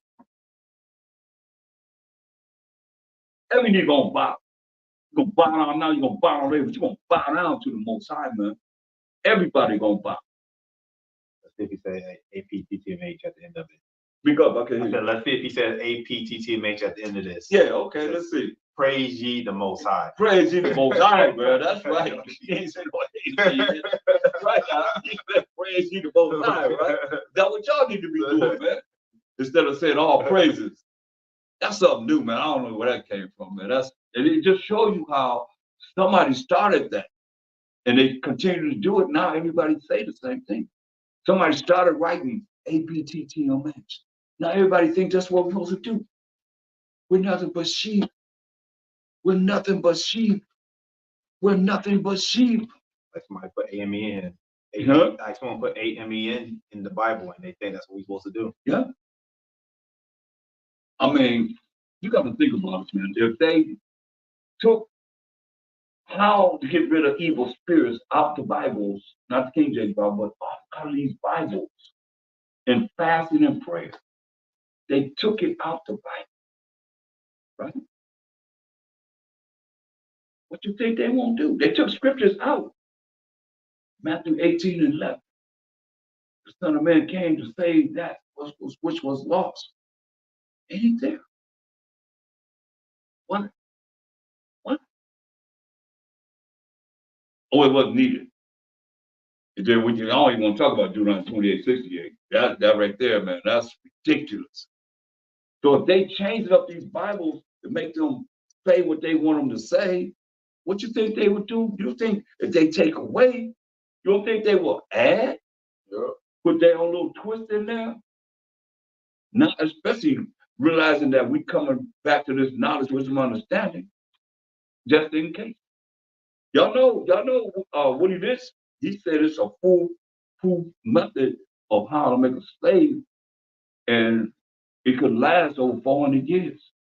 Every nigga going to bow. You're going to bow down now, you're going to bow down later, but you're going to bow down to the Most High, man. Everybody going to bow. Let's see if he says APTTMH at the end of it. Speak up, okay. Let's see if he says APTTMH at the end of this. Yeah, okay, let's see. Praise ye the Most High. Praise ye the Most High, bro. That's right. He ain't saying no APT. That's right. Praise ye the Most High, right? That's what y'all need to be doing, man. Instead of saying all praises. That's something new, man. I don't know where that came from, man. And it just shows you how somebody started that. And they continue to do it now. Everybody say the same thing. Somebody started writing APTTMH. Now everybody thinks that's what we're supposed to do. We're nothing but sheep. We're nothing but sheep. We're nothing but sheep. Like somebody put AMEN. Huh? Like someone put AMEN in the Bible, and they think that's what we're supposed to do. Yeah. I mean, you got to think about it, man. If they took how to get rid of evil spirits out the Bibles, not the King James Bible, but out of these Bibles, and fasting and prayer, they took it out the Bible, right? What you think they won't do? They took scriptures out. Matthew 18 and 11. The Son of Man came to save that which was lost. Ain't there? What? Oh, it wasn't needed. And then we don't even want to talk about Deuteronomy 28:68. That right there, man, that's ridiculous. So if they change up these Bibles to make them say what they want them to say, what you think they would do? You think if they take away, you don't think they will add? Yeah. Put their own little twist in there? Not especially realizing that we coming back to this knowledge, wisdom, understanding, just in case. Y'all know what he did? He said it's a foolproof method of how to make a slave, and it could last over 400 years.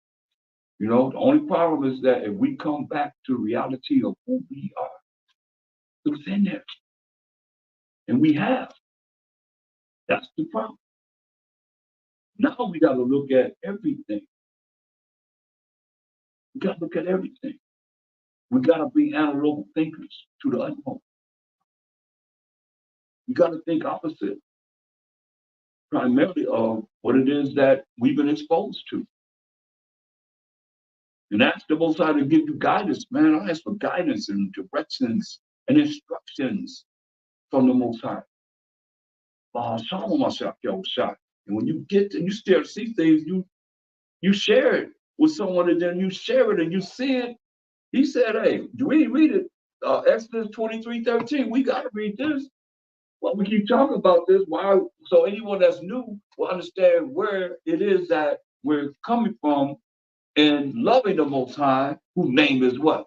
You know, the only problem is that if we come back to the reality of who we are, it's in there. And we have. That's the problem. Now we got to look at everything. We got to look at everything. We got to be analytical thinkers to the utmost. We got to think opposite, primarily of what it is that we've been exposed to. And ask the Most High to give you guidance, man. I ask for guidance and directions and instructions from the Most High. And when you get to, you still see things, you share it with someone, and then you share it and you see it. He said, hey, we read it. Exodus 23:13. We got to read this. Well, we keep talking about this. Why? So anyone that's new will understand where it is that we're coming from and loving the Most High, whose name is what?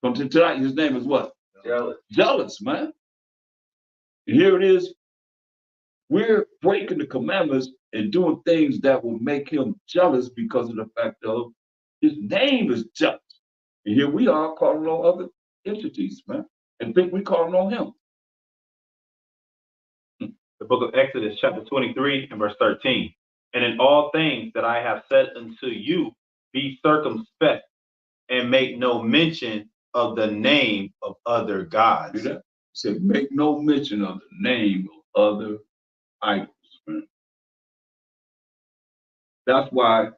From tonight, his name is what? Jealous. Jealous, man. And here it is. We're breaking the commandments and doing things that will make him jealous because of the fact of his name is jealous. And here we are calling on other entities, man, and think we calling on him. The book of Exodus, chapter 23 and verse 13. And in all things that I have said unto you, be circumspect and make no mention of the name of other gods. See that? He said, make no mention of the name of other idols, man. That's why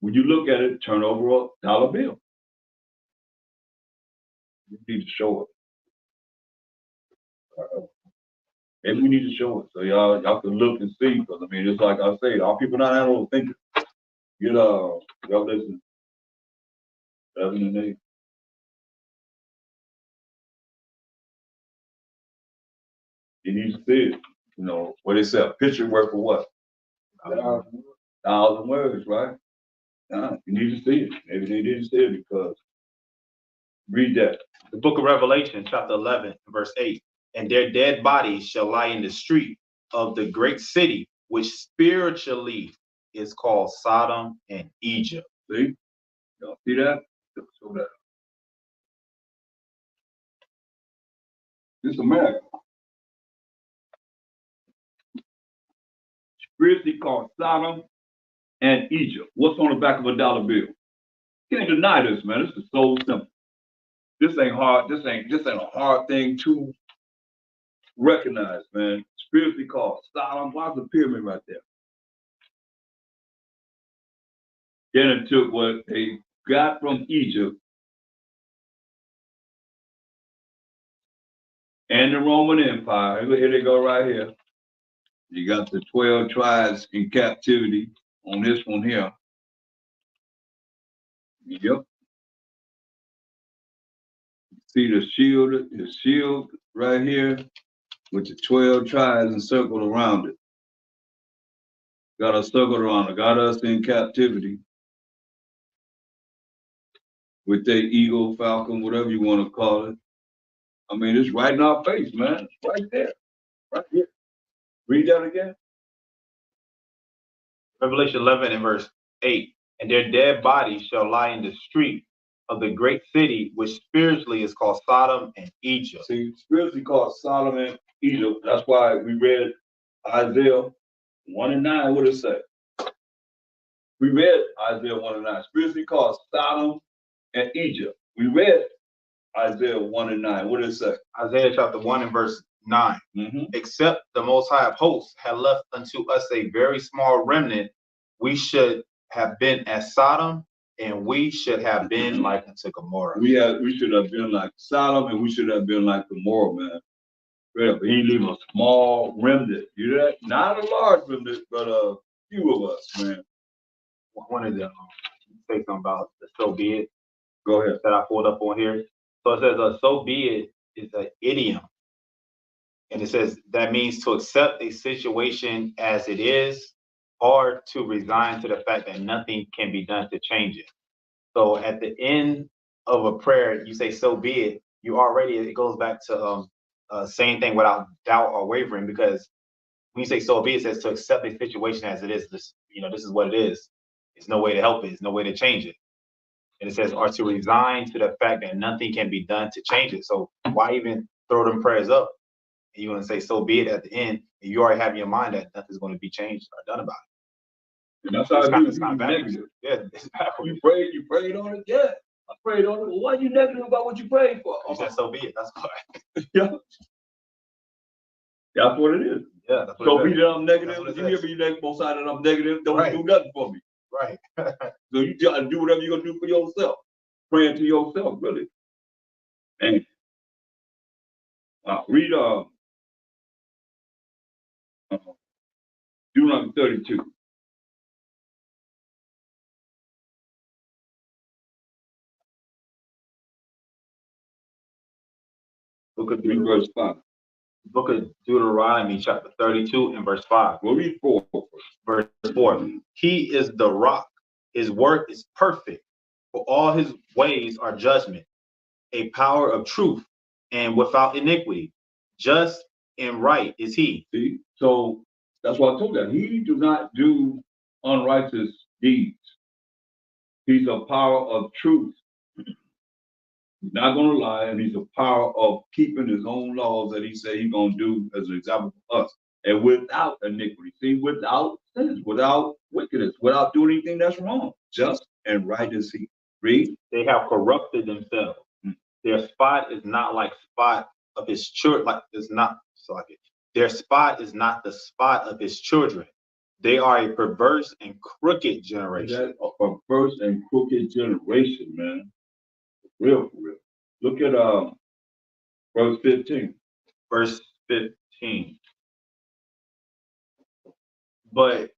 when you look at it, turn over a dollar bill. You need to show it. Maybe we need to show it so y'all can look and see. Because I mean, it's like I say, our people not analytical thinkers. You know, y'all listen. 7 and 8. You need to see it. You know, what they say, a picture worth for what? 1,000 words, right? You need to see it. Maybe they need to see it because read that. The book of Revelation, chapter 11, verse 8. And their dead bodies shall lie in the street of the great city, which spiritually is called Sodom and Egypt. See? Y'all see that? Show that. It's America. Spiritually called Sodom and Egypt. What's on the back of a dollar bill? You can't deny this, man. This is so simple. This ain't hard. This ain't a hard thing to recognize, man. Spiritually called Sodom. Why's the pyramid right there? Then it took what they got from Egypt and the Roman Empire. Here they go right here. You got the 12 tribes in captivity on this one here. Yep. See the shield right here with the 12 tribes encircled around it. Got us circled around it, got us in captivity with their eagle, falcon, whatever you want to call it. I mean, it's right in our face, man. It's right there, right here. Read that again. Revelation 11 and verse 8. And their dead bodies shall lie in the street of the great city, which spiritually is called Sodom and Egypt. See, spiritually called Sodom and Egypt. That's why we read Isaiah 1 and 9. What did it say? We read Isaiah 1 and 9. Spiritually called Sodom and Egypt. We read Isaiah 1 and 9. What did it say? Isaiah chapter 1 and verse 9. Except the Most High of hosts had left unto us a very small remnant, we should have been as Sodom and we should have been like unto Gomorrah. We should have been like Sodom, and we should have been like Gomorrah, man. Well, he leave a small remnant. You know that? Not a large remnant, but a few of us, man. One of them say something about the so be it. Go ahead. That I pulled up on here. So it says so be it is an idiom. And it says that means to accept a situation as it is or to resign to the fact that nothing can be done to change it. So at the end of a prayer, you say, so be it. It goes back to saying thing without doubt or wavering, because when you say so be it, it says to accept a situation as it is. This is what it is. There's no way to help it. There's no way to change it. And it says, or to resign to the fact that nothing can be done to change it. So why even throw them prayers up? And you're going to say, so be it at the end. And you already have in your mind that nothing's going to be changed or done about it. And that's how It's not negative. Yeah, it's backwards. You prayed on it? Yeah. I prayed on it. Well, why are you negative about what you prayed for? You said, so be it. That's why. Yeah. That's what it is. Yeah. That's what So it be is. that I'm negative. That's You what it hear me negative, both sides and I'm negative, don't Right. do nothing for me. Right. So you just do whatever you're gonna do for yourself. Praying to yourself, really. And read Deuteronomy 32. Book of Read verse 5. Book of Deuteronomy, chapter 32 and verse 5. We'll read 4. Verse 4. He is the rock. His work is perfect. For all his ways are judgment, a power of truth, and without iniquity. Just and right is he. See? So that's why I told you. He do not do unrighteous deeds. He's a power of truth. He's not going to lie, and he's a power of keeping his own laws that he said he's going to do as an example for us. And without iniquity, see, without sins, without wickedness, without doing anything that's wrong. Just and right is he. Read. They have corrupted themselves. Their spot is not like spot of his children. Their spot is not the spot of his children. They are a perverse and crooked generation. That a perverse and crooked generation, man. For real. Look at verse 15. Verse 15. But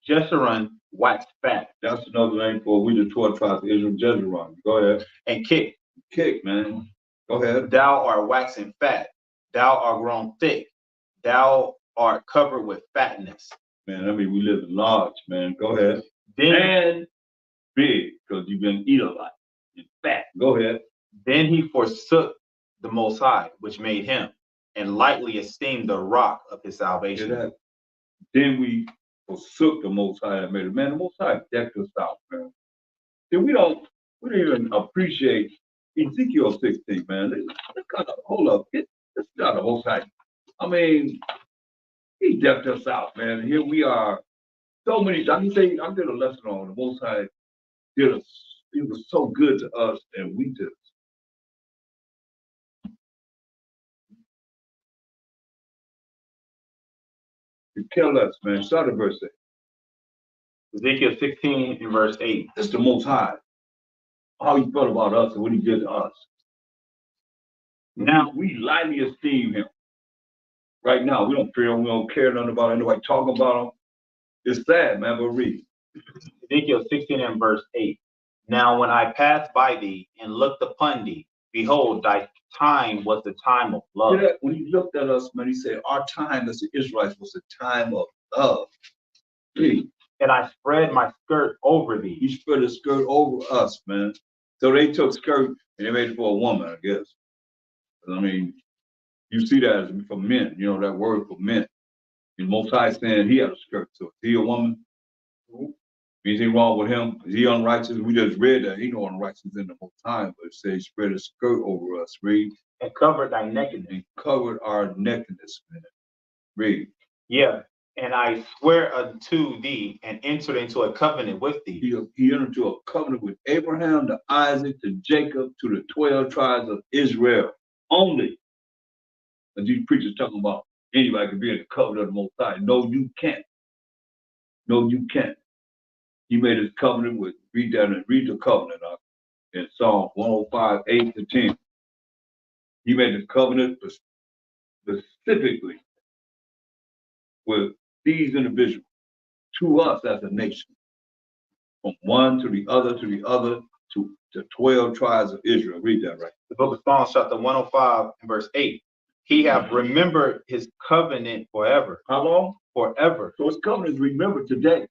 Jeshurun waxed fat. That's another name for we the 12 tribes of Israel, Jezreel. Go ahead. And kick. Kick, man. Go ahead. Thou art waxing fat. Thou art grown thick. Thou art covered with fatness. Man, I mean, we live in large, man. Go ahead. Then, and big, because you've been eating a lot. And fat. Go ahead. Then he forsook the Most High, which made him, and lightly esteemed the rock of his salvation. That. Then we forsook the Most High that made it. Man, the Most High decked us out, man. See, we don't even appreciate Ezekiel 16, man. Let's kind of hold up. It's not the Most High. I mean, he decked us out, man. Here we are. So many. I can say I did a lesson on the Most High. Did us. He was so good to us, and we did. You kill us, man. Start at verse 8. Ezekiel 16 and verse 8. This is the Most High. How he felt about us and what he did to us. Now we lightly esteem him. Right now, we don't fear him. We don't care nothing about anybody talking about him. It's sad, man, but read. Ezekiel 16 and verse 8. Now when I passed by thee and looked upon thee, behold, thy time was the time of love. Yeah, when he looked at us, man, he said, our time as the Israelites was the time of love. Read. And I spread my skirt over thee. He spread his skirt over us, man. So they took skirt and they made it for a woman, I guess. I mean, you see that as for men, you know, that word for men. And Most High saying he had a skirt, so is he a woman? Anything wrong with him? Is he unrighteous? We just read that he no unrighteous in the Most High, but it says he spread his skirt over us. Read. And covered thy nakedness. And covered our nakedness, man. Read. Yeah. And I swear unto thee and entered into a covenant with thee. He entered into a covenant with Abraham, to Isaac, to Jacob, to the 12 tribes of Israel only. And these preachers talking about anybody can be in the covenant of the Most High. No, you can't. No, you can't. He made his covenant with, read that and read the covenant up in Psalm 105, 8 to 10. He made his covenant specifically with these individuals, to us as a nation, from one to the other, to the 12 tribes of Israel. Read that right. The book of Psalms, chapter 105 and verse 8. He have remembered his covenant forever. How long? Forever. So his covenant is remembered today.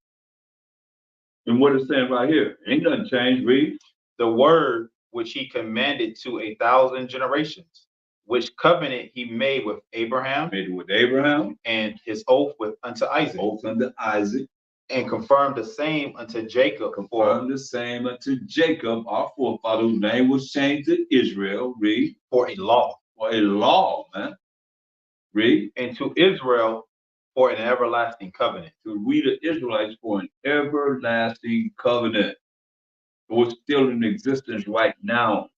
And what it's saying right here, ain't nothing changed. Read. The word which he commanded to 1,000 generations, which covenant he made with Abraham. Made it with Abraham. And his oath with unto Isaac. Oath unto Isaac. And confirmed the same unto Jacob. Confirmed the same unto Jacob, our forefather, whose name was changed to Israel. Read. For a law. For a law, man. Read. And to Israel for an everlasting covenant. To we the Israelites for an everlasting covenant. It's still in existence right now.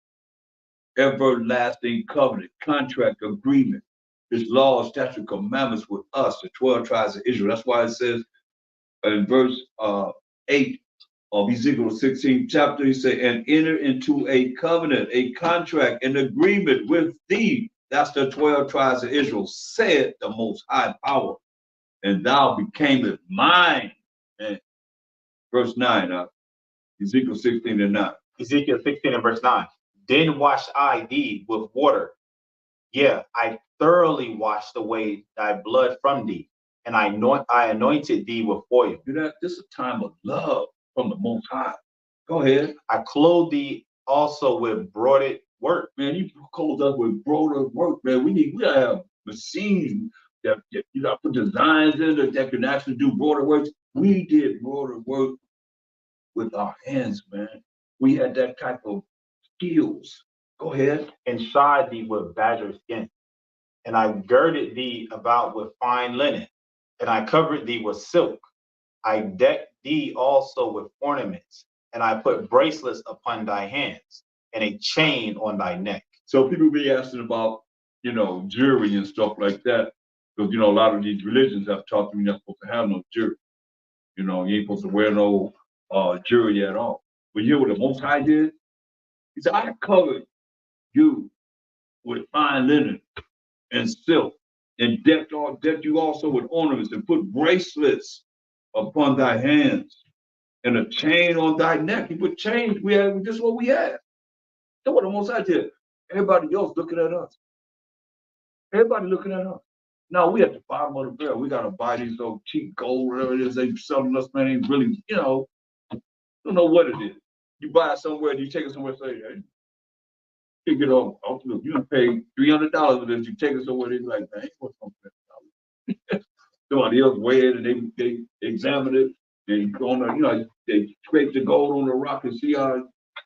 Everlasting covenant, contract, agreement. His law, statute, commandments with us, the 12 tribes of Israel. That's why it says in verse 8 of Ezekiel 16 chapter, he said, and enter into a covenant, a contract, an agreement with thee. That's the 12 tribes of Israel, said the most high power. And thou becamest mine. And verse 9, Ezekiel 16 and 9. Ezekiel 16 and verse 9. Then wash I thee with water. Yeah, I thoroughly washed away thy blood from thee, and I anointed thee with oil. This is a time of love from the Most High. Go ahead. I clothed thee also with broidered work. Man, you clothed us with broidered work, man. We gotta have machines that you gotta put designs in it that can actually do broidered work. We did broidered work with our hands, man. We had that type of skills. Go ahead. And shod thee with badger skin. And I girded thee about with fine linen. And I covered thee with silk. I decked thee also with ornaments. And I put bracelets upon thy hands and a chain on thy neck. So people be asking about, jury and stuff like that. Because, a lot of these religions have taught them you're not supposed to have no jury. You ain't supposed to wear no jury at all. But you hear what the Most High did? He said, I covered you with fine linen and silk, and decked you also with ornaments, and put bracelets upon thy hands, and a chain on thy neck. He put chains. This is what we had. That's what the Most High did. Everybody else looking at us. Everybody looking at us. Now we at the bottom of the barrel. We gotta buy these old cheap gold, whatever it is they selling us, man. Ain't really, don't know what it is. You buy it somewhere, you take it somewhere, say, hey, you get off. Look, you pay $300 for this. You take it somewhere, they be like, man, what's $300? Somebody else weigh it and they examine it. They go on, they scrape the gold on the rock and see how it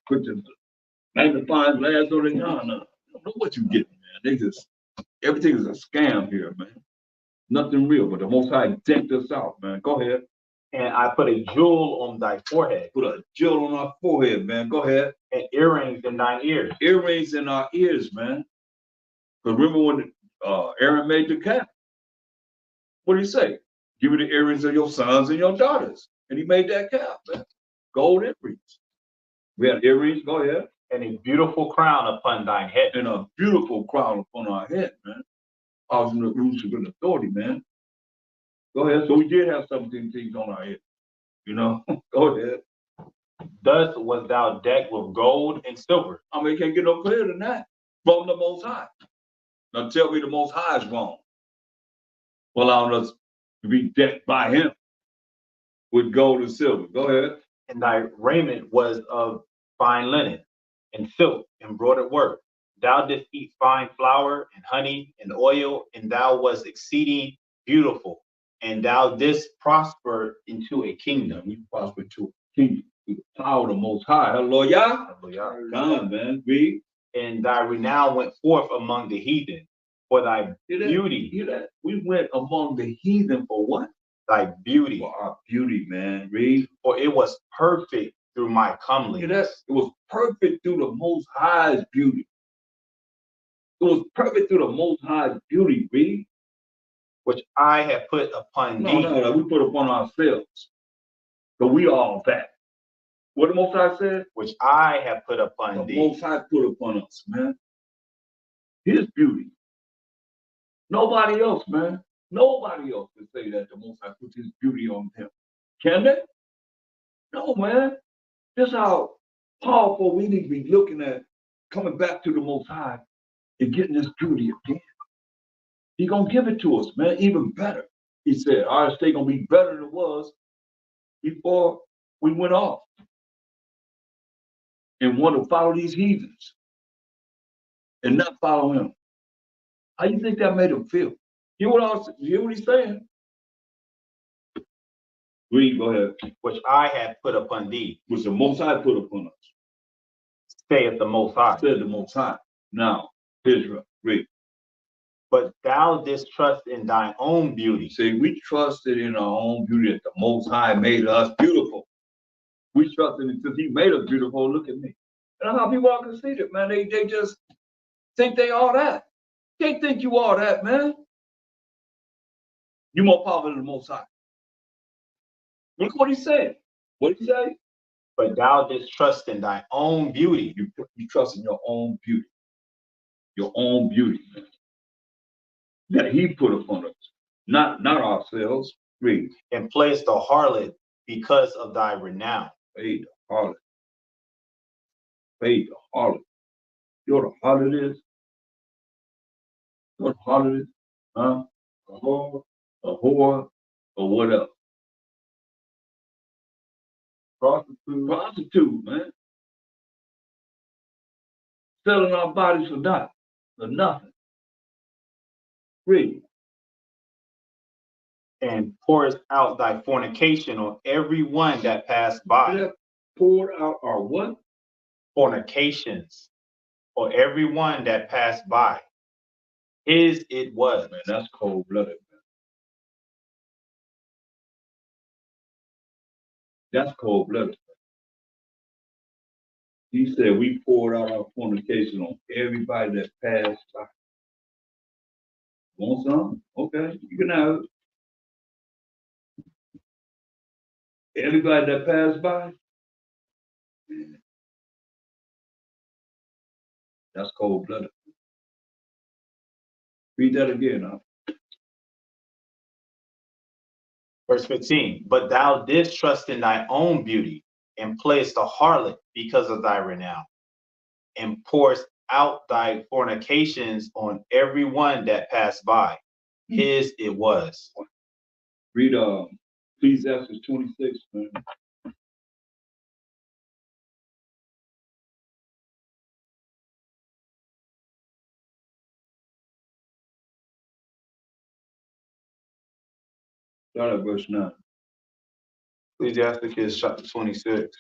put the magnifying glass on it. No, I don't know what you get, man. Everything is a scam here, man. Nothing real, but the Most High decked us out, man. Go ahead. And I put a jewel on thy forehead. Put a jewel on our forehead, man. Go ahead. And earrings in thine ears. Earrings in our ears, man. Because remember when Aaron made the calf? What did he say? Give me the earrings of your sons and your daughters. And he made that calf, man. Gold earrings. We had earrings. Go ahead. And a beautiful crown upon thine head. And a beautiful crown upon our head, man. Powers and rules of authority, man. Go ahead. So we did have 17 things on our head. Go ahead. Thus was thou decked with gold and silver. I mean, it can't get no clearer than that. From the Most High. Now tell me the Most High is wrong for allowing us to be decked by him with gold and silver. Go ahead. And thy raiment was of fine linen and silk, embroidered work. Thou didst eat fine flour and honey and oil, and thou wast exceeding beautiful. And thou didst prosper into a kingdom. You prosper into a kingdom through the power of the Most High. Hallelujah. Hallelujah. Come on, man. Read. And thy renown went forth among the heathen for thy beauty. Hear that? We went among the heathen for what? Thy beauty. For our beauty, man. Read. For it was perfect through my comeliness. Hear that? It was perfect through the Most High's beauty. It was perfect through the Most High's beauty. Read. Which I have put upon thee. No, we put upon ourselves. So we all that. What the Most High said? which I have put upon The thee. Most High put upon us, man. His beauty. Nobody else, man. Nobody else can say that the Most High put his beauty on him. Can they? No, man. This is how powerful we need to be looking at coming back to the Most High and getting this beauty again. He gonna give it to us, man, even better. He said, our state gonna be better than it was before we went off and want to follow these heathens and not follow him. How you think that made him feel? Hear what he's saying? Read, go ahead. Which I have put upon thee, Which the Most High put upon us. saith the Most High. Said the Most High. Now, Israel, read. But thou didst trust in thine own beauty. See, we trusted in our own beauty that the Most High made us beautiful. We trusted in because he made us beautiful. Look at me. And how people are conceited, man. They just think they all that. They think you all that, man. You more powerful than the Most High. Look what he said. What did he say? But thou didst trust in thine own beauty. You trust in your own beauty. Your own beauty, man. That he put upon us. Not ourselves. Read. And placed the harlot because of thy renown. Paid the harlot. Paid the harlot. You know what a harlot is? You know what a harlot is? Huh? A whore, or what else? Prostitute, man. Selling our bodies for nothing. Read. And pourest out thy fornication on every one that passed by. That poured out our what? Fornications on every one that passed by. His it was. Man, that's cold-blooded, man. That's cold-blooded. He said we poured out our fornication on everybody that passed by. Want some? Okay, you can have it. Everybody that passed by. That's cold-blooded. Read that again, huh? Verse 15. But thou didst trust in thy own beauty, and placed the harlot because of thy renown, and pourest out thy fornications on every one that passed by. His it was. Read Ecclesiastes 26, man. Start at verse 9. Ecclesiastes chapter 26.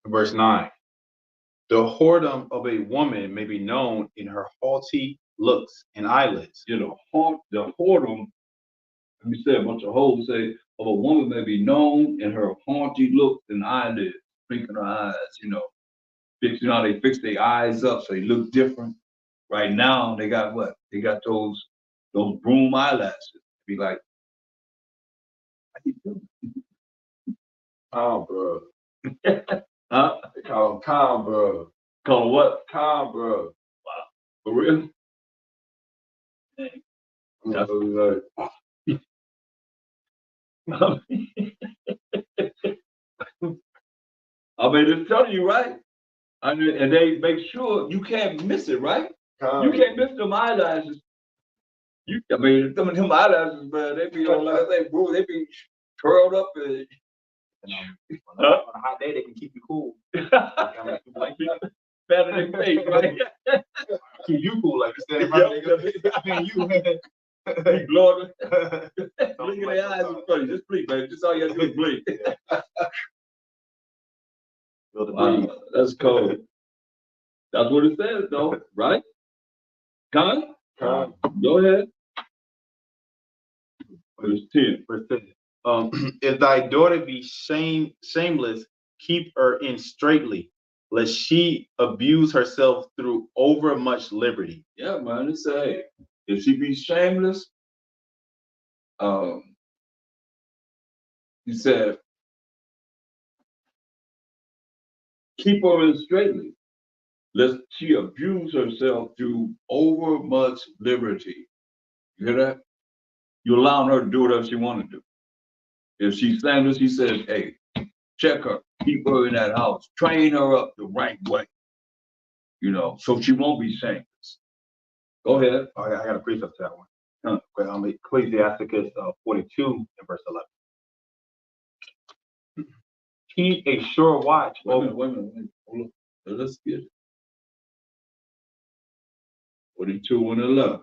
Verse 9. The whoredom of a woman may be known in her haughty looks and eyelids. You know, the whoredom, let me say a bunch of hoes say, of a woman may be known in her haughty looks and eyelids, blinking her eyes, you know. You know how they fix their eyes up so they look different. Right now, they got what? They got those broom eyelashes. Be like, how you doing? Calm, bro. Huh? They call them calm, bro. Call what? Calm, bro. For real? That's what we like. I mean, it's telling you, right? I mean, and they make sure you can't miss it, right? Calm. You can't miss them eyelashes. I mean, some of them eyelashes, man, they be on, like I say, bro, they be curled up and. On a hot day, they can keep you cool. Like better than face, right? Keep you cool, like you said. You, man. Hey, Lord, blink in the eyes is funny. Just blink, man. Just all you have to do is blink. Wow, that's cold. That's what it says, though, right? Con? Calm. Go ahead. Verse 10. Verse 10. If thy daughter be shameless, keep her in straitly, lest she abuse herself through overmuch liberty. Yeah, man. It say, if she be shameless, he said, keep her in straitly, lest she abuse herself through overmuch liberty. You hear that? You allowing her to do whatever she want to do. If she's shameless, he says, hey, check her, keep her in that house, train her up the right way, you know, so she won't be shameless. Go ahead. I got a precept to that one. Ecclesiasticus 42 and verse 11. Keep a sure watch. Wait a minute. Hold on. Let's get it. 42 and 11.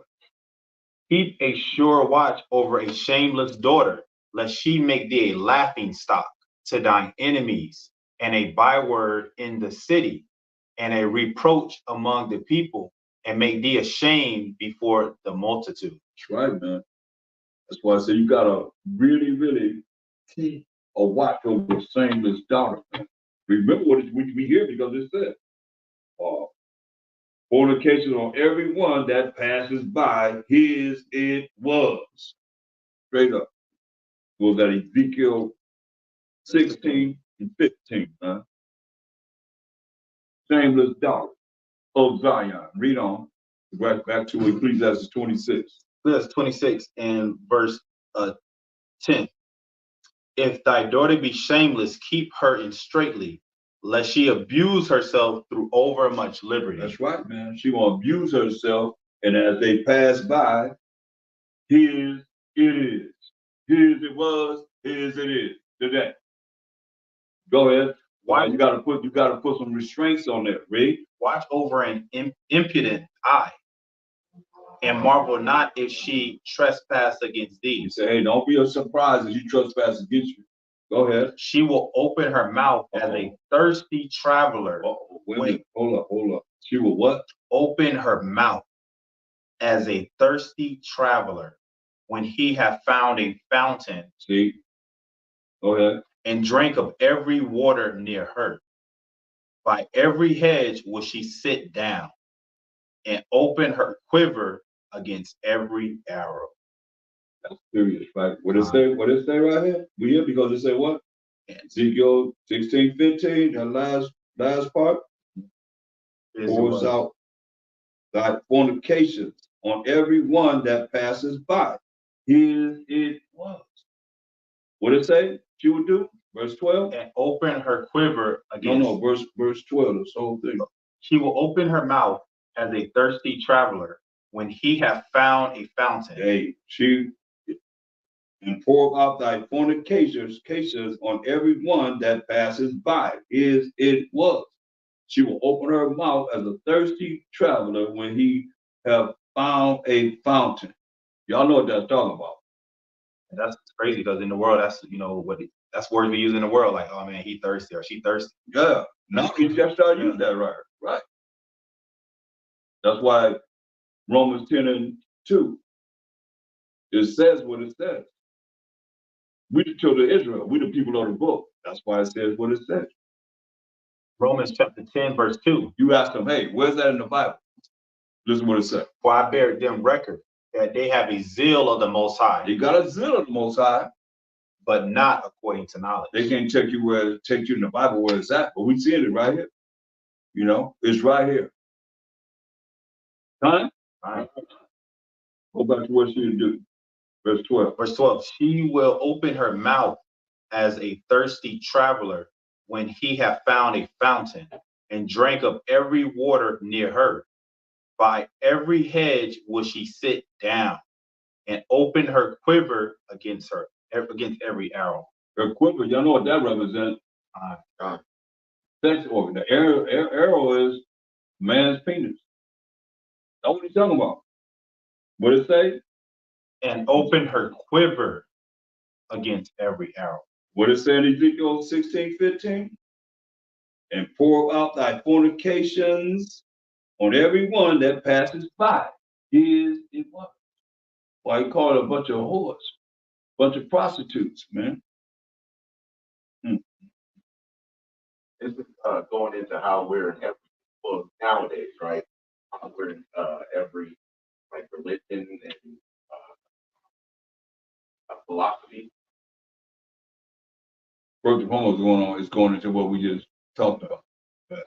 Keep a sure watch over a shameless daughter, lest she make thee a laughing stock to thine enemies, and a byword in the city, and a reproach among the people, and make thee ashamed before the multitude. That's right, man. That's why I say you gotta really, really keep a watch over a shameless daughter, man. Remember what we hear because it said, fornication on every one that passes by, his it was. Straight up. Was that Ezekiel 16 and 15, man? Shameless daughter of Zion. Read on. Back to Ecclesiastes 26. Verse 26 and verse 10. If thy daughter be shameless, keep her in straitly, lest she abuse herself through overmuch liberty. That's right, man. She gonna abuse herself, and as they pass by, his it is. His it was, his it is. Today. Go ahead. Why you gotta put some restraints on that, Read. Watch over an impudent eye, and marvel not if she trespass against thee. You say, hey, don't be surprised if you trespass against you. Go ahead. She will open her mouth as a thirsty traveler. Wait, hold up. She will what? Open her mouth as a thirsty traveler when he hath found a fountain. See? Go ahead. And drank of every water near her. By every hedge will she sit down, and open her quiver against every arrow. That's serious, right? What it say? What it say right here? We here because it say what? Ezekiel 16, 15, that last part. Pours out thy fornications on every one that passes by. His it was. What it say she would do? Verse 12? And open her quiver against. No, verse 12, this whole thing. She will open her mouth as a thirsty traveler when he hath found a fountain. Hey, and pour out thy fornications on every one that passes by. His it was. She will open her mouth as a thirsty traveler when he have found a fountain. Y'all know what that's talking about. And that's crazy because in the world, that's that's words we use in the world, like, oh man, he thirsty or she thirsty. Yeah. Now you just start using that right. That's why Romans 10 and 2, it says what it says. We the children of Israel, we the people of the book. That's why it says what it says. Romans chapter 10, verse 2. You ask them, hey, where's that in the Bible? Listen what it says. For I bear them record that they have a zeal of the Most High. They got a zeal of the Most High, but not according to knowledge. They can't take you in the Bible where it's at, but we see it right here. You know, it's right here. Huh? All right. Go back to what she do. Verse 12. Verse 12. She will open her mouth as a thirsty traveler when he hath found a fountain, and drank of every water near her. By every hedge will she sit down, and open her quiver against every arrow. Her quiver, y'all know what that represents? Sex organ. The arrow is man's penis. That's what he's talking about. What it say? And open her quiver against every arrow. What it say in Ezekiel 16, 15? And pour out thy fornications on every one that passes by. His it was. Why he called it a bunch of whores, bunch of prostitutes, man. this is going into how we're in every book nowadays, right? We're in every like religion and philosophy. First and foremost, going on is going into what we just talked about. That's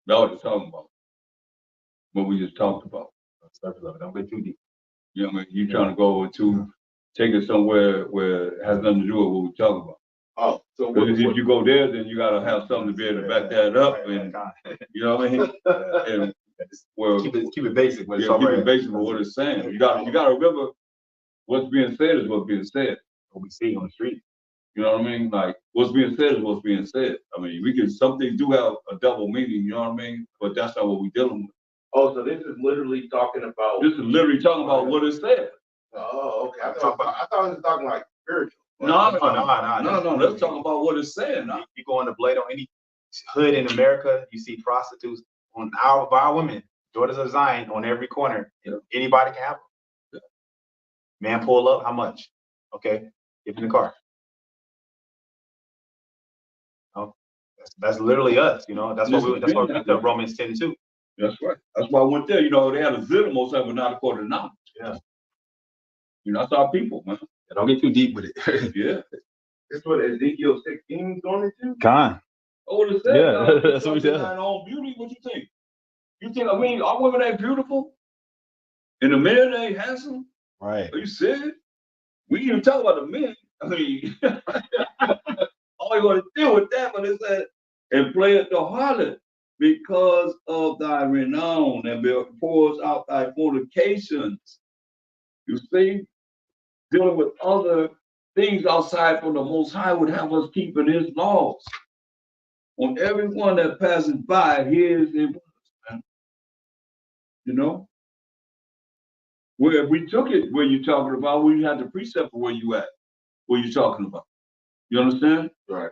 what it's talking about. What we just talked about. Don't get too deep. You know what I mean? You're trying to go into take it somewhere where it has nothing to do with what we're talking about. Oh, so Because if you go there, then you gotta have something to be able to back that up, and you know what I mean. And well, keep it basic. keep it basic for what it's saying. You gotta remember what's being said is what's being said. What we see on the street. You know what I mean? Like what's being said is what's being said. I mean, some things do have a double meaning. You know what I mean? But that's not what we're dealing with. Oh, so this is literally talking about. This is literally talking about what it said. Oh, okay. I thought it was talking like spiritual. No. Let's talk about what it's saying. Now. You go on the blade on any hood in America, you see prostitutes on our women, daughters of Zion, on every corner. Yeah. Anybody can have them. Yeah. Man, pull up. How much? Okay, get in the car. Oh, that's literally us. You know, that's what we did Romans 10:2. That's right. That's why I went there. You know, they had a zither most of it, but not according to knowledge. Yeah. You know, that's our people, man. Don't get too deep with it. Yeah. That's what Ezekiel 16 is going into? Con. Oh, what it said. Yeah, that's what we said. On beauty, what you think? You think, I mean, our women ain't beautiful? And the men ain't handsome? Right. Are you serious? We didn't even talk about the men. I mean, all you want to deal with that, but it said, and play at the harlot because of thy renown and pours out thy fornications. You see, dealing with other things outside from the Most High would have us keeping His laws. On everyone that passes by, here's the man. You know, where if we took it where you're talking about, we had the precept for where you at, where you're talking about. You understand? Right.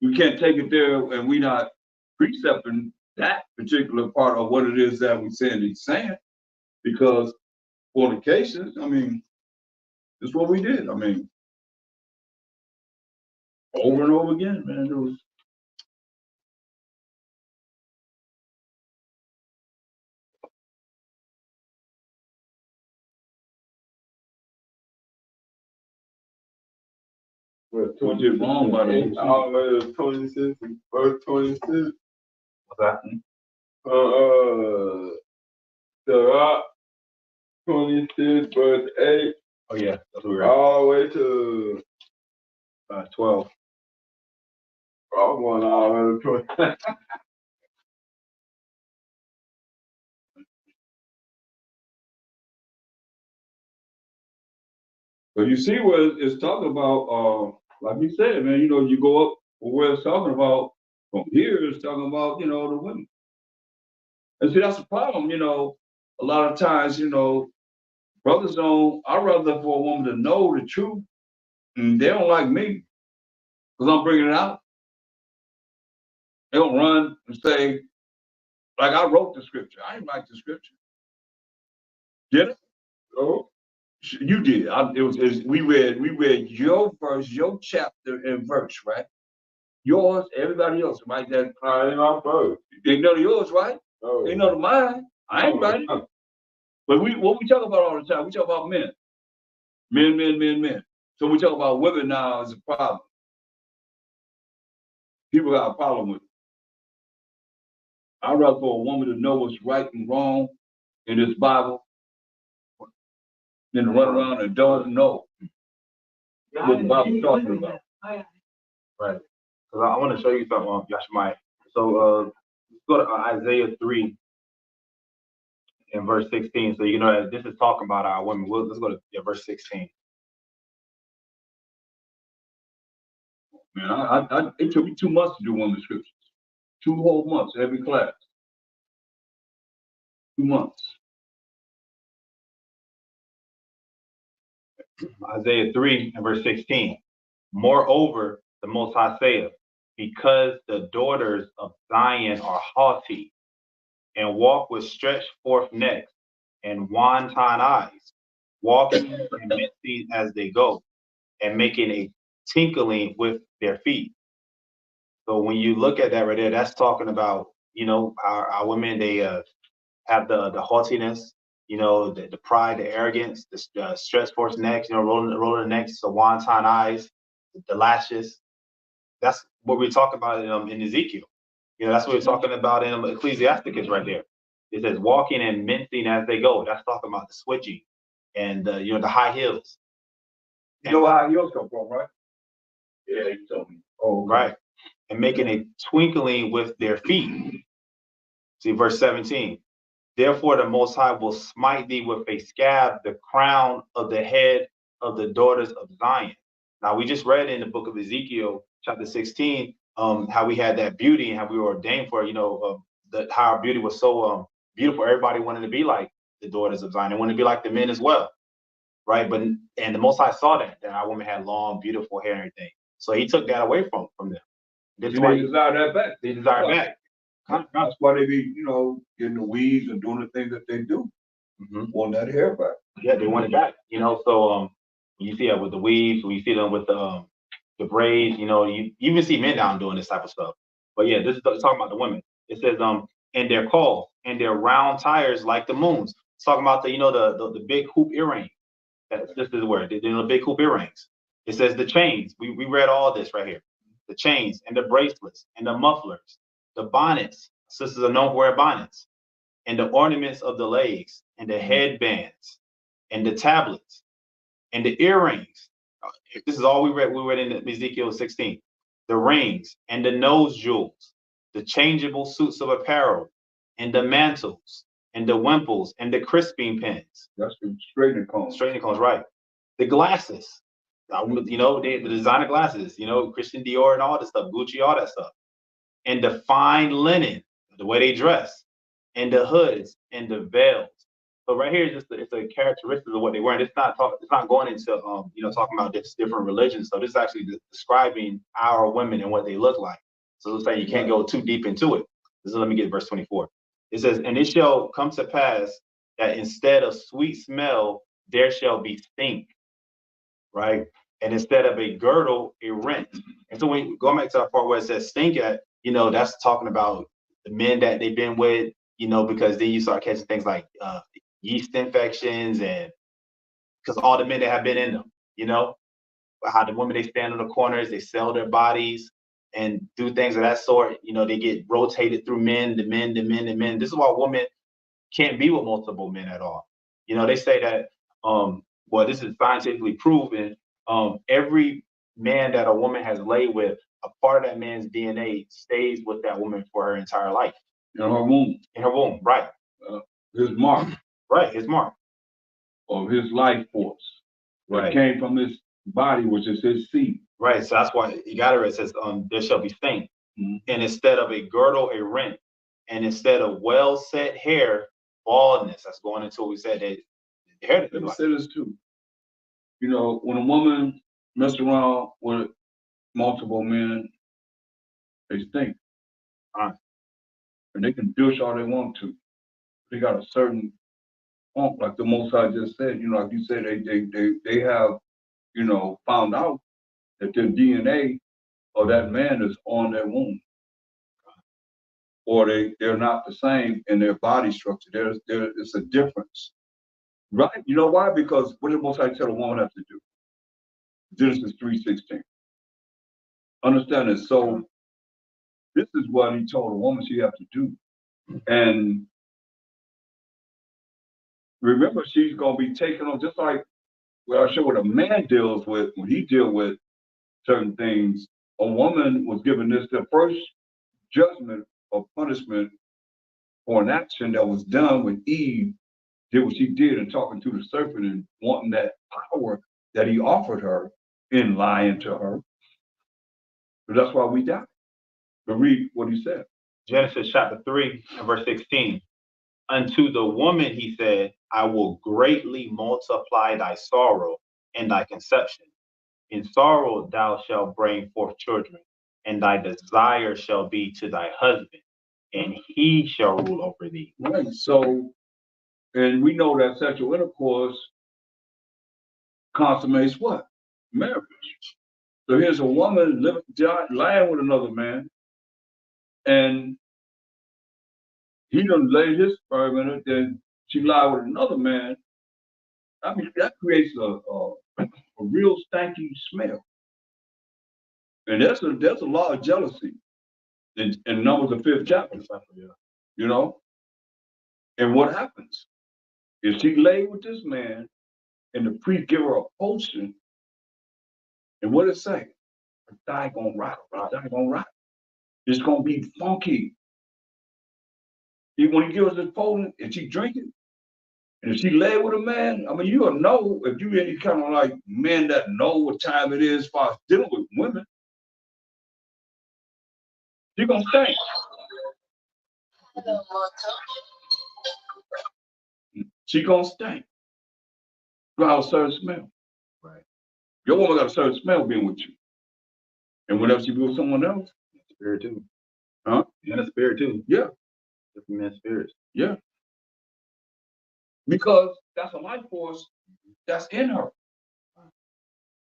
We can't take it there and we not precepting that particular part of what it is that we're saying he's saying, because fornications, I mean, that's what we did. I mean, over and over again, man. It was. We did wrong by the Always 26, verse 26. What's that? Sirach 26, verse 8, Oh yeah, that's what we're at. all the way to 12. I'm going all the way to 20. But you see where it's talking about, like we said, man, you know, you go up where it's talking about, from here it's talking about, you know, the women. And see, that's the problem, you know, a lot of times, you know, brothers I'd rather for a woman to know the truth, and they don't like me, because I'm bringing it out. They don't run and say, like I wrote the scripture. I didn't write the scripture. Did it? Oh. You did. We read your verse, your chapter and verse, right? Yours, everybody else, right? That Ain't my first. ain't none of yours, right? Oh. Ain't none of mine. I ain't writing it. But what we talk about all the time, we talk about men. Men. So we talk about women now as a problem. People got a problem with it. I'd rather for a woman to know what's right and wrong in this Bible than to run around and don't know what the Bible's talking about. Right. Because I want to show you something, Yashimai. So let's go to Isaiah 3 and verse 16. So you know that this is talking about our women. Let's go to verse 16. Man, it took me 2 months to do one of the scriptures. 2 whole months, every class. 2 months. Isaiah 3 and verse 16. Moreover, the Most High saith, because the daughters of Zion are haughty, and walk with stretched forth necks and wanton eyes, walking and mincing as they go, and making a tinkling with their feet. So when you look at that right there, that's talking about, you know, our women, they have the haughtiness, you know, the pride, the arrogance, the stretch force necks, you know, rolling the necks, the wonton eyes, the lashes. That's what we're talking about in Ezekiel. You know, that's what we're talking about in Ecclesiasticus right there. It says walking and mincing as they go. That's talking about the switching and you know, the high heels. You know how yours come from, right? Yeah, you told me. Oh, Right. And making a twinkling with their feet. See verse 17. Therefore the Most High will smite thee with a scab, the crown of the head of the daughters of Zion. Now we just read in the book of Ezekiel, chapter 16, how we had that beauty and how we were ordained for, you know, how our beauty was so beautiful. Everybody wanted to be like the daughters of Zion. They wanted to be like the men as well, right? But and the Most High saw that our women had long, beautiful hair and everything. So he took that away from them. This is why they desire that back. they desire back. That's why they be, you know, getting the weeds and doing the things that they do. Want that hair back. Yeah, they want it back. You know, so you see that with the weaves, we see them with the braids. You know, you even see men down doing this type of stuff. But yeah, this is talking about the women. It says and their call and their round tires like the moons. It's talking about the, you know, the big hoop earring. This is where the big hoop earrings. It says the chains. We read all this right here. The chains and the bracelets and the mufflers, the bonnets. Sisters are known for wear bonnets, and the ornaments of the legs and the headbands and the tablets and the earrings. This is all we read. We read in Ezekiel 16. The rings and the nose jewels, the changeable suits of apparel, and the mantles and the wimples and the crisping pins. That's the straightening combs. Straightening combs, right? The glasses, you know, the designer glasses, you know, Christian Dior and all this stuff, Gucci, all that stuff. And the fine linen, the way they dress, and the hoods and the veils. So right here, it's a characteristic of what they wear. And it's not going into you know, talking about this different religions. So this is actually describing our women and what they look like. So it's saying you can't go too deep into it. Let me get verse 24. It says, and it shall come to pass that instead of sweet smell, there shall be stink, right? And instead of a girdle, a rent. And so when going back to that part where it says stink at, you know, that's talking about the men that they've been with, you know, because then you start catching things like yeast infections, and because all the men that have been in them, you know, how the women, they stand on the corners, they sell their bodies and do things of that sort. You know, they get rotated through men. This is why women can't be with multiple men at all. You know, they say that, well, this is scientifically proven. Every man that a woman has laid with, a part of that man's DNA stays with that woman for her entire life. In her womb. In her womb, right. His mark. Right, his mark. Of his life force. That came from his body, which is his seed. Right, so that's why you got it says, there shall be stain. And instead of a girdle, a rent. And instead of well set hair, baldness. That's going into what we said. That hair. Let me say this too. You know, when a woman mess around with multiple men, they stink. And they can douche all they want to. They got a certain funk, like the Most High just said. You know, like you said, they have, you know, found out that the DNA of that man is on their womb. Or they're not the same in their body structure. There's a difference. Right? You know why? Because what did Most High tell a woman have to do? Genesis 3:16. Understand this. So this is what he told a woman she have to do. And remember, she's gonna be taken on just like well, I show what a man deals with when he deals with certain things. A woman was given this the first judgment or punishment for an action that was done when Eve did what she did in talking to the serpent and wanting that power that he offered her in lying to her. So that's why we die. But read what he said. Genesis chapter 3 and verse 16. Unto the woman he said, I will greatly multiply thy sorrow and thy conception. In sorrow thou shalt bring forth children, and thy desire shall be to thy husband, and he shall rule over thee. Right. So, and we know that sexual intercourse consummates what? Marriage. So here's a woman lying with another man, and he done laid his sperm in her, then she lied with another man. I mean, that creates a real stanky smell. And there's a lot of jealousy in Numbers the 5th chapter, you know? And what happens? If she lay with this man and the priest give her a potion, and what it say? Her thigh gonna rot, her thigh gonna rot. It's gonna be funky. When he gives her this potion and she drink it, and if she lay with a man, I mean, you'll know if you any kind of like men that know what time it is as far as dealing with women, you're gonna stink. She gonna stink. You have a certain smell. Right. Your woman got a certain smell being with you. And whenever she be with someone else, Spirit too. huh? And a spirit too. Yeah. Different men's spirits. Yeah. Because that's a life force that's in her.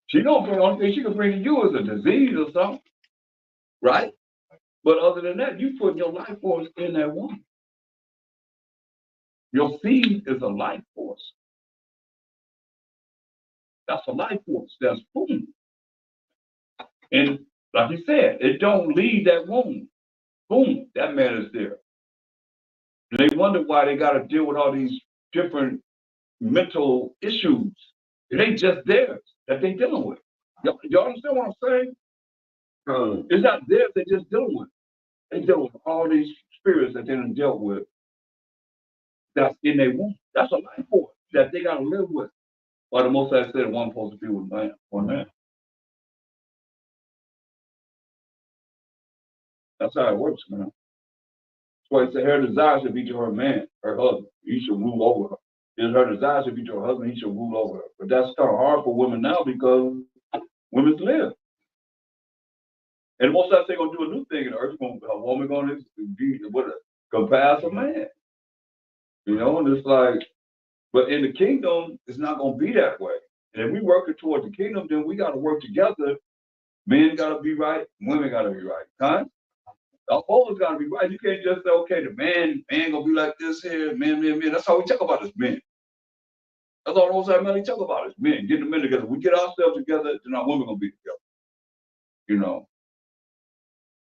She don't bring, only thing she can bring to you is a disease or something. Right? But other than that, you put your life force in that woman. Your seed is a life force. That's a life force. That's boom. And like you said, it don't leave that wound. Boom, that man is there. And they wonder why they got to deal with all these different mental issues. It ain't just theirs that they dealing with. Y'all understand what I'm saying? It's not theirs they just dealing with. They deal with all these spirits that they done dealt with that's in their womb. That's a life force that they got to live with. Well, the most I said, one supposed to be with man, one man. That's how it works, man. That's why it said her desire should be to her man, her husband. He should rule over her. If her desire should be to her husband, he should rule over her. But that's kind of hard for women now because women live. And most times they're gonna do a new thing in the earth. A woman gonna be gonna pass a man. You know, and it's like, but in the kingdom, it's not gonna be that way. And if we working toward the kingdom, then we gotta work together. Men gotta be right, women gotta be right. Huh? Always gotta be right. You can't just say, okay, the man gonna be like this here, men. That's how we talk about as men. That's all those men we talk about as men. Get the men together. We get ourselves together, then our women gonna be together. You know.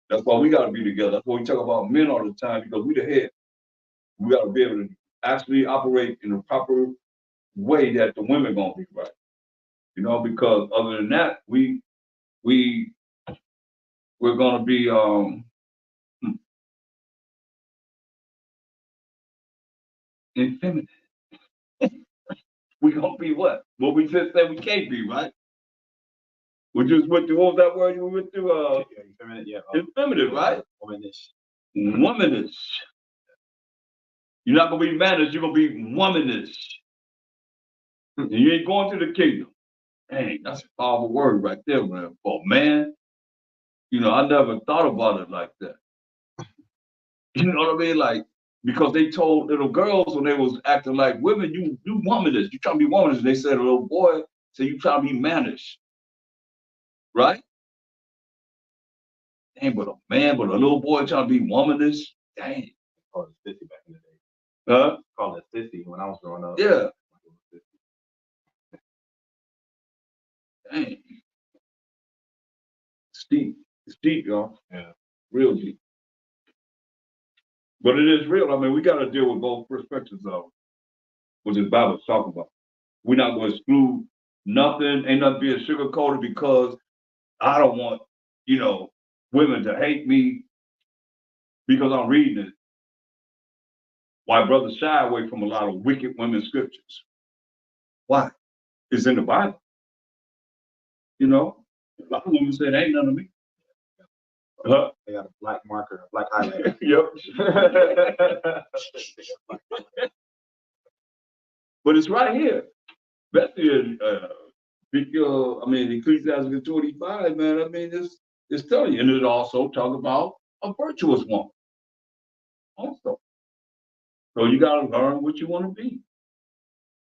That's why we gotta be together. That's why we talk about men all the time, because we the head. We gotta be able to actually operate in a proper way that the women gonna be right. You know, because other than that, we're gonna be effeminate. We're gonna be what? What we just said we can't be, right? We just went through, what was that word you went through? Effeminate, yeah. Effeminate, right? Womanish. Womanish. You're not gonna be mannish, you're gonna be womanish. And you ain't going to the kingdom. Dang, that's a powerful word right there, man. For man, you know, I never thought about it like that. You know what I mean? Like, because they told little girls when they was acting like women, you womanish, you trying to be womanish. And they said a little boy, so you trying to be mannish. Right? Dang, but a little boy trying to be womanish. Dang. Called it sissy back in the day. Huh? Called it sissy when I was growing up. Yeah. Dang. It's deep, y'all. Yeah. Real deep. But it is real. I mean, we got to deal with both perspectives of what this Bible is talking about. We're not going to exclude nothing. Ain't nothing being sugarcoated because I don't want, you know, women to hate me because I'm reading it. Why brothers shy away from a lot of wicked women scriptures? Why? It's in the Bible. You know, a lot of women say, ain't none of me. They got a black marker, a black highlighter. Yep. But it's right here. Especially in Ecclesiastes 25, man. I mean, it's telling you. And it also talks about a virtuous woman. Also. So you gotta learn what you want to be.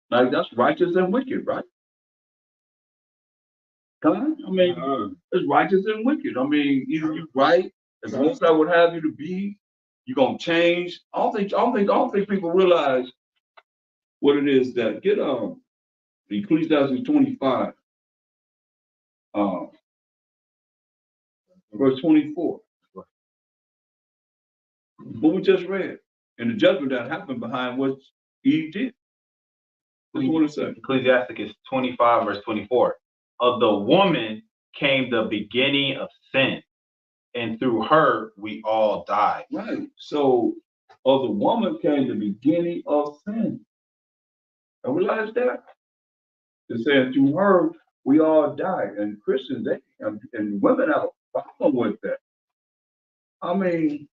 Like that's righteous and wicked, right? I mean, it's righteous and wicked. I mean, either you right As the Most High would have you to be, you're gonna change. I don't think people realize what it is that get Ecclesiastes 25, verse 24. What we just read, and the judgment that happened behind what Eve did. What do you want to say? Ecclesiastes 25, verse 24. Of the woman came the beginning of sin, and through her we all died. Right. So, of the woman came the beginning of sin. I realize that. It says through her we all died, and Christians and women have a problem with that. I mean,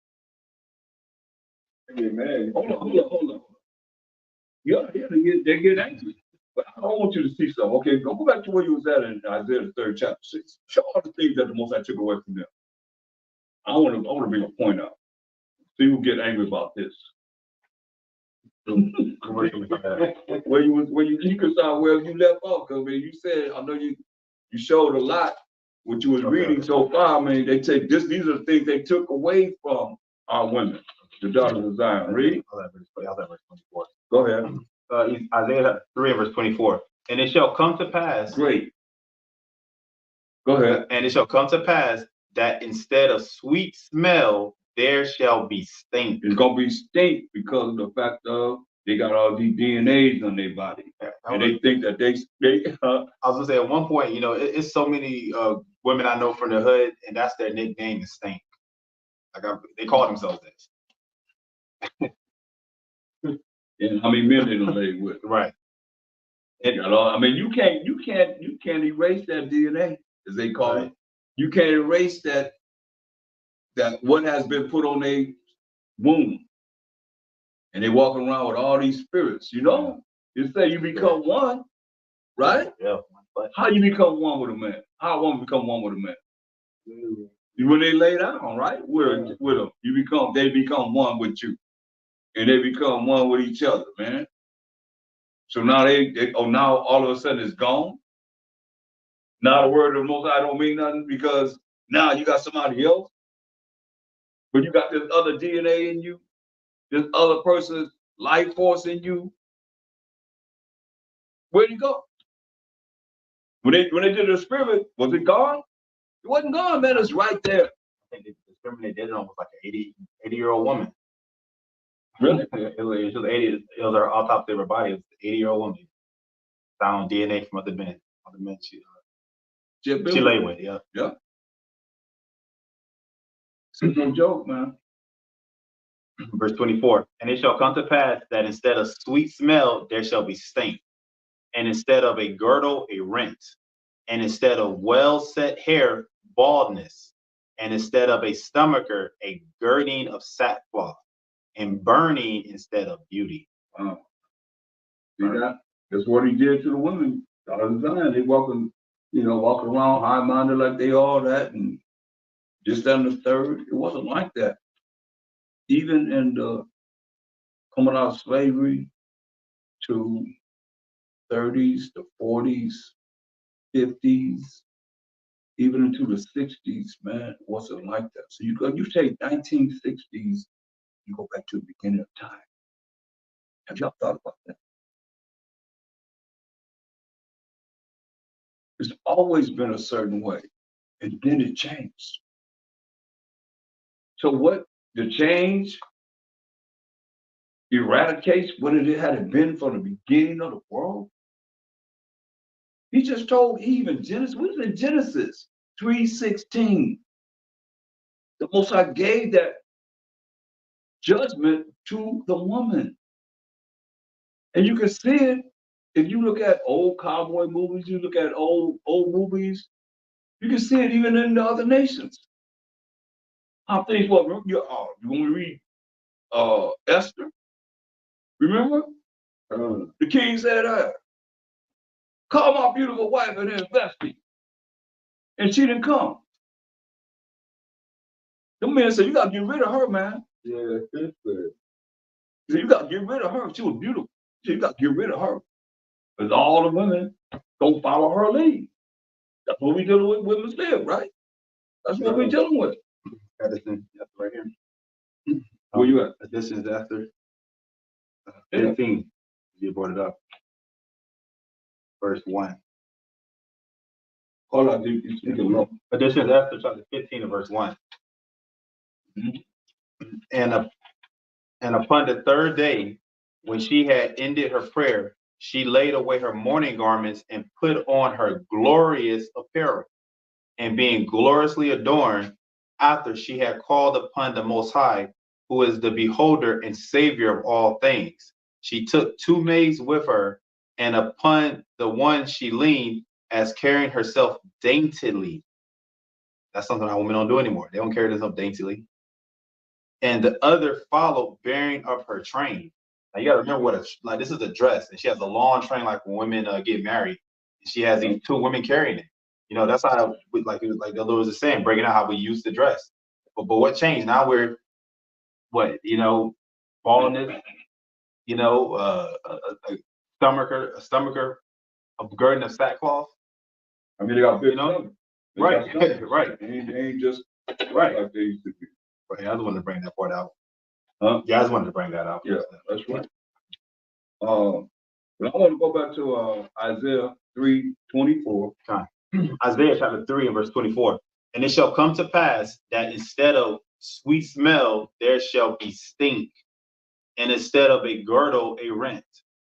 Amen. hold on. Yeah, they get angry. But I want you to see something. Okay, go back to where you was at in Isaiah the 3rd chapter 6. Show all the things that the Most High took away from them. I want to bring a point out. People get angry about this. Where you can start where you left off, because you said, I know you showed a lot what you was reading so far. I mean, they take this, these are the things they took away from our women, the daughters of Zion. Read. Verse 24. Go ahead. Isaiah 3 verse 24. And it shall come to pass. Great. Go ahead. And it shall come to pass that instead of sweet smell, there shall be stink. It's gonna be stink because of the fact of they got all these DNAs on their body, and they think that they. I was gonna say at one point, it's so many women I know from the hood, and that's their nickname is stink. They call themselves this. And how many men they done laid with? Right. I mean, you can't erase that DNA, as they call it. You can't erase that what has been put on their womb. And they walk around with all these spirits, You say you become one, right? Yeah. How you become one with a man? How a woman become one with a man? When they lay down, right? With them, they become one with you. And they become one with each other, man. So now now all of a sudden it's gone. Now the word of the Most High don't mean nothing because now you got somebody else. But you got this other DNA in you, this other person's life force in you. Where'd you go? When they did the experiment, was it gone? It wasn't gone, man. It's right there. I think the experiment they did it on was like an 80-year-old woman. Really? It was 80. It was her autopsy of her body. It was an 80-year-old woman. Found DNA from other men. She lay with. Yeah. It's no joke, man. Verse 24. And it shall come to pass that instead of sweet smell, there shall be stink. And instead of a girdle, a rent. And instead of well set hair, baldness. And instead of a stomacher, a girding of sackcloth. And burning instead of beauty. Wow. See that? That's what he did to the women. All the time. They walking around high-minded like they all that, and just on the third. It wasn't like that. Even in the coming out of slavery to 30s, the 40s, 50s, even into the 60s, man, it wasn't like that. So you take 1960s, you go back to the beginning of time. Have y'all thought about that? It's always been a certain way, and then it changed. So what the change eradicates what it had been from the beginning of the world? He just told Eve in Genesis, what is in Genesis 3:16? The Most High gave that judgment to the woman. And you can see it if you look at old cowboy movies, you look at old movies, you can see it even in the other nations. How things were. When we read Esther, remember? The king said, call my beautiful wife and invest me. And she didn't come. The man said, you got to get rid of her, man. Yeah, that's good. He said, you got to get rid of her. She was beautiful. He said, you got to get rid of her. Because all the women don't follow her lead. That's what we dealing with women's live, right? That's what we're dealing with. got this in right here. Where you at? This is after Yeah. 15. You brought it up. Verse 1. Hold on, you speaking low. But this is after chapter 15 of verse 1. And upon the third day, when she had ended her prayer, she laid away her mourning garments and put on her glorious apparel. And being gloriously adorned, after she had called upon the Most High, who is the beholder and savior of all things, she took 2 maids with her, and upon the one she leaned, as carrying herself daintily. That's something our women don't do anymore. They don't carry themselves daintily. And the other followed, bearing up her train. Now you gotta remember like this is a dress, and she has a long train like when women get married. And she has these 2 women carrying it. You know, that's how like the Lord was saying, breaking out how we used to dress. But what changed? Now we're baldness, a stomacher, a girding of sackcloth. I mean, they got big Right, right. They ain't just Right. like they used to be. Right. I just wanted to bring that part out. Huh? Yeah, I just wanted to bring that out. Yeah, that's right. But I want to go back to Isaiah 3:24. Isaiah chapter 3 and verse 24. And it shall come to pass that instead of sweet smell, there shall be stink, and instead of a girdle, a rent,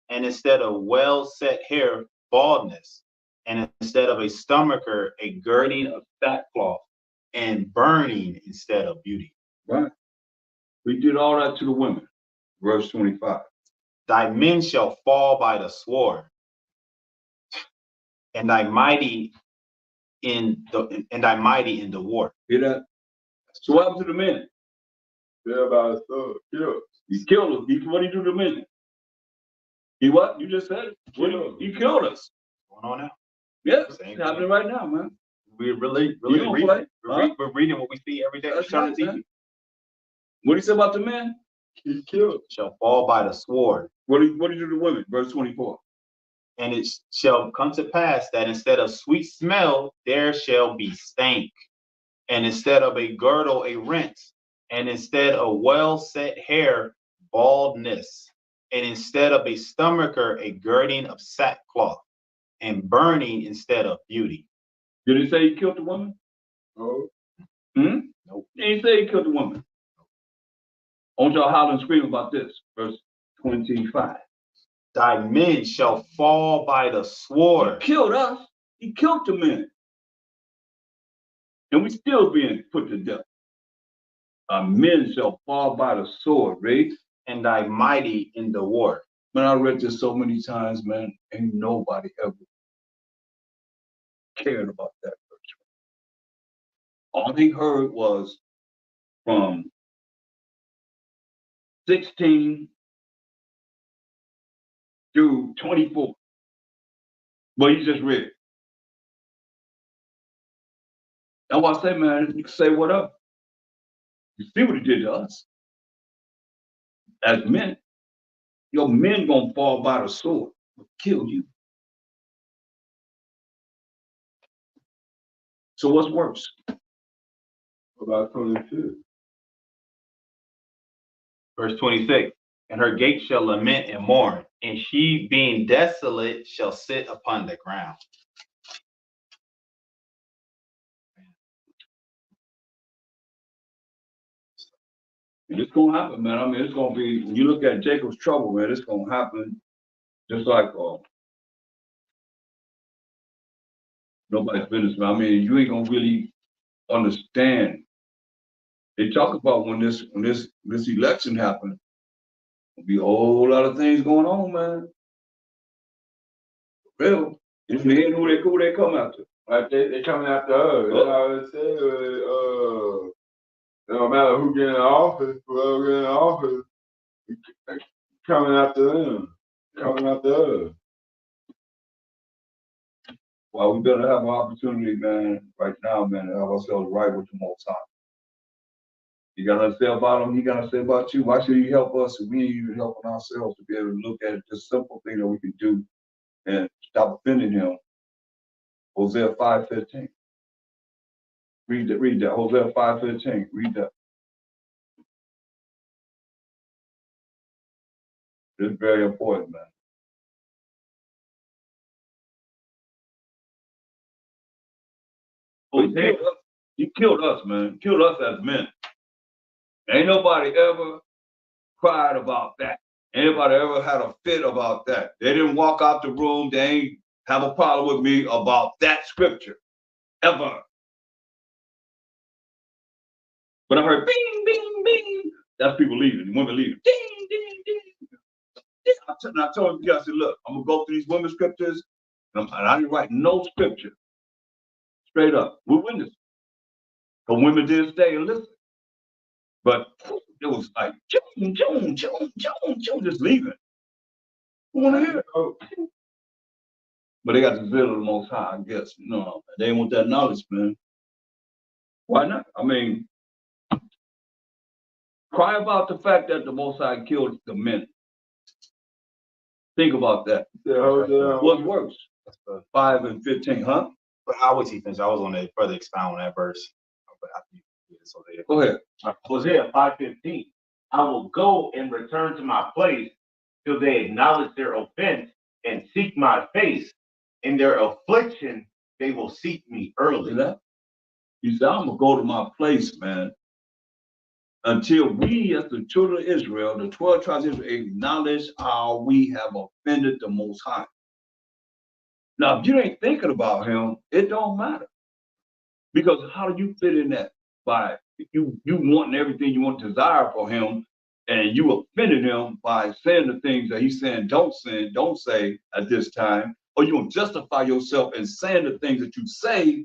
and instead of well set hair, baldness, and instead of a stomacher, a girding of sackcloth, and burning instead of beauty. Right. We did all that to the women. Verse 25. Thy men shall fall by the sword, and thy mighty in the war. Hear that? So what happened to the men? They're about to kill. He killed us. What did he do to the men? He what? You just said it. He killed us. What's going on now? Yeah, Same it's happening thing. right now, man. We're really You don't play, huh? we're reading what we see every day. That's Turn right, the TV. man. What did he say about the men? He killed. Shall fall by the sword. What did he do to the women? Verse 24. And it shall come to pass that instead of sweet smell, there shall be stank. And instead of a girdle, a rent. And instead of well set hair, baldness. And instead of a stomacher, a girding of sackcloth. And burning instead of beauty. Did he say he killed the woman? Oh, Nope. He didn't say he killed the woman. I want y'all holler and scream about this. Verse 25. Thy men shall fall by the sword. He killed us. He killed the men. And we still being put to death. Our men shall fall by the sword, right? And thy mighty in the war. Man, I read this so many times, man. Ain't nobody ever cared about that verse. All they heard was from 16 through 24. But you just read it. That's why I say, man, you can say what up. You see what he did to us. As men, your men gonna fall by the sword, kill you. So what's worse? about 22. Verse 26. And her gate shall lament and mourn, and she being desolate shall sit upon the ground. And it's gonna happen, man. I mean, it's gonna be, when you look at Jacob's trouble, man, it's gonna happen just like nobody's business, man. I mean, you ain't gonna really understand. They talk about when this election happened, there'll be a whole lot of things going on, man. Real. You hear who they come after. Like they coming after her. That's all it said. It don't matter who get in office, whoever get in office, coming after them. Coming after her. Well, we better have an opportunity, man, right now, man, to have ourselves right with the Most High. You gotta say about him, he gotta say about you. Why should he help us if we ain't even helping ourselves to be able to look at this simple thing that we can do and stop offending him? Hosea 5:15. Read that. Hosea 5:15. Read that. It's very important, man. You killed us, man. You killed us as men. Ain't nobody ever cried about that. Anybody ever had a fit about that? They didn't walk out the room. They ain't have a problem with me about that scripture. Ever. But I heard bing, bing, bing. That's people leaving. Women leaving. Ding, ding, ding. I told you guys, I said, look, I'm going to go through these women's scriptures. And I didn't write no scripture. Straight up. We're witnesses. But women did stay and listen. But it was like, Joan, just leaving. Who want to hear it? But they got the zeal of the Most High, I guess. No, they ain't want that knowledge, man. Why not? I mean, cry about the fact that the Most High killed the men. Think about that. What's worse? 5 and 15, huh? But how was he finished? I was on that further expound on that verse. Go ahead. Hosea 5:15. I will go and return to my place till they acknowledge their offense and seek my face. In their affliction, they will seek me early. He said, I'm going to go to my place, man, until we, as the children of Israel, the 12 tribes of Israel, acknowledge how we have offended the Most High. Now, if you ain't thinking about him, it don't matter. Because how do you fit in that? By you wanting everything you want to desire for him, and you offended him by saying the things that he's saying don't say at this time, or you don't justify yourself in saying the things that you say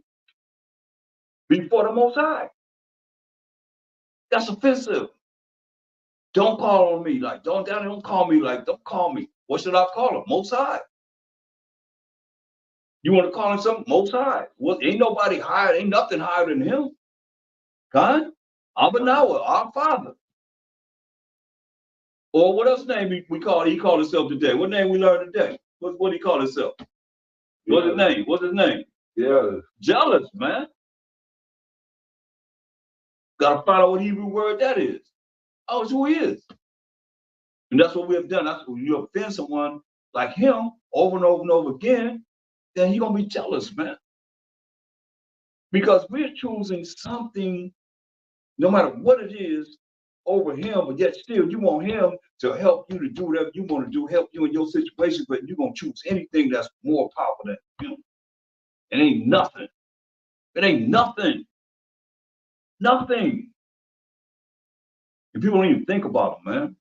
before the Most High. That's offensive. Don't call on me like, don't call me like, don't call me. What should I call him? Most High. You want to call him something? Most High. Well, ain't nobody higher, ain't nothing higher than him. God, Abanawa, our Father. Or what else name he called himself today? What name we learned today? What he call himself? What's his name? What's his name? Jealous. Jealous, man. Gotta find out what Hebrew word that is. Oh, it's who he is. And that's what we have done. That's when you offend someone like him over and over and over again, then he's gonna be jealous, man. Because we're choosing something, no matter what it is, over him, but yet still you want him to help you to do whatever you want to do, help you in your situation, but you're gonna choose anything that's more powerful than him. It ain't nothing. It ain't nothing. Nothing. And people don't even think about him, man.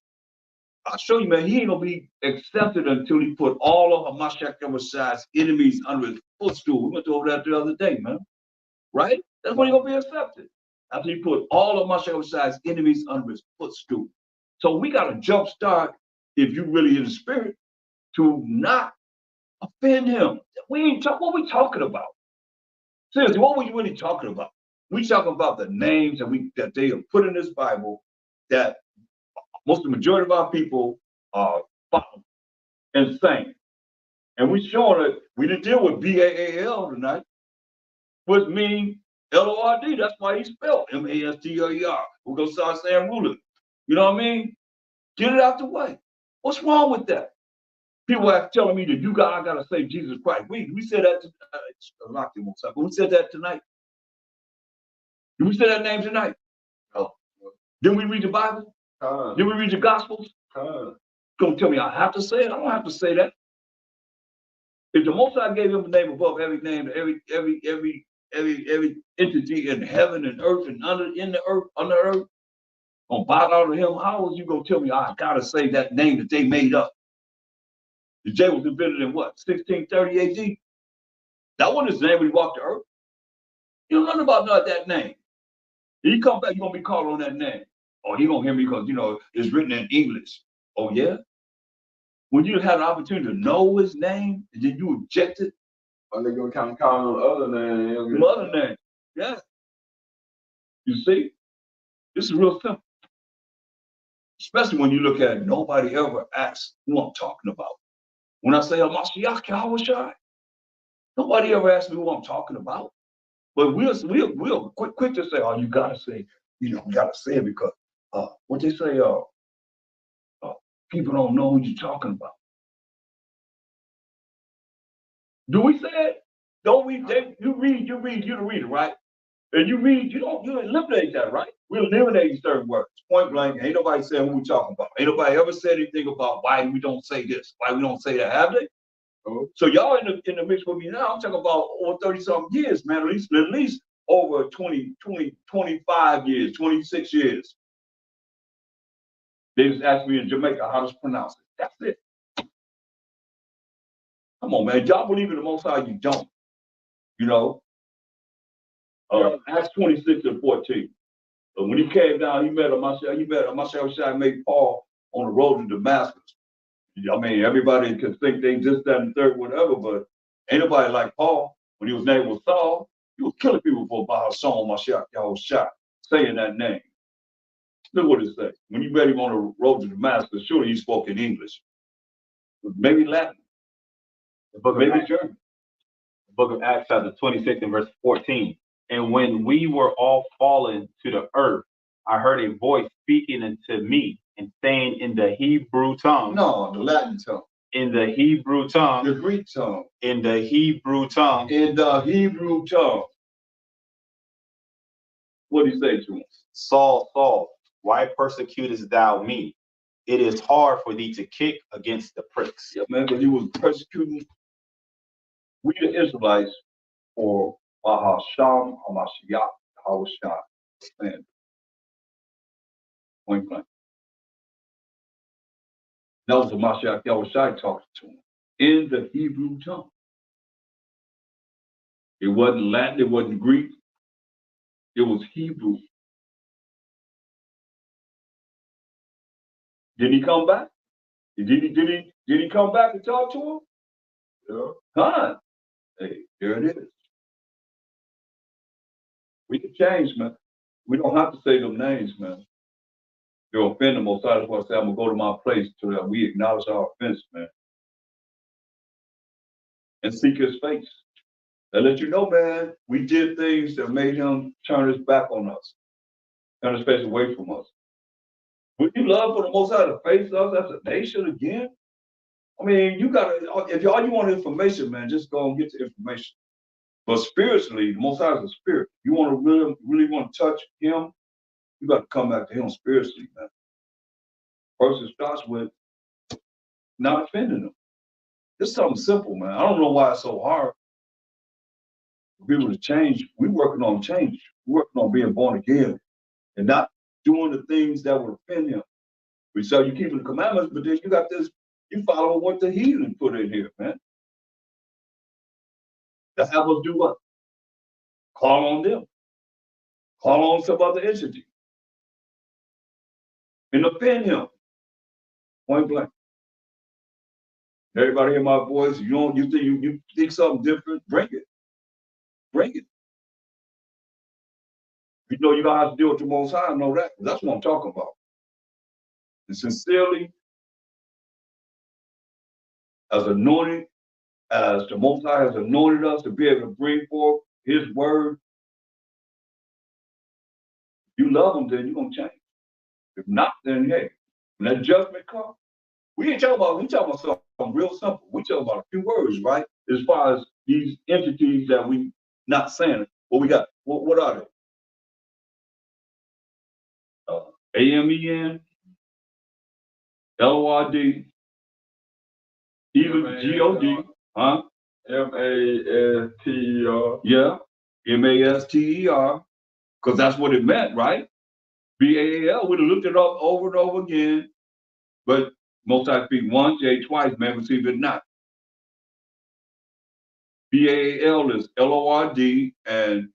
I'll show you, man, he ain't gonna be accepted until he put all of Hamashiach Messiah's enemies under his footstool. We went over that the other day, man. Right? That's when he's gonna be accepted. After he put all of Hamashiach Messiah's enemies under his footstool. So we got to jumpstart, if you really in the spirit, to not offend him. We ain't what we talking about? Seriously, what were you really talking about? We talking about the names that they have put in this Bible that the majority of our people are following and saying. And we showing that we didn't deal with B-A-A-L tonight, which means L-O-R-D. That's why he spelled M-A-S-T-R-E-R. We're going to start saying ruler. You know what I mean? Get it out the way. What's wrong with that? People are telling me that I got to say Jesus Christ. We said that but we said that tonight. Did we say that name tonight? No. Didn't we read the Bible? Did we read the Gospels? Don't tell me I have to say it. I don't have to say that. If the Most High gave him a name above every name, every entity in heaven and earth and under the earth, gonna bow down to him, how was you gonna tell me I gotta say that name that they made up? The J was invented in what, 1630 AD? That wasn't his name when he walked the earth. You don't know about that name. He come back, you're gonna be called on that name. Or he gonna hear me because it's written in English. Oh yeah? When you had an opportunity to know his name and then you rejected, Or they're gonna kind of call him other names. Mother name. Yeah. You see? This is real simple. Especially when you look at it, nobody ever asks who I'm talking about. When I say Hamashiach Yahushai, nobody ever asks me who I'm talking about. But we'll quick to say, oh, you gotta say, you gotta say it because what they say, people don't know who you're talking about. Do we say it? Don't we? You read, you're the reader, right? And you read, you eliminate that, right? We eliminate certain words, point blank. Ain't nobody saying who we talking about. Ain't nobody ever said anything about why we don't say this, why we don't say that, have they? Oh. So y'all in the mix with me now. I'm talking about over 30-something years, man. At least over 25 years, 26 years. They just asked me in Jamaica how to pronounce it. That's it. Come on, man. Y'all believe in the Most High, you don't. Acts 26 and 14. So when he came down, he met Mashal made Paul on the road to Damascus. I mean, everybody can think they just that and third, whatever, but ain't nobody like Paul. When he was named with Saul, he was killing people for about a song, Mashal Shai, saying that name. Look what it says. When he met him on the road to Damascus, surely he spoke in English. Maybe Latin. Maybe German. The book of Acts, chapter 26 and verse 14. And when we were all fallen to the earth, I heard a voice speaking unto me and saying in the Hebrew tongue. No, the Latin tongue. In the Hebrew tongue. The Greek tongue. In the Hebrew tongue. In the Hebrew tongue. What did he say to him? Saul, Saul, why persecutest thou me? It is hard for thee to kick against the pricks. Yeah, man, because he was persecuting we the Israelites for Bahasham Hamashiach Hawashah. Man. Point blank. That was the Mashiach Yahushai talking to him in the Hebrew tongue. It wasn't Latin, it wasn't Greek, it was Hebrew. Did he come back? Did he come back and talk to him? Yeah. Huh? Hey, there it is. We can change, man. We don't have to say them names, man. You'll offend the Most High. That's why I say I'm gonna go to my place so that we acknowledge our offense, man. And seek his face. And let you know, man, we did things that made him turn his back on us. Turn his face away from us. Would you love for the Most High to face us as a nation again? I mean, you gotta, if all you want information, man, just go and get the information. But spiritually, the Most High is a spirit. You want to really want to touch him, you got to come back to him spiritually, man. First, it starts with not offending him. It's something simple, man. I don't know why it's so hard for people to change. We're working on change. We're working on being born again and not doing the things that would offend him. We say you keeping the commandments, but then you got this, you follow what the heathen put in here, man. To have us do what? Call on them. Call on some other entity. And offend him. Point blank. Everybody hear my voice? You think something different? Bring it. Bring it. You know you don't have to deal with the Most High, I know that. That's what I'm talking about. And sincerely, as anointed, as the Most High has anointed us to be able to bring forth his word, you love him, then you're going to change. If not, then hey, when that judgment comes, we talking about something real simple. We talking about a few words, right? As far as these entities that we not saying. What we got? What are they? AMEN, LORD, even GOD, huh? MASTER. Yeah, MASTER, because that's what it meant, right? BAAL, we'd have looked it up over and over again, but most I speak once, twice, man, receive it not. BAAL is LORD, and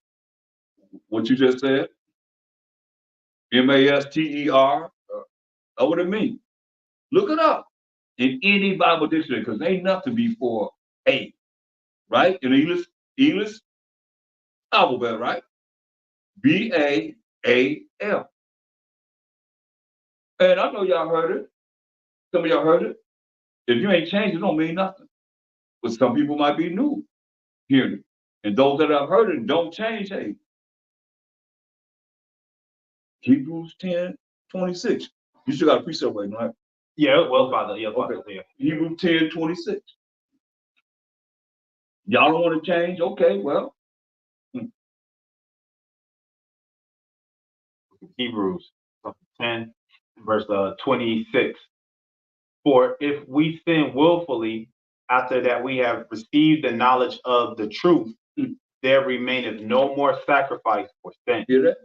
what you just said, MASTER, that's what it means. Look it up in any Bible dictionary, because ain't nothing before A, right? In English alphabet, right? BAAL. And I know y'all heard it. Some of y'all heard it. If you ain't changed, it don't mean nothing. But some people might be new hearing it. And those that have heard it don't change, hey. Hebrews 10:26. You still got a precept waiting, right? Yeah, well, Father, yeah, Okay. Father, yeah. Hebrews 10:26. Y'all don't want to change? Okay, well. Hebrews 10, verse 26. For if we sin willfully, after that we have received the knowledge of the truth, there remaineth no more sacrifice for sin. Hear that?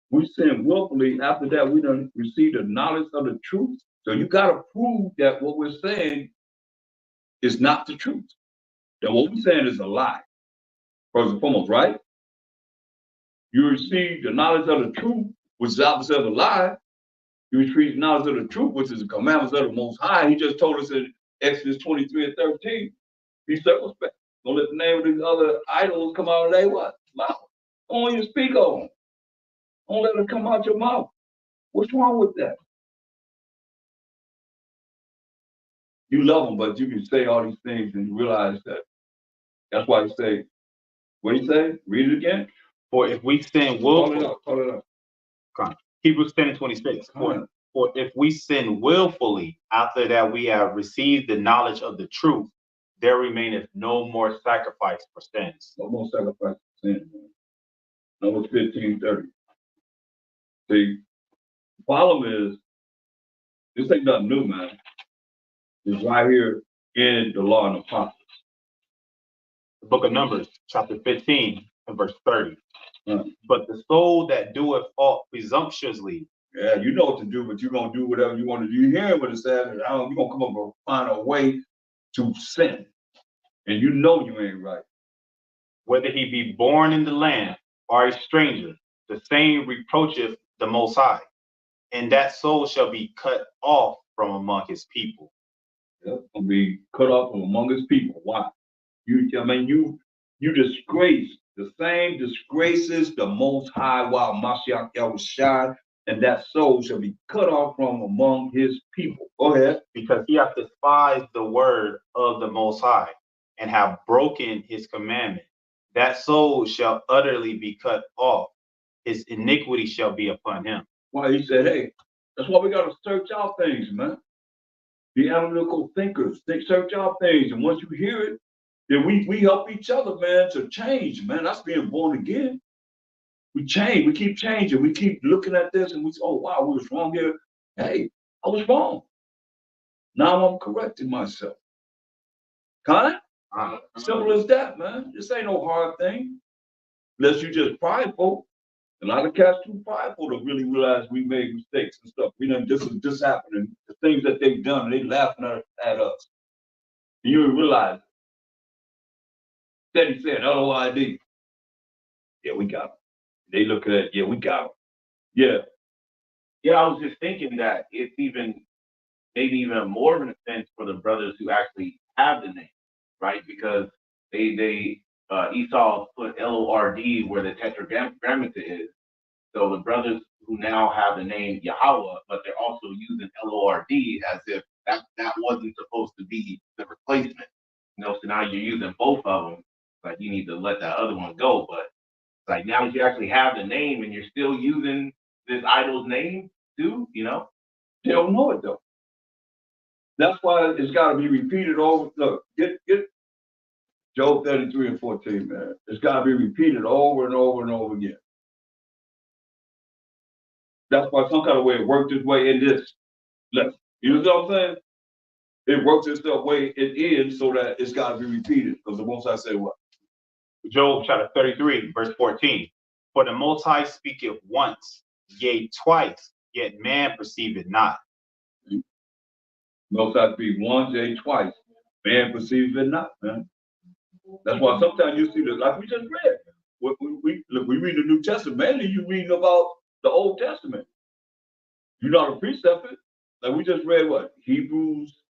We sin willfully. After that, we don't receive the knowledge of the truth. So you got to prove that what we're saying is not the truth. That what we're saying is a lie. First and foremost, right? You receive the knowledge of the truth, which is opposite of a lie. You receive the knowledge of the truth, which is the commandments of the Most High. He just told us in Exodus 23:13, be circumspect. Don't let the name of these other idols come out of their what? Mouth. Only you speak of them. Don't let them come out your mouth. What's wrong with that? You love them, but you can say all these things and you realize that. That's why you say, what do you say? Read it again. For if we sin willfully, Call it up. Hebrews 10:26. For if we sin willfully, after that we have received the knowledge of the truth, there remaineth no more sacrifice for sins. No more sacrifice for sin, man. Numbers 15:30. See, the problem is, this ain't nothing new, man. It's right here in the law and the prophets. The book of Numbers, chapter 15, and verse 30. Right. But the soul that doeth aught presumptuously. Yeah, you know what to do, but you're going to do whatever you want to do. You hear what it says, and you're going to come up and find a way to sin. And you know you ain't right. Whether he be born in the land or a stranger, the same reproacheth the Most High, and that soul shall be cut off from among his people. Yep, going to be cut off from among his people. Why? You disgrace, the same disgraces the Most High while Mashiach Yahushua, and that soul shall be cut off from among his people. Go ahead. Because he hath despised the word of the Most High, and have broken his commandment. That soul shall utterly be cut off. His iniquity shall be upon him. Why he said, hey, that's why we got to search out things, man. Be analytical thinkers. Search out things. And once you hear it, then we help each other, man, to change, man. That's being born again. We change. We keep changing. We keep looking at this and we say, oh, wow, we was wrong here. Hey, I was wrong. Now I'm correcting myself. Kind of? Simple as that, man. This ain't no hard thing. Unless you just prideful. A lot of cats too prideful to really realize we made mistakes and stuff. We done this happening. The things that they've done, they laughing at us. And you realize it. Steady said LOID. Yeah, we got them. They look at it, yeah, we got them. Yeah. Yeah, I was just thinking that it's maybe even more of an offense for the brothers who actually have the name, right? Because Esau put LORD where the tetragrammaton is. So the brothers who now have the name Yahweh, but they're also using LORD as if that wasn't supposed to be the replacement. So now you're using both of them. Like you need to let that other one go. But like now that you actually have the name and you're still using this idol's name too, They don't know it though. That's why it's got to be repeated over. Look, get Job 33:14, man. It's got to be repeated over and over and over again. That's why some kind of way it worked its way in this lesson. You know what I'm saying? It works itself way it is so that it's got to be repeated. Because the Most High say what? Job chapter 33, verse 14. For the Most High speaketh once, yea, twice, yet man perceiveth not. Most High speak once, yea, twice. Man perceives it not, man. That's why sometimes you see this, like we just read. We read the New Testament, mainly you reading about the Old Testament. You're not a precept. Like we just read what? Hebrews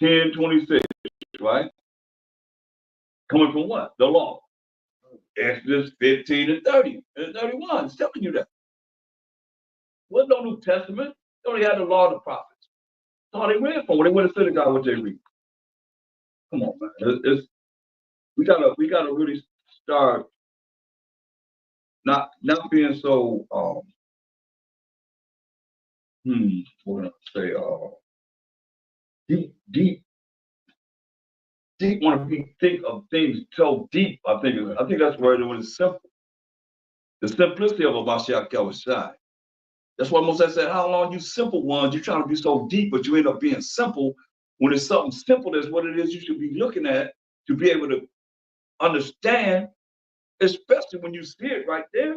10:26, right? Coming from what? The law. Exodus 15 and 30 and 31. It's telling you that. Well, no New Testament. They only had the law of the prophets. That's all they read from. When they went to synagogue, what they read. Come on, man. We gotta really start not being so what can I say, deep want to think of things so deep. I think that's where it was simple. The simplicity of a Mashiach Yahushua. That's why Moses said, how long you simple ones, you're trying to be so deep, but you end up being simple. When it's something simple, that's what it is you should be looking at to be able to understand, especially when you see it right there.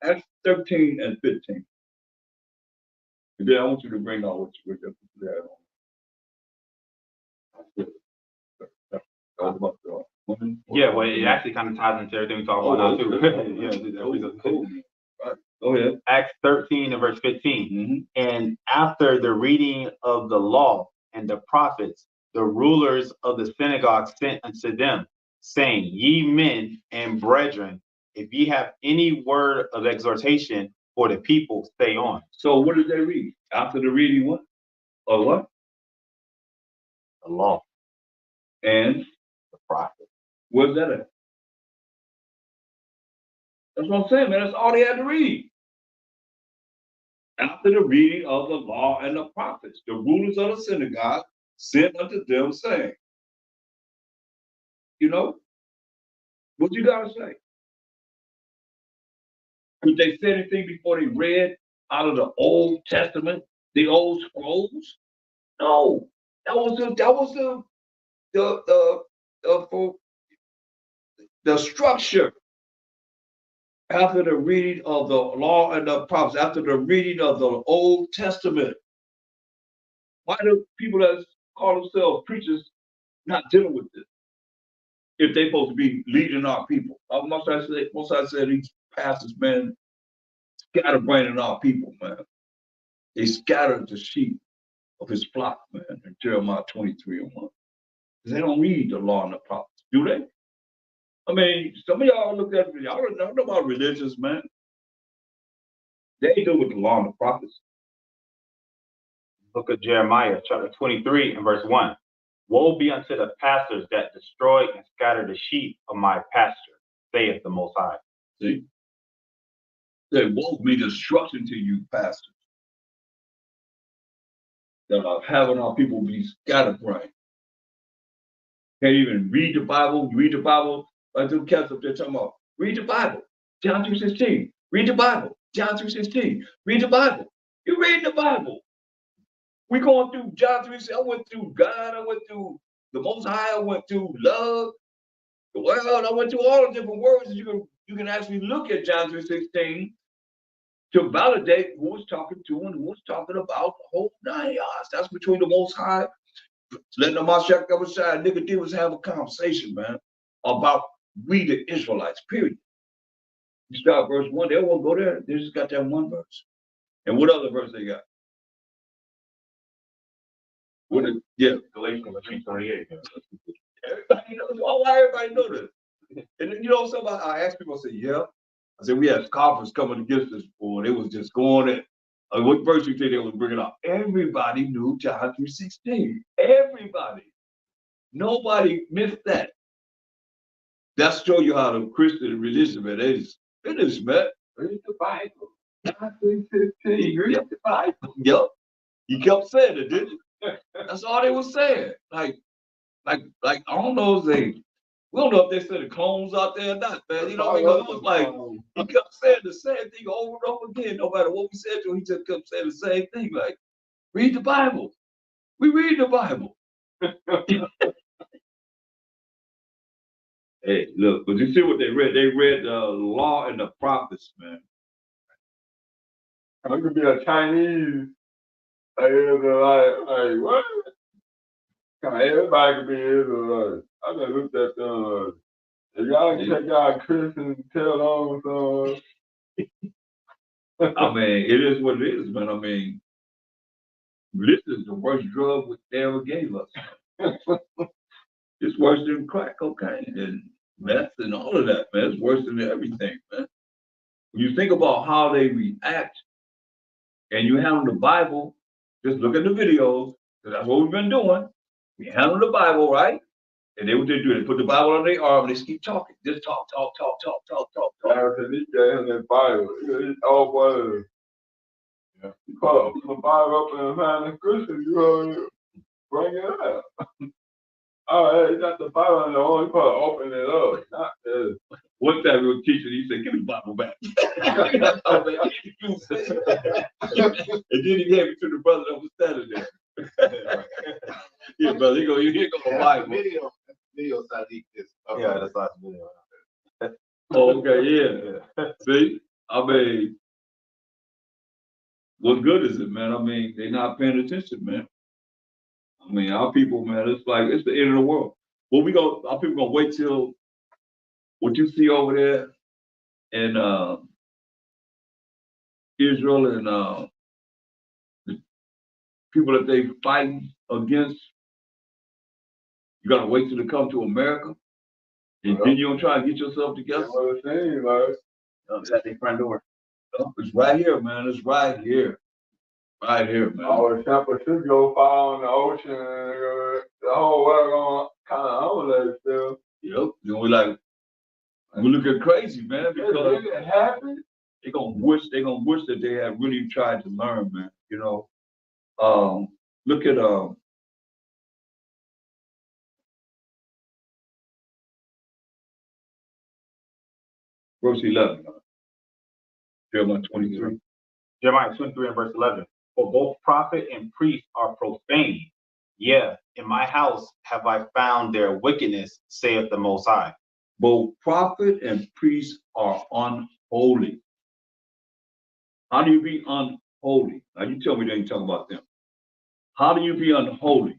Acts 13 and 15. And then I want you to bring out what you were about the woman. Yeah, well, it actually kind of ties into everything we talk about now too. Cool. Right. Go ahead. Acts 13 and verse 15. And after the reading of the law and the prophets, the rulers of the synagogue sent unto them, saying, Ye men and brethren, if ye have any word of exhortation for the people, stay on. So what did they read? After the reading what? Of what? The law and the prophet. Where's that at? That's what I'm saying, man. That's all they had to read. After the reading of the law and the prophets, the rulers of the synagogue sent unto them, saying, you know, what you gotta say? Could they say anything before they read out of the Old Testament, the old scrolls? No. That was the structure. After the reading of the law and the prophets, after the reading of the Old Testament. Why do people that call themselves preachers not dealing with this? If they're supposed to be leading our people. Most I said these pastors, man, scatterbraining our people, man. They scattered the sheep of his flock, man, in Jeremiah 23 and 1. Because they don't read the law and the prophets, do they? I mean, some of y'all look at y'all don't know about religious, man. They do with the law and the prophets. Book of Jeremiah, chapter 23 and verse 1. Woe be unto the pastors that destroy and scatter the sheep of my pasture, saith the Most High. See? There won't be destruction to you, pastors, that are having our people be scatterbrained. Can't even read the Bible. You read the Bible, like them cats up there talking about, read the Bible, John 3:16. Read the Bible, John 3:16. Read the Bible. You read the Bible. We going through John 3:16. I went through God. I went through the Most High. I went through love, the world. I went through all the different words that you can actually look at John 3:16 to validate who was talking to and who was talking about the whole 9 yards. That's between the Most High, letting the Mashiach Yahushua and Nicodemus have a conversation, man, about we the Israelites, period. You start verse 1, they won't go there. They just got that one verse. And what other verse they got? Galatians 3:28. Everybody knows. Why everybody know this? And then, you know, somebody, I ask people, I say, yeah. I said, we had scoffers coming against us before. They was just going in. What verse you think they was bringing up? Everybody knew John 3:16. Everybody. Nobody missed that. That show you how the Christian religion, man, they just finished, man. Read the Bible. John 3:16. Read the Bible. Yep. You kept saying it, didn't you? That's all they was saying. Like, I don't know if we don't know if they said the clones out there or not, man. You know, because it was like, he kept saying the same thing over and over again. No matter what we said to him, he just kept saying the same thing. Like, read the Bible. We read the Bible. Hey, look, but you see what they read? They read the law and the prophets, man. I could be a Chinese. Like what? Everybody could be Israelite. I just looked at them. If y'all check out Christian tell on I mean, it is what it is, man. I mean, this is the worst drug they ever gave us. It's worse than crack cocaine and meth and all of that, man. It's worse than everything, man. When you think about how they react and you handle the Bible, just look at the videos, because that's what we've been doing. We handle the Bible, right? And they what they do, they put the Bible on their arm and they just keep talking. Just talk. After this day in the Bible, it's all Bible. Yeah. You put the Bible up and find the scripture, you know, bring it up. Oh, it's not the Bible, and the only part open it up. Not this. One time we were teaching, he said, give me the Bible back. And then he gave it to the brother that was standing there. Yeah, brother, here go the Bible. Video Sadiq is. Yeah, that's last video. Oh, okay, yeah. See, I mean, what good is it, man? I mean, they're not paying attention, man. I mean, our people, man, it's like, it's the end of the world. Well, our people gonna wait till what you see over there in Israel and the people that they fighting against, you gotta wait till they come to America, and then you gonna try to get yourself together. That's what it seems like. It's at their front door. It's right here, man. It's right here. Right here, man. Our sample should go far in the ocean, and the whole world gonna kind of homeless still. Yep. You know, we looking crazy, man, because It happened. they gonna wish that they had really tried to learn, man. You know, look at verse 11, Jeremiah 23. Jeremiah 23 and verse 11. For both prophet and priest are profane. Yeah, in my house have I found their wickedness, saith the Most High. Both prophet and priest are unholy. How do you be unholy? Now you tell me they ain't talking about them. How do you be unholy?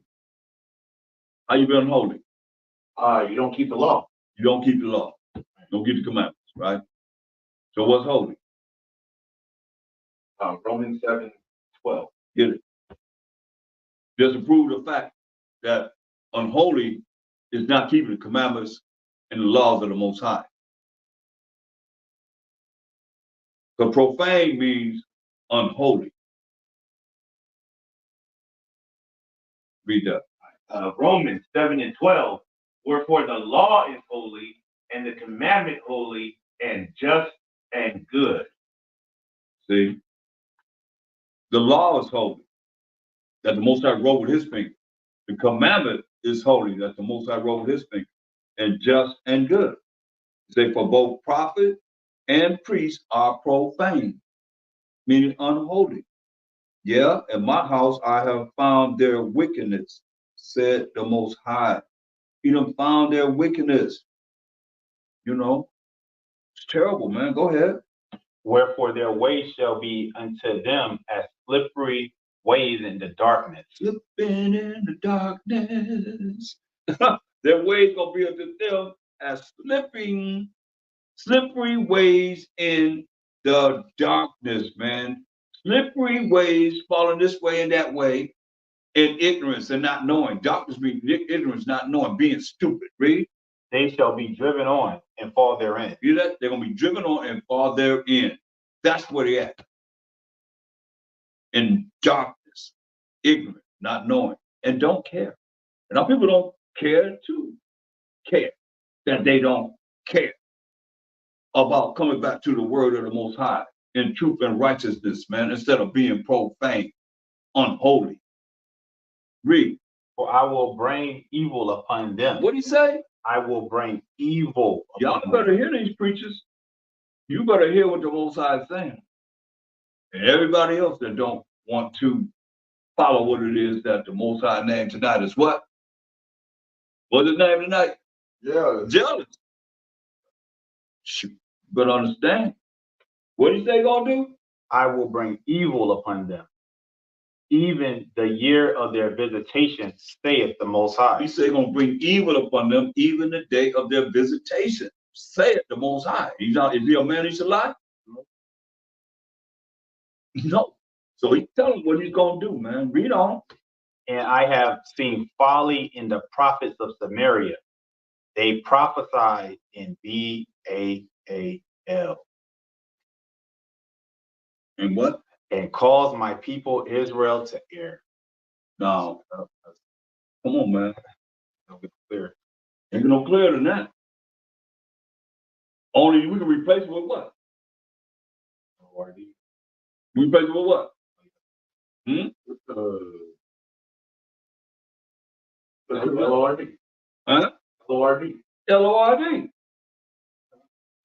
How you be unholy? You don't keep the law. You don't keep the law. You don't keep the commandments, right? So what's holy? Romans 7:12. Get it? Just to prove the fact that unholy is not keeping the commandments and the laws of the Most High. So profane means unholy. Read that. Romans 7:12. Wherefore the law is holy, and the commandment holy, and just and good. See? The law is holy, that the Most High wrote with his finger. The commandment is holy, that the Most High wrote with his finger. And just and good. Say, for both prophet and priest are profane, meaning unholy. Yeah, in my house I have found their wickedness, said the Most High. He done found their wickedness. You know, it's terrible, man. Go ahead. Wherefore their way shall be unto them as slippery ways in the darkness. Slipping in the darkness. Their ways gonna be unto them as slippery ways in the darkness, man. Slippery ways, falling this way and that way, in ignorance and not knowing. Darkness means ignorance, not knowing, being stupid. Read. They shall be driven on and fall therein. You know that? They're gonna be driven on and fall therein. That's where they at. In darkness, ignorant, not knowing, and don't care. And our people don't care to care that they don't care about coming back to the word of the Most High in truth and righteousness, man, instead of being profane, unholy. Read. For I will bring evil upon them. What do you say? I will bring evil upon Y'all better hear these preachers. You better hear what the Most High is saying. And everybody else that don't want to follow what it is that the Most High name tonight is what? What's his name tonight? Yeah. Jealous. Shoot. But understand. What do you say gonna do? I will bring evil upon them. Even the year of their visitation, saith the Most High. He said gonna bring evil upon them, even the day of their visitation. Saith the Most High. He's not, is he a man he should lie? No. So he tell them what he's gonna do, man. Read on. And I have seen folly in the prophets of Samaria. They prophesied in Baal. And what? And caused my people Israel to err. No. Come on, man. It'll get clear. Ain't no clearer than that. Only we can replace it with what? We replace it with what? LORD. Huh? LORD. LORD.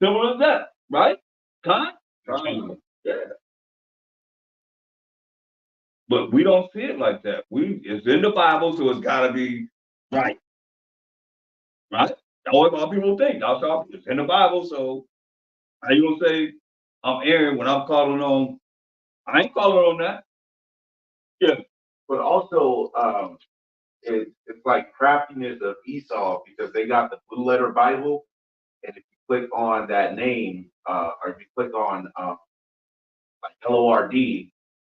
Simple as that, right? Con? Yeah. But we don't see it like that. It's in the Bible, so it's gotta be right. Right? That's what our people think. That's how it's in the Bible, so how you gonna say I'm Aaron when I'm calling on? I ain't calling on that. Yeah. But also, it's like craftiness of Esau because they got the blue letter Bible, and if you click on that name, or if you click on like LORD,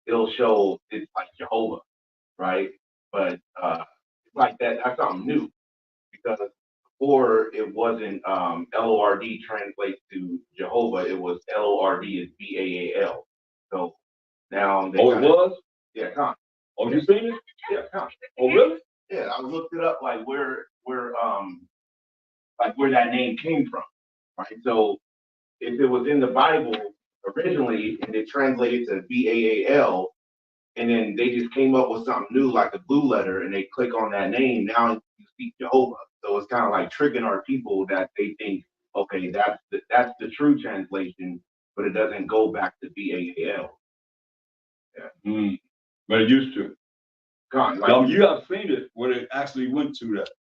it'll show it's like Jehovah, right? But it's like that's something new because before it wasn't LORD translates to Jehovah, it was LORD is BAAL. So now they It was? yeah, come. Oh, you seen it? Yeah, come. Oh, really? Yeah, I looked it up like where that name came from, right? So if it was in the Bible originally and it translated to BAAL, and then they just came up with something new like a blue letter and they click on that name, now you speak Jehovah. So it's kind of like tricking our people that they think, okay, that's the true translation, but it doesn't go back to BAAL. Yeah. But it used to. God, Now, you have seen it when it actually went to that.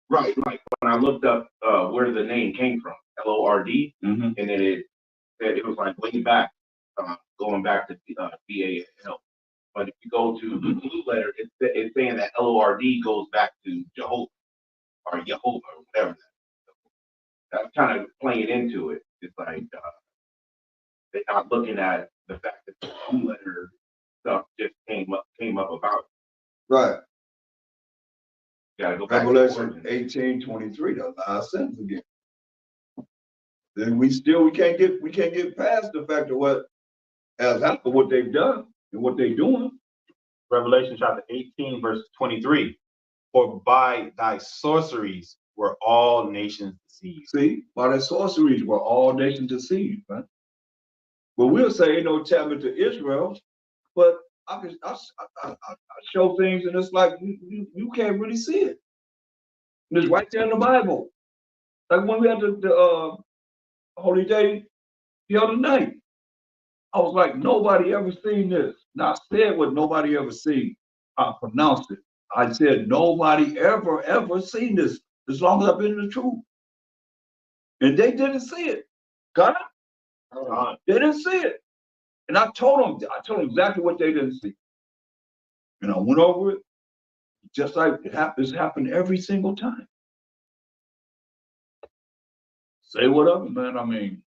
Right, like when I looked up where the name came from, LORD, and then it was like way back, going back to BAL. But if you go to the blue letter, it's saying that LORD goes back to Jehovah or whatever. That's kind of playing into it. It's like they're not looking at the fact that the blue letter stuff just came up about it. Right. Gotta go back Revelation to 18:23, the last sentence again. Then we can't get past the fact of what has happened, what they've done and what they're doing. Revelation chapter 18, verse 23. For by thy sorceries were all nations deceived. See, by their sorceries were all nations deceived, right? But we'll say ain't no testament to Israel, but I show things and it's like you can't really see it. And it's right there in the Bible. Like when we had the holy day the other night, I was like, nobody ever seen this. Now I said what nobody ever seen. I pronounced it. I said nobody ever seen this as long as I've been in the truth. And they didn't see it. Got it? They didn't see it. And I told them exactly what they didn't see. And I went over it, just like it's happened every single time. Say whatever, man. I mean,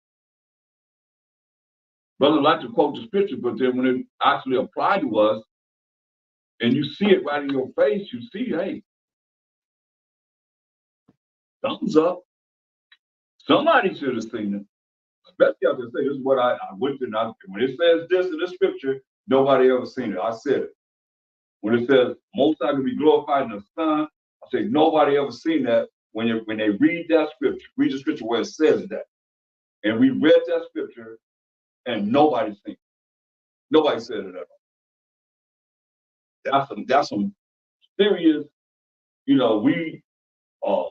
brothers like to quote the scripture, but then when it actually applied to us, and you see it right in your face, you see, hey, thumbs up. Somebody should have seen it. Especially I can say this is what I went to. When it says this in the scripture, nobody ever seen it. I said it. When it says most I can be glorified in the Son, I say nobody ever seen that. When they read that scripture, read the scripture where it says that, and we read that scripture, and nobody seen it. Nobody said it at all. That's some serious. We are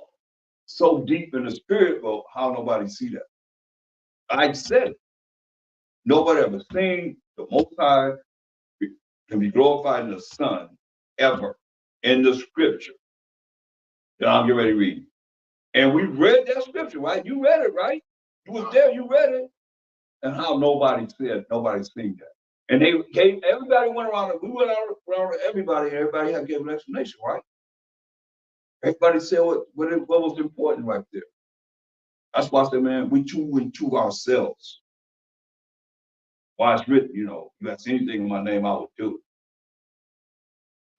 so deep in the spirit, but how nobody see that? I said it. Nobody ever seen the Most High can be glorified in the Son ever in the scripture. Now I'm getting ready to read. And we read that scripture, right? You read it, right? You was there, you read it. And how nobody seen that. And they gave, everybody went around, we went around to everybody, and everybody had given an explanation, right? Everybody said what was important right there. That's why I said, man, we too into ourselves. Why it's written, you ask anything in my name, I will do it.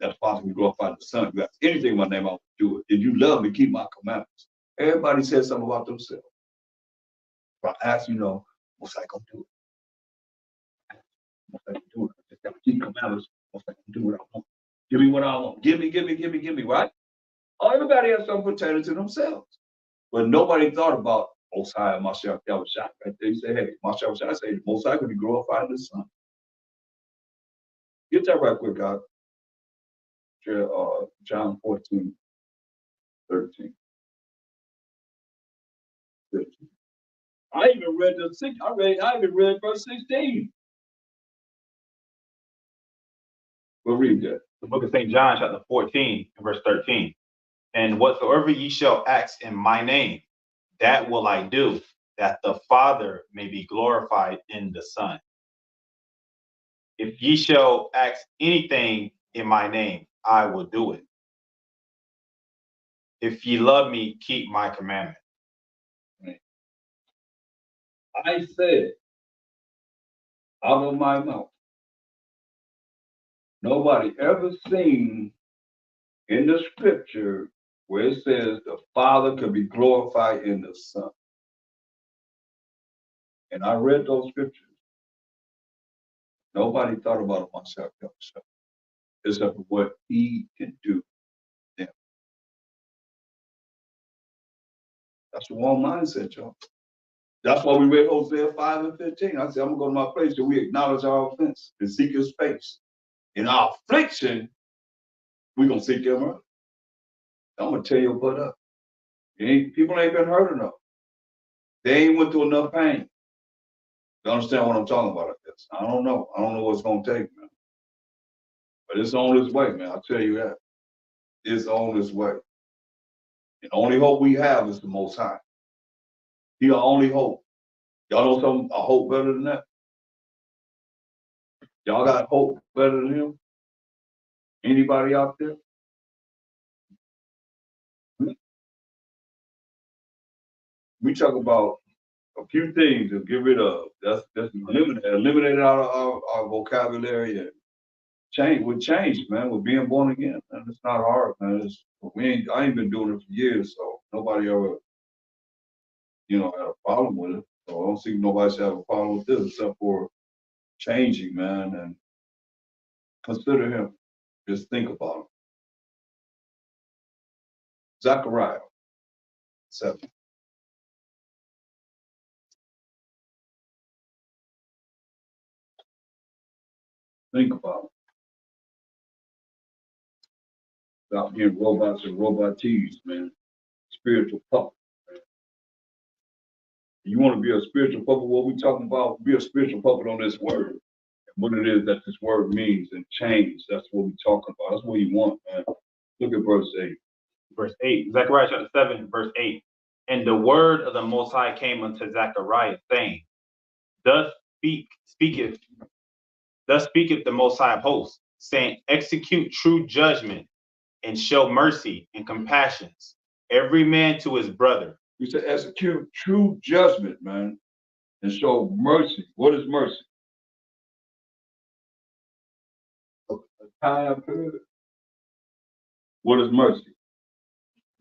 That's possible to glorify the Son. You ask anything in my name, I will do it. If you love me, keep my commandments. Everybody said something about themselves. But I ask, what's I gonna do it? What's I gonna do it? I just gotta keep commandments. What's I gonna do what I want? Give me what I want. Give me, right? Oh, everybody has something pertaining to themselves. But nobody thought about Most High and Mashiach Yahushua. Right? They say, hey, Mashiach Yahushua say, Most High can be glorified in the Son. Get that right quick, God. John 14, 13. 15. I even read I even read verse 16. We'll read that. The book of St. John, chapter 14, verse 13. And whatsoever ye shall ask in my name, that will I do, that the Father may be glorified in the Son. If ye shall ask anything in my name, I will do it. If ye love me, keep my commandment. I said out of my mouth. Nobody ever seen in the scripture where it says the Father could be glorified in the Son. And I read those scriptures. Nobody thought about myself, except for what he can do. Yeah. That's the wrong mindset, y'all. That's why we read Hosea 5 and 15. I said, I'm going to go to my place till we acknowledge our offense and seek his face. In our affliction, we're going to seek him out. I'm going to tear your butt up. People ain't been hurt enough. They ain't went through enough pain. You understand what I'm talking about at this? I don't know. I don't know what it's going to take, man. But it's on its way, man. I'll tell you that. It's on its way. And the only hope we have is the Most High. He our only hope. Y'all know something, a hope better than that? Y'all got hope better than him? Anybody out there? We talk about a few things to get rid of. That's eliminate out of our vocabulary and change. With change, man. With being born again, and it's not hard, man. I ain't been doing it for years, so nobody ever, had a problem with it. So I don't see nobody should have a problem with this except for changing, man, and consider him. Just think about him. Zechariah 7. Think about it. Stop being robots and robotees, man. Spiritual puppet. Man. You want to be a spiritual puppet? What we talking about? Be a spiritual puppet on this word. And what it is that this word means and change. That's what we talking about. That's what you want, man. Look at verse 8. Verse 8. Zechariah chapter 7, verse 8. And the word of the Most High came unto Zechariah, saying, Thus speaketh the Most High of hosts, saying, Execute true judgment and show mercy and compassions, every man to his brother. You said execute true judgment, man, and show mercy. What is mercy? A time period. What is mercy?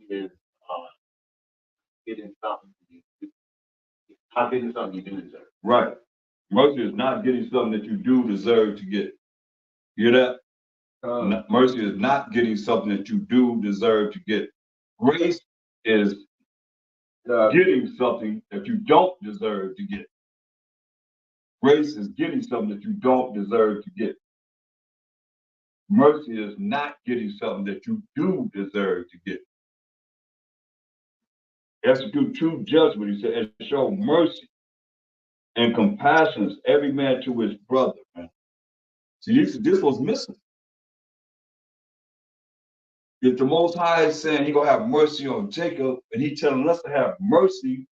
Is getting something not getting something you do deserve. Right. Mercy is not getting something that you do deserve to get. You hear that? Mercy is not getting something that you do deserve to get. Grace is getting something that you don't deserve to get. Grace is getting something that you don't deserve to get. Mercy is not getting something that you do deserve to get. Execute true judgment, he said, and show mercy and compassion, every man to his brother, man. See, this was missing. If the Most High is saying he gonna have mercy on Jacob, and he telling us to have mercy,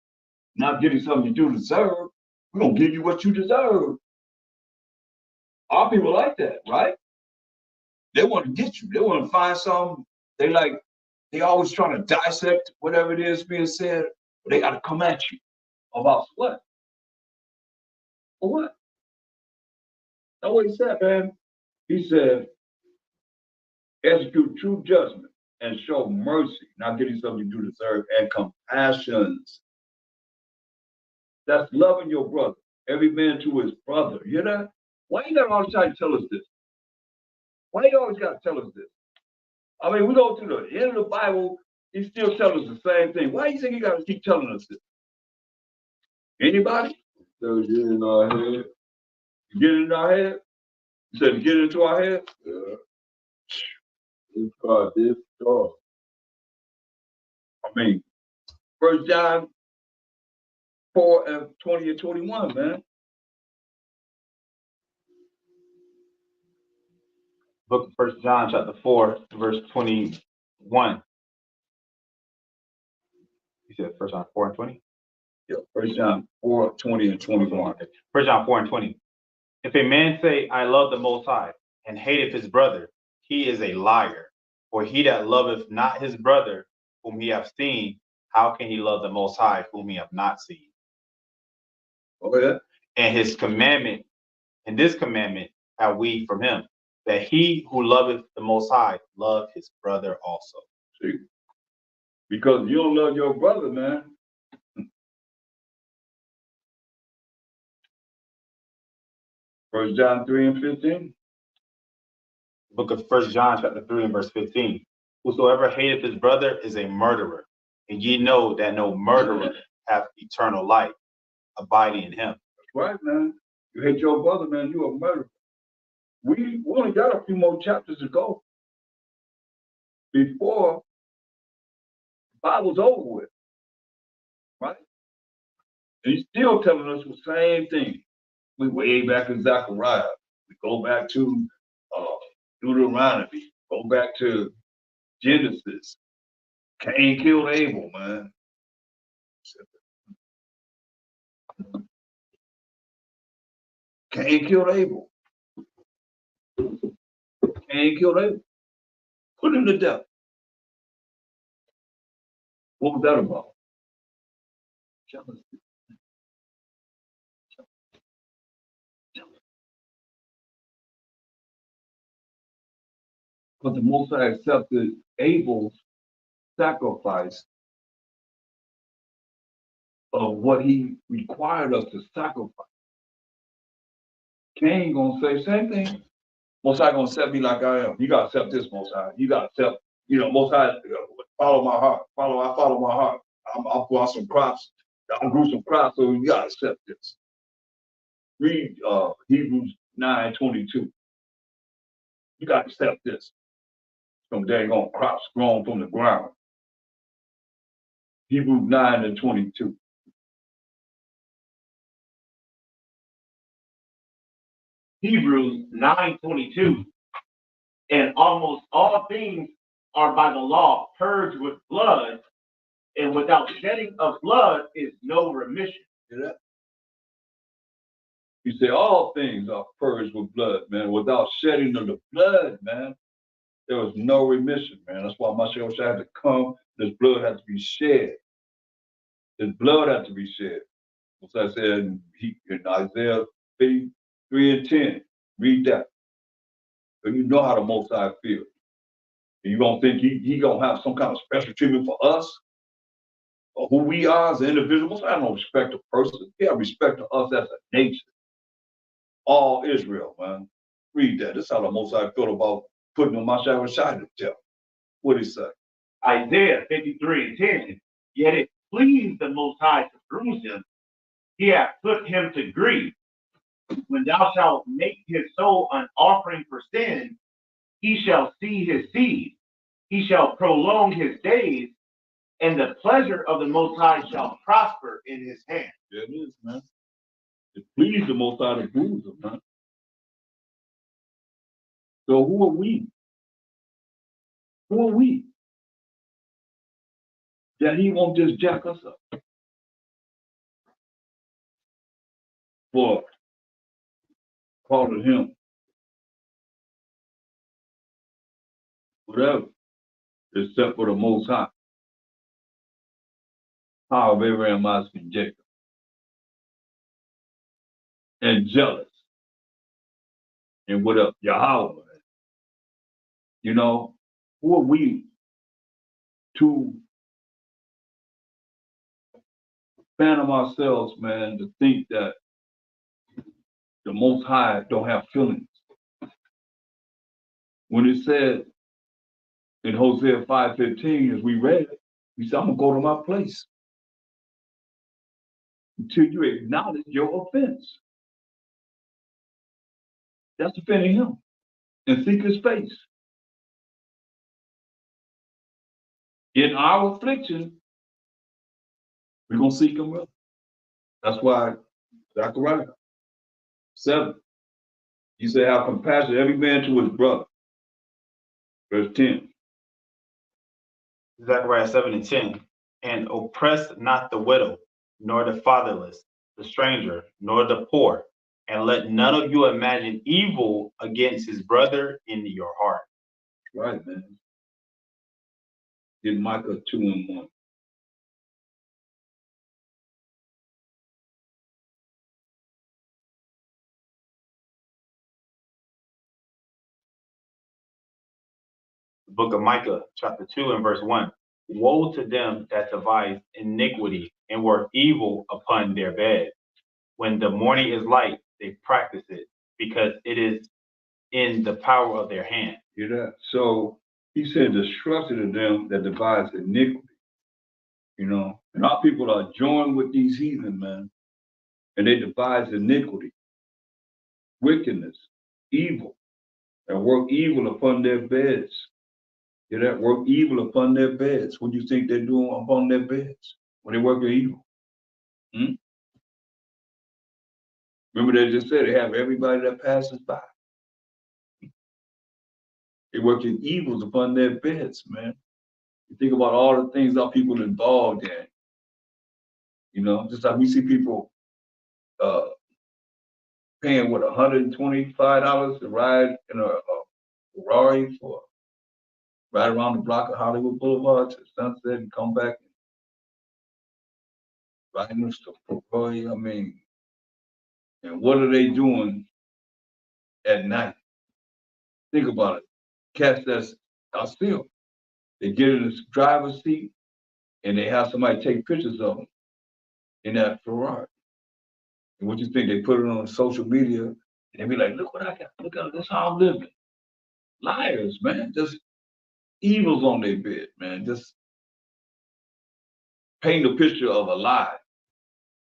not getting something you do deserve, we're gonna give you what you deserve. Our people like that, right? They want to get you. They want to find something. They always trying to dissect whatever it is being said. But they got to come at you about what? For what? That's what he said, man. He said, execute true judgment and show mercy, not getting something you do deserve, and compassions. That's loving your brother, every man to his brother. You hear that? Why you got to always try to tell us this? Why you always got to tell us this? I mean, we go to the end of the Bible, he's still telling us the same thing. Why do you think he got to keep telling us this? Anybody? So get in our head. Get it in our head? You said get it into our head? Yeah. It's called this stuff. I mean, 1 John 4 and 20 and 21, man. Book of 1 John chapter 4, verse 21. You said 1 John 4 and 20? Yeah, 1 John 4, 20 and 21. 1 John 4 and 20. If a man say, I love the Most High, and hateth his brother, he is a liar. For he that loveth not his brother, whom he hath seen, how can he love the Most High, whom he hath not seen? Okay. And his commandment, and this commandment have we from him, that he who loveth the Most High love his brother also. See? Because you don't love your brother, man. 1 John 3 and 15. Book of 1 John chapter 3 and verse 15. Whosoever hateth his brother is a murderer, and ye know that no murderer hath eternal life abiding in him. That's right, man. You hate your brother, man, you a murderer. We only got a few more chapters to go before the Bible's over with, right? And he's still telling us the same thing. We way back in Zechariah. We go back to Deuteronomy. Go back to Genesis. Cain killed Abel, man. Cain killed Abel. Cain killed Abel. Put him to death. What was that about? Jealousy. But the Most High accepted Abel's sacrifice of what he required us to sacrifice. Cain gonna say same thing. Most High gonna accept me like I am. You gotta accept this, Most High. You gotta accept, Most High, follow my heart. I follow my heart. I'll put out some crops. I'll grow some crops, so you gotta accept this. Read Hebrews 9:22. You gotta accept this. Some dang on crops grown from the ground. Hebrews 9 and 22. Hebrews 9:22. And almost all things are by the law purged with blood, and without shedding of blood is no remission. Hear that? You say all things are purged with blood, man. Without shedding of the blood, man, there was no remission, man. That's why Mashiach had to come. This blood had to be shed. His blood had to be shed. As I said in Isaiah 3 and 10. Read that. So you know how the Most High feels. And you don't think he gonna have some kind of special treatment for us? Or who we are as individuals? I don't respect a person. He have respect to us as a nation. All Israel, man. Read that. This is how the Most High feel about putting the Mashiach Shai to death. What he say? Isaiah 53:10. Yet it pleased the Most High to bruise him. He hath put him to grief. When thou shalt make his soul an offering for sin, he shall see his seed. He shall prolong his days, and the pleasure of the Most High shall prosper in his hand. There it is, man. It pleased the Most High to bruise him, man. So who are we? Who are we? That he won't just jack us up for calling him whatever, except for the Most High. Power of Abraham, Isaac, and Jacob. And jealous. And what up? Yahweh. Who are we to phantom ourselves, man, to think that the Most High don't have feelings? When it said in Hosea 5:15, as we read, he said, I'm gonna go to my place until you acknowledge your offense. That's offending him. And seek his face. In our affliction, we're gonna seek him up. That's why Zechariah 7, he said, have compassion, every man to his brother. Verse 10. Zechariah 7:10. And oppress not the widow, nor the fatherless, the stranger, nor the poor, and let none of you imagine evil against his brother in your heart. Right, man. Get Micah 2:1. The book of Micah, chapter 2 and verse 1. Woe to them that devise iniquity and work evil upon their bed. When the morning is light, they practice it, because it is in the power of their hand. Hear that? So he said, destruction to them that devise iniquity. You know, and our people are joined with these heathen, man, and they devise iniquity, wickedness, evil, and work evil upon their beds. Hear that? Work evil upon their beds. What do you think they're doing upon their beds when they work evil? Remember, they just said they have everybody that passes by. They working evils upon their beds, man. You think about all the things our people involved in. You know, just like we see people paying what $125 to ride in a Ferrari for ride around the block of Hollywood Boulevard to Sunset and come back and ride in the Ferrari. I mean, and what are they doing at night? Think about it. Cats that's out still. They get in the driver's seat and they have somebody take pictures of them in that Ferrari. And what you think? They put it on social media and they be like, look what I got. Look at this how I'm living. Liars, man. Just evils on their bed, man. Just paint a picture of a lie.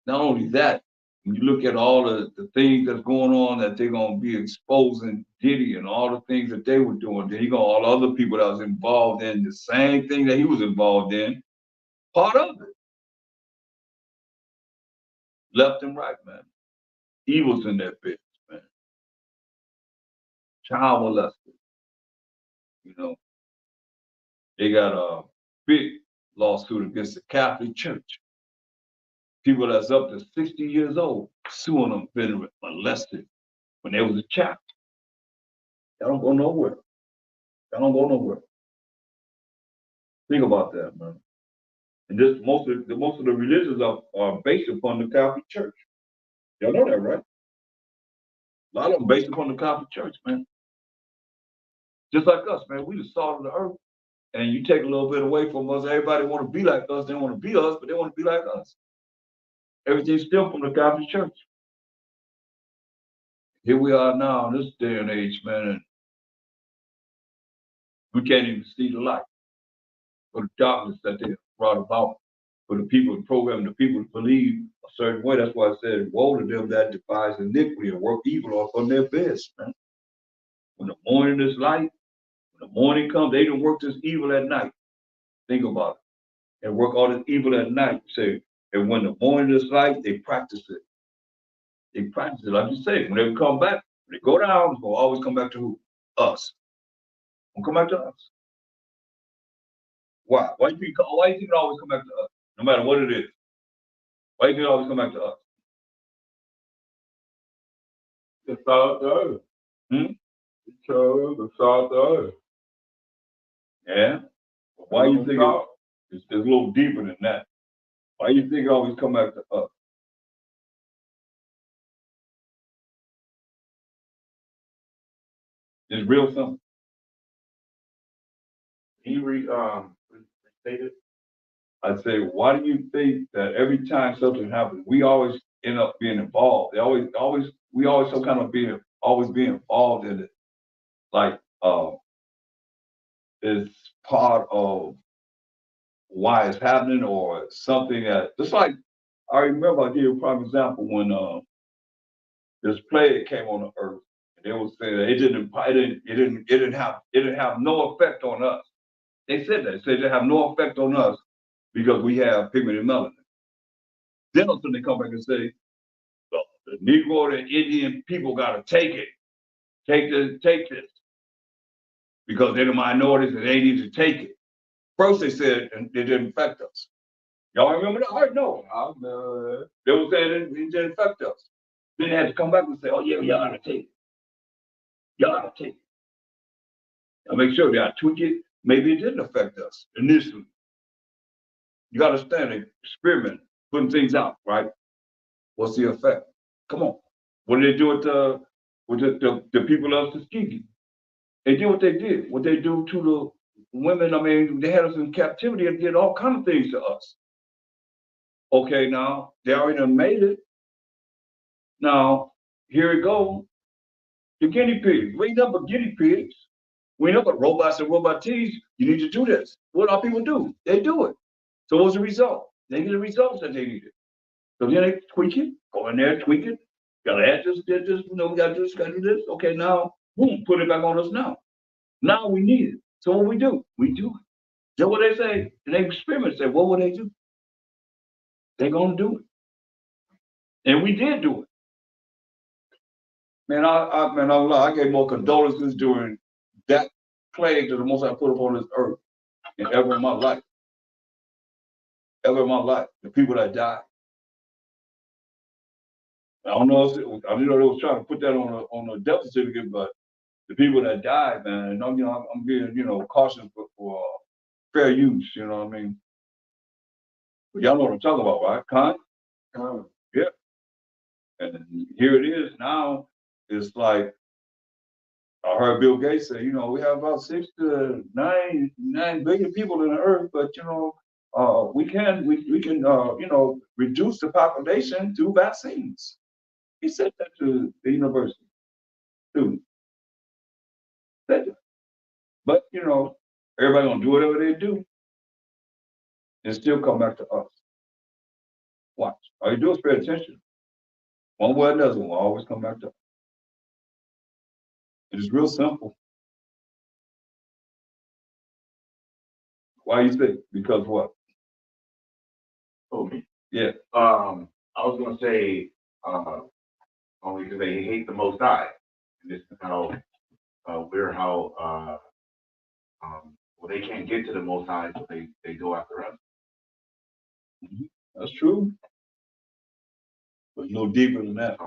Not only that, when you look at all the things that's going on that they're gonna be exposing Diddy and all the things that they were doing, then you got all the other people that was involved in the same thing that he was involved in, part of it. Left and right, man. Evils in their beds, man. Child molested. You know, they got a big lawsuit against the Catholic Church. People that's up to 60 years old suing them been molested when they was a child. That don't go nowhere. That don't go nowhere. Think about that, man. And this most of the religions are based upon the Catholic Church. Y'all know that, right? A lot of them based upon the Catholic Church, man. Just like us, man. We the salt of the earth. And you take a little bit away from us, everybody want to be like us. They want to be us, but they want to be like us. Everything's still from the Catholic Church. Here we are now in this day and age, man, and we can't even see the light or the darkness that they brought about for the people to program the people to believe a certain way. That's why I said, woe to them that devise iniquity and work evil off on their beds, man. When the morning is light, when the morning comes, they don't work this evil at night. Think about it. And work all this evil at night. Say, and when the morning is light, they practice it. They practice it. Like you say, when they come back, when they go down, it's going to always come back to who? Us. It'll come back to us. Why? Why do you think it always come back to us? No matter what it is. Why do you think it always come back to us? The salt of the earth. Because the salt of the earth. Yeah. Why do you think it's a little deeper than that? Why do you think it always come back to us? It's real simple. Can you restate it? I'd say, why do you think that every time something happens, we always end up being involved? We always some kind of being involved in it. Like is part of why it's happening or something that just like I remember I give you a prime example when this plague came on the earth. And they were saying that it didn't have no effect on us. They said that. They said it have no effect on us because we have pigmented melanin. Then all of a sudden they come back and say, well, the Negro and Indian people gotta take it. Take this. Because they're the minorities and they need to take it. First they said it didn't affect us. Y'all remember that? I know. I know that. They were saying it didn't affect us. Then they had to come back and say, oh yeah, y'all gotta take it. Y'all gotta take it. Now make sure they gotta tweak it. Maybe it didn't affect us initially. You gotta understand, experiment, putting things out, right? What's the effect? Come on. What did they do with the people of Tuskegee? They did what they did. What they do to the women, I mean, they had us in captivity and did all kinds of things to us. Okay, now, they already done made it. Now, here we go. The guinea pigs. We ain't nothing but guinea pigs. We ain't nothing but robots and robotees. You need to do this. What our people do? They do it. So what's the result? They get the results that they needed. So then they tweak it, go in there, tweak it. Gotta add this, we gotta do this, gotta do this. Okay, now, boom, put it back on us now. Now we need it. So what we do? We do it. That's what they say. And they experiment, say, what will they do? They're gonna do it. And we did do it. Man, I gave more condolences during that plague to the most I put upon this earth and ever in my life. Ever in my life. The people that died. I don't know if I know they was trying to put that on a death certificate, but the people that died, man, I'm being, cautious for fair use, you know what I mean? But y'all know what I'm talking about, right? Con? Yeah. And here it is now. It's like I heard Bill Gates say, we have about 6 to 9 billion people in the earth, but we can reduce the population through vaccines. He said that to the university student. Said that. But everybody gonna do whatever they do and still come back to us. Watch. All you do is pay attention. One way or another will always come back to us. It's real simple. Why you think? Because what? Oh, me. Yeah. I was gonna say, only because they hate the Most High. And this is how well, they can't get to the Most High, so they go after us. Mm-hmm. That's true. But a little deeper than that.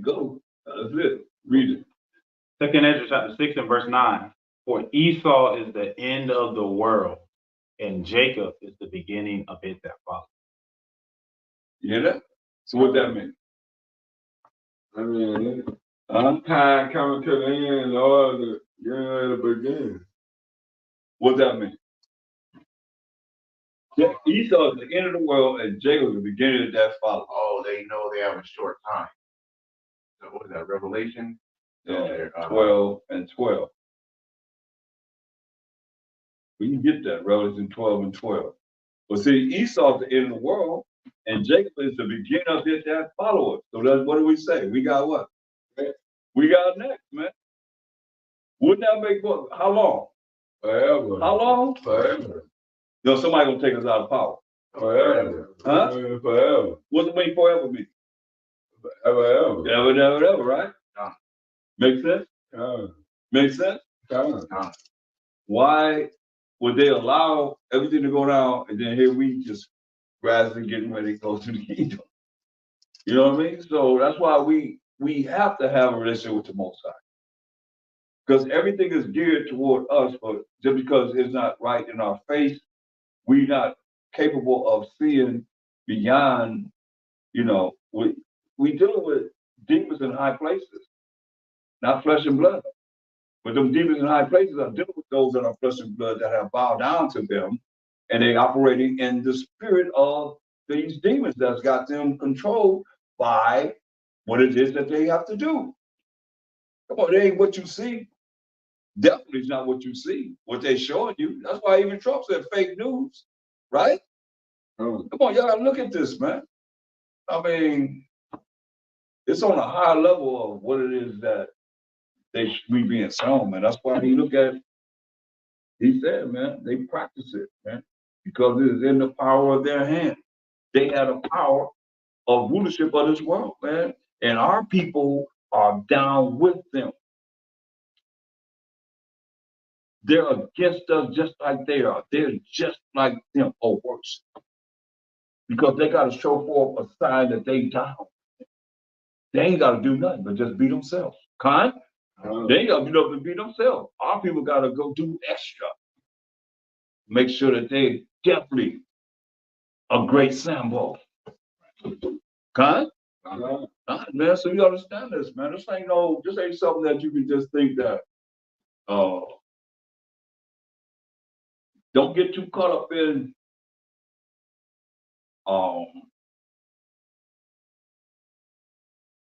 Go. That's it. Read it. 2 Ezra chapter 6 and verse 9. For Esau is the end of the world, and Jacob is the beginning of it that follows. You hear that? So what that mean? I mean, time coming to the end in order to get the beginning. What that mean? Yeah, Esau is the end of the world, and Jacob is the beginning of that follows. Oh, they know they have a short time. So what is that, Revelation? Yeah, 12 and 12. We can get that, Revelation 12 and 12. But see, Esau is the end of the world, and Jacob is the beginning of it that follows. So that's what do we say? We got what? We got next, man. Wouldn't that make what? How long? Forever. How long? Forever. Somebody gonna take us out of power. Forever. Huh? Forever. What's the mean forever mean? Forever. Ever, right? Make sense? Make sense? Why would they allow everything to go down and then here we just gradually getting ready to go to the kingdom? You know what I mean? So that's why we have to have a relationship with the Most High. Because everything is geared toward us, but just because it's not right in our face, we're not capable of seeing beyond, we dealing with demons in high places, not flesh and blood. But them demons in high places are dealing with those that are flesh and blood that have bowed down to them, and they're operating in the spirit of these demons that's got them controlled by what it is that they have to do. Come on, it ain't what you see. Definitely is not what you see, what they showing you. That's why even Trump said fake news, right? Come on, y'all gotta look at this, man. I mean, it's on a high level of what it is that we being shown, man. That's why he said, man, they practice it, man, because it is in the power of their hand. They have the power of rulership of this world, man. And our people are down with them. They're against us just like they are. They're just like them or worse. Because they got to show forth a sign that they down. They ain't got to do nothing but just be themselves. They ain't got to do nothing but be themselves. Our people got to go do extra. Make sure that they definitely a great Sambo. Man, so you understand this, man. This ain't something that you can just think that don't get too caught up in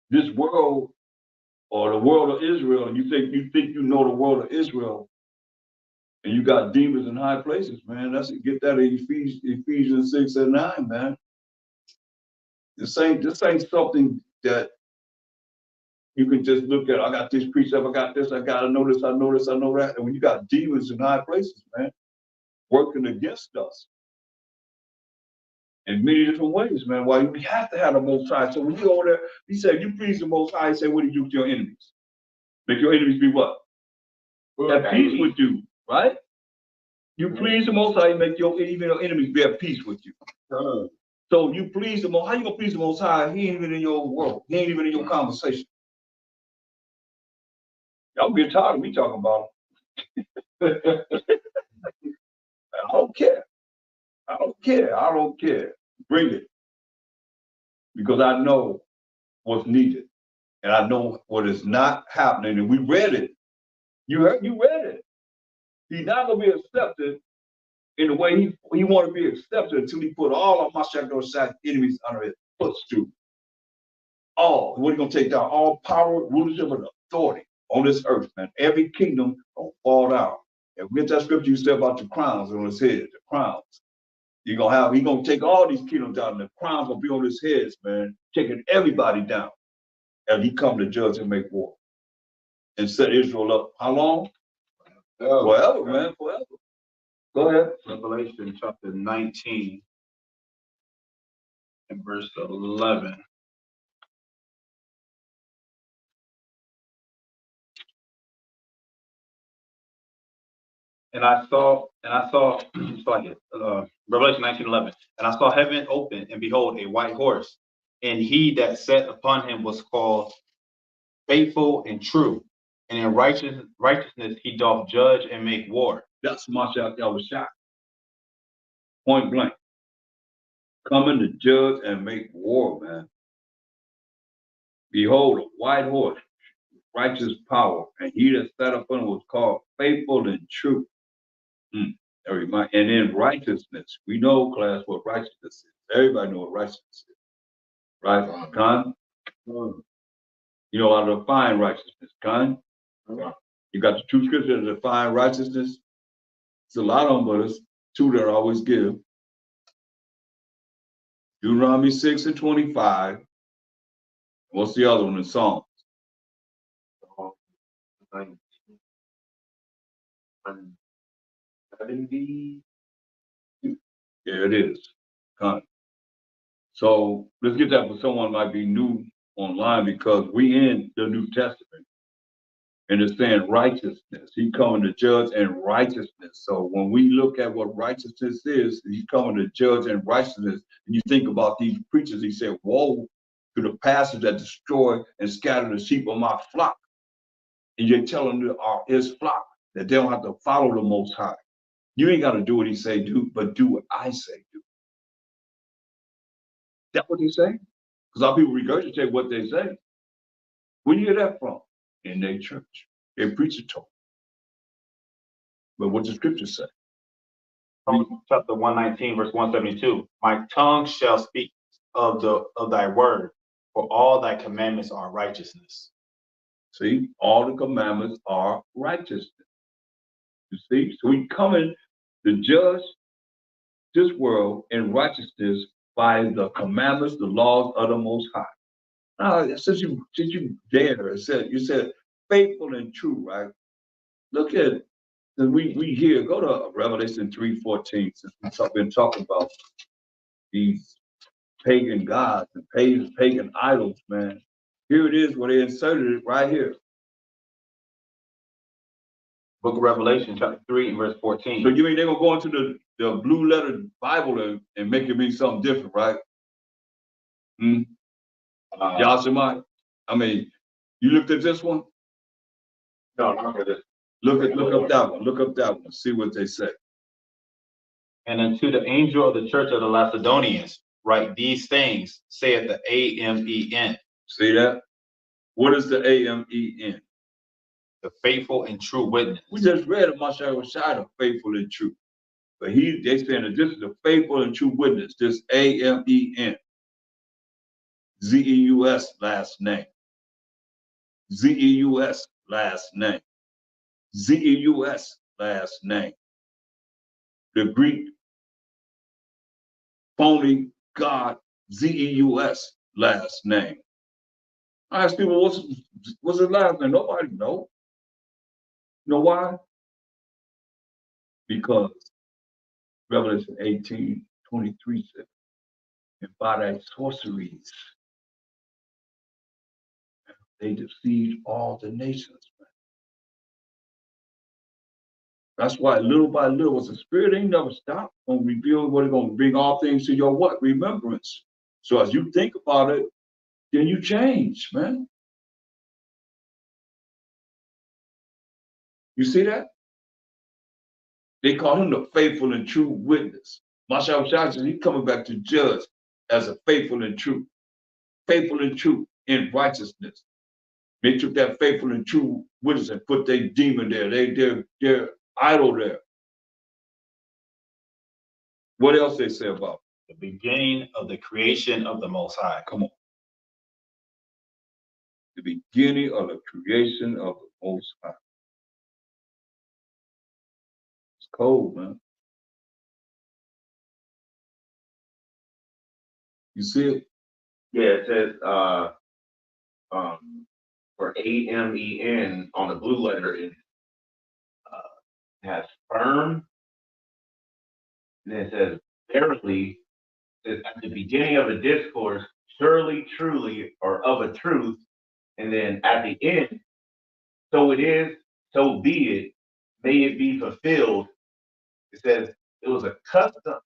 this world or the world of Israel, and you think you know the world of Israel, and you got demons in high places, man. Get that in Ephesians 6 and 9, man. This ain't something that you can just look at. I got this precept, I got this, I gotta know this, I know this, I know that. And when you got demons in high places, man, working against us in many different ways, man. Why we have to have the Most High. So when you go there, he said, you please the Most High, he said, what do you do to your enemies? Make your enemies be what? At peace with you, right? You please the Most High, make even your enemies be at peace with you. So you please the Most High. How you gonna please the Most High? He ain't even in your world. He ain't even in your conversation. Y'all get tired of me talking about him. I don't care. I don't care. I don't care. Bring it. Because I know what's needed. And I know what is not happening. And we read it. You read it. He's not gonna be accepted in the way he want to be accepted until he put all of my enemies under his footstool. All. What are you gonna take down? All power, rulership, and authority on this earth, man. Every kingdom gonna fall down. And we get that scripture you said about the crowns on his head, the crowns. He gonna take all these kingdoms down, and the crowns gonna be on his heads, man, taking everybody down. And he come to judge and make war. And set Israel up. How long? Forever, man, forever. Go ahead. Revelation chapter 19 and verse 11. And I saw, Revelation 19:11. And I saw heaven open, and behold, a white horse. And he that sat upon him was called Faithful and True. And in righteousness he doth judge and make war. That's Mashiach Yahushua. Point blank. Coming to judge and make war, man. Behold, a white horse, righteous power, and he that sat upon it was called Faithful and True. And in righteousness, we know, class, what righteousness is. Everybody knows what righteousness is, right? Con? You know how to define righteousness, Con? You got the two scriptures that define righteousness. It's a lot of them, but it's two that I always give. Deuteronomy 6 and 25. What's the other one in Psalms? Yeah, it is. Con. So let's get that for someone might be new online, because we in the New Testament. And it's saying righteousness. He coming to judge and righteousness. So when we look at what righteousness is, he's coming to judge and righteousness. And you think about these preachers, he said, woe to the pastors that destroy and scatter the sheep of my flock. And you're telling his flock that they don't have to follow the Most High. You ain't got to do what he say do, but do what I say do. That's what he say? Because our people regurgitate what they say. Where you get that from? In their church. Their preacher told. But what the scriptures say? Chapter 119, verse 172. My tongue shall speak of thy word, For all thy commandments are righteousness. See, all the commandments are righteousness. You see, so we coming to judge this world in righteousness by the commandments, the laws of the Most High. Now, since you dare, you said faithful and true, right? Look at we here. Go to Revelation 3:14. Since we've been talking about these pagan gods and pagan idols, man. Here it is where they inserted it right here. Book of Revelation, chapter 3 and verse 14. So you mean they're gonna go into the blue letter Bible and make it mean something different, right? Y'all Shemai? I mean, you looked at this one? No, not for this. Look up that one. Look up that one. See what they say. And unto the angel of the church of the Macedonians, write these things, saith the Amen. See that? What is the Amen? The faithful and true witness. We just read of Mashiach Rashad, faithful and true. But they saying that this is the faithful and true witness, this Amen. Zeus last name. Zeus last name. Zeus last name. The Greek phony God Zeus last name. I ask people, what's his last name? Nobody knows. You know why? Because Revelation 18:23 says, and by thy sorceries, they deceived all the nations. Man. That's why little by little, was the Spirit ain't never stopped on revealing what it's going to bring all things to your what? Remembrance. So as you think about it, then you change, man. You see that? They call him the faithful and true witness. Mashiach Johnson, he's coming back to judge as a faithful and true in righteousness. They took that faithful and true witness and put their demon there, their idol there. What else they say about The beginning of the creation of the Most High. Come on. The beginning of the creation of the Most High. It's cold, man. You see it? Yeah, it says for Amen on the blue letter, it has firm. And then it says verily. It says at the beginning of a discourse, surely, truly, or of a truth. And then at the end, so it is, so be it, may it be fulfilled. It says it was a custom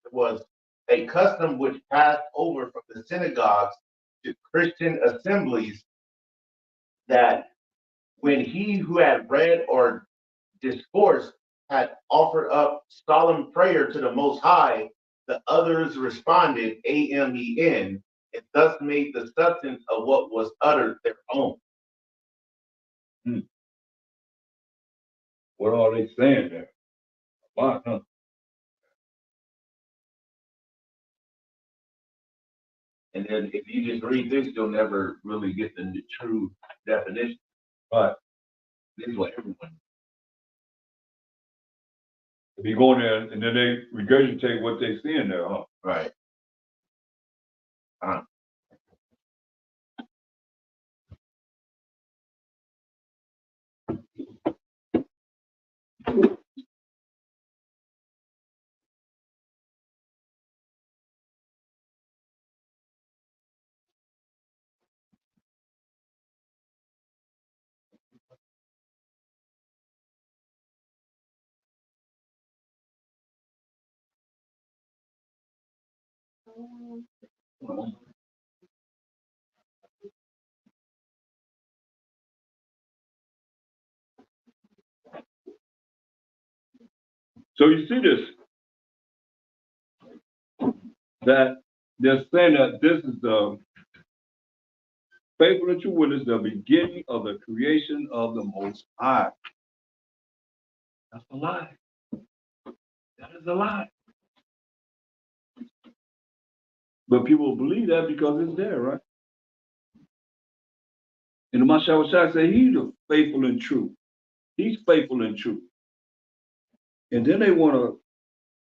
which passed over from the synagogues to Christian assemblies, that when he who had read or discoursed had offered up solemn prayer to the Most High, the others responded, Amen, and thus made the substance of what was uttered their own. What are they saying there? Why, huh? And then if you just read this, you'll never really get the true definition. Right. This is what everyone. If you go in there and then they regurgitate what they see in there, huh? Right. So you see this, that they're saying that this is the faithful and true witness, the beginning of the creation of the Most High. That's a lie. That is a lie. But people believe that because it's there, right? And the Mashiach said, he's the faithful and true. He's faithful and true. And then they want to,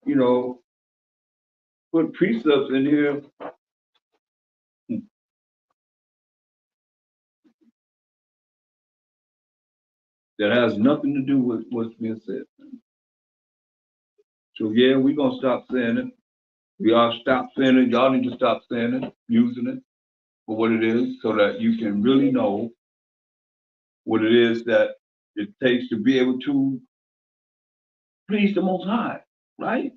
you know, put precepts in here that has nothing to do with what's being said. So yeah, we're gonna stop saying it. We all stop saying it. Y'all need to stop saying it, using it for what it is, so that you can really know what it is that it takes to be able to please the Most High, right?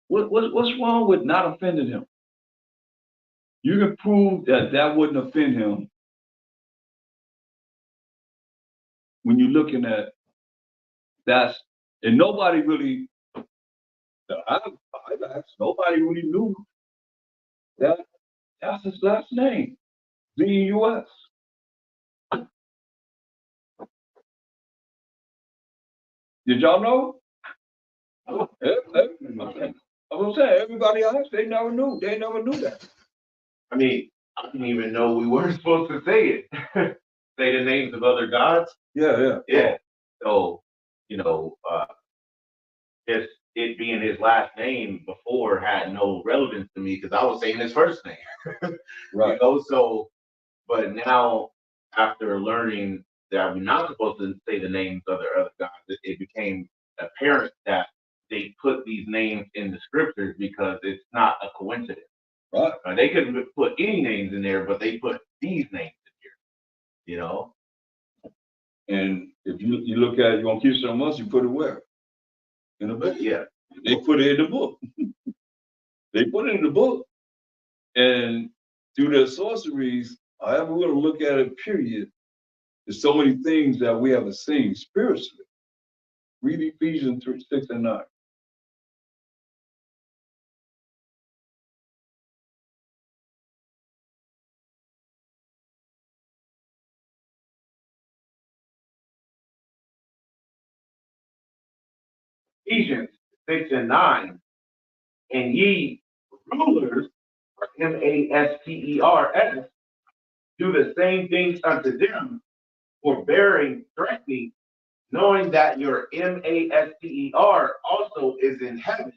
What's wrong with not offending him? You can prove that that wouldn't offend him when you're looking at that's, and nobody really, I've asked, nobody really knew that that's his last name, Z-U-S. Did y'all know? I was saying, everybody else, they never knew. They never knew that. I mean, I didn't even know we weren't supposed to say it. Say the names of other gods. Yeah. Yeah. So, you know, just it being his last name before had no relevance to me because I was saying his first name. Right. You know, so, but now after learning that we're not supposed to say the names of the other gods, it became apparent that they put these names in the scriptures because it's not a coincidence. Right. They couldn't put any names in there, but they put these names in here, you know? And if you look at it, you want to kiss someone else, you put it where? In the book. Yeah. They put it in the book. They put it in the book. And through their sorceries, however we're going to look at it, period, there's so many things that we haven't seen spiritually. Read Ephesians 3, 6, and 9. Ephesians 6 and 9. And ye rulers, or Masters, do the same things unto them, forbearing, threatening, knowing that your Master also is in heaven,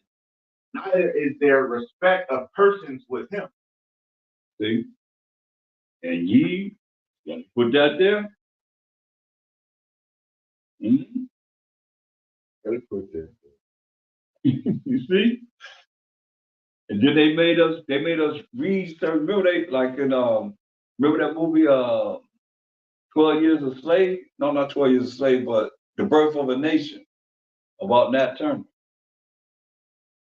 neither is there respect of persons with him. See? And ye, put that there. Mm-hmm. Gotta put that there. You see? And then they made us read certain, remember they, like in, remember that movie, 12 Years a Slave? No, not 12 Years a Slave, but The Birth of a Nation, about Nat Turner.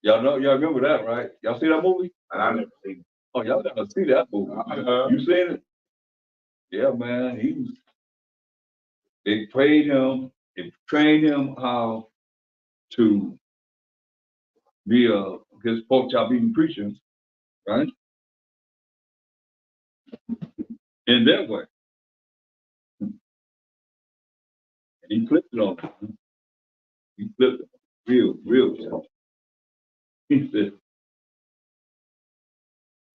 Y'all remember that, right? Y'all see that movie? And I never seen it. Oh, y'all gotta see that movie. You seen it? Yeah, man. They trained him how to be his pork chop eating preacher, right? In that way. And he flipped it on them. He flipped it. Real tough. He said,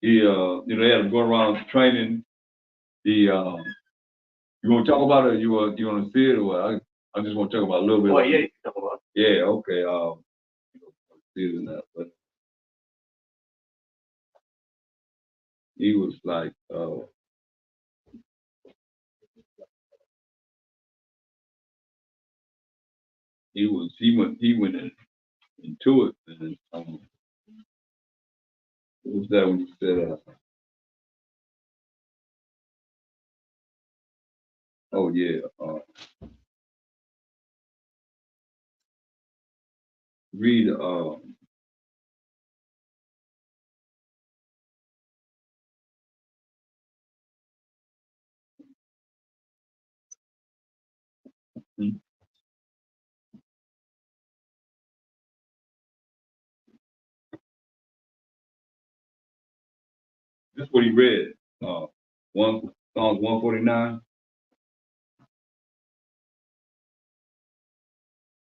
they had him go around training the, you want to talk about it or you want to see it or what? I just want to talk about a little bit. Oh, yeah, you can talk about it. Yeah, okay. See it in that, but he was like, he went into it, and what was that when you said, oh yeah, read, this is what he read, Psalms 149.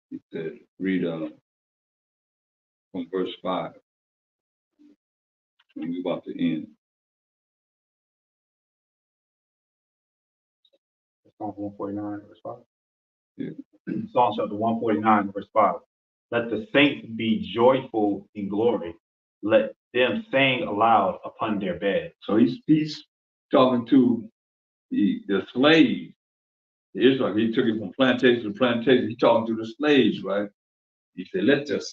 He said, read from verse 5, and we're about to end. Psalm 149, verse 5. Yeah. Psalm chapter 149, verse 5. Let the saints be joyful in glory. Let them sing aloud upon their bed. So he's talking to the slaves. The Israel, he took it from plantation to plantation. He's talking to the slaves, right? He said, let the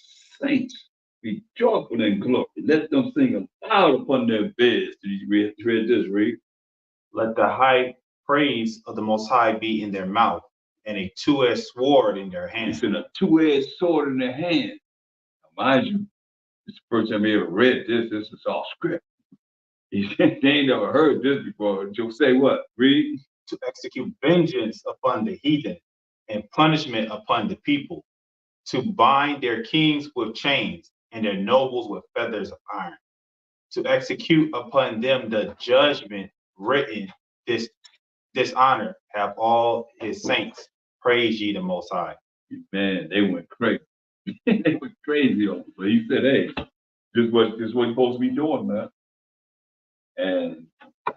saints be joyful in glory. Let them sing aloud upon their beds. Did you read this, Reed? Let the high praise of the Most High be in their mouth, and a two-edged sword in their He hand. said, a two-edged sword in their hand. Now, mind you, it's the first time he ever read this. This is all script. He said, they ain't never heard this before. You'll say what? Read. To execute vengeance upon the heathen and punishment upon the people, to bind their kings with chains and their nobles with feathers of iron, to execute upon them the judgment written. This dishonor have all his saints. Praise ye the Most High. Man, they went crazy. They went crazy on him. But he said, hey, this is what you're supposed to be doing, man. And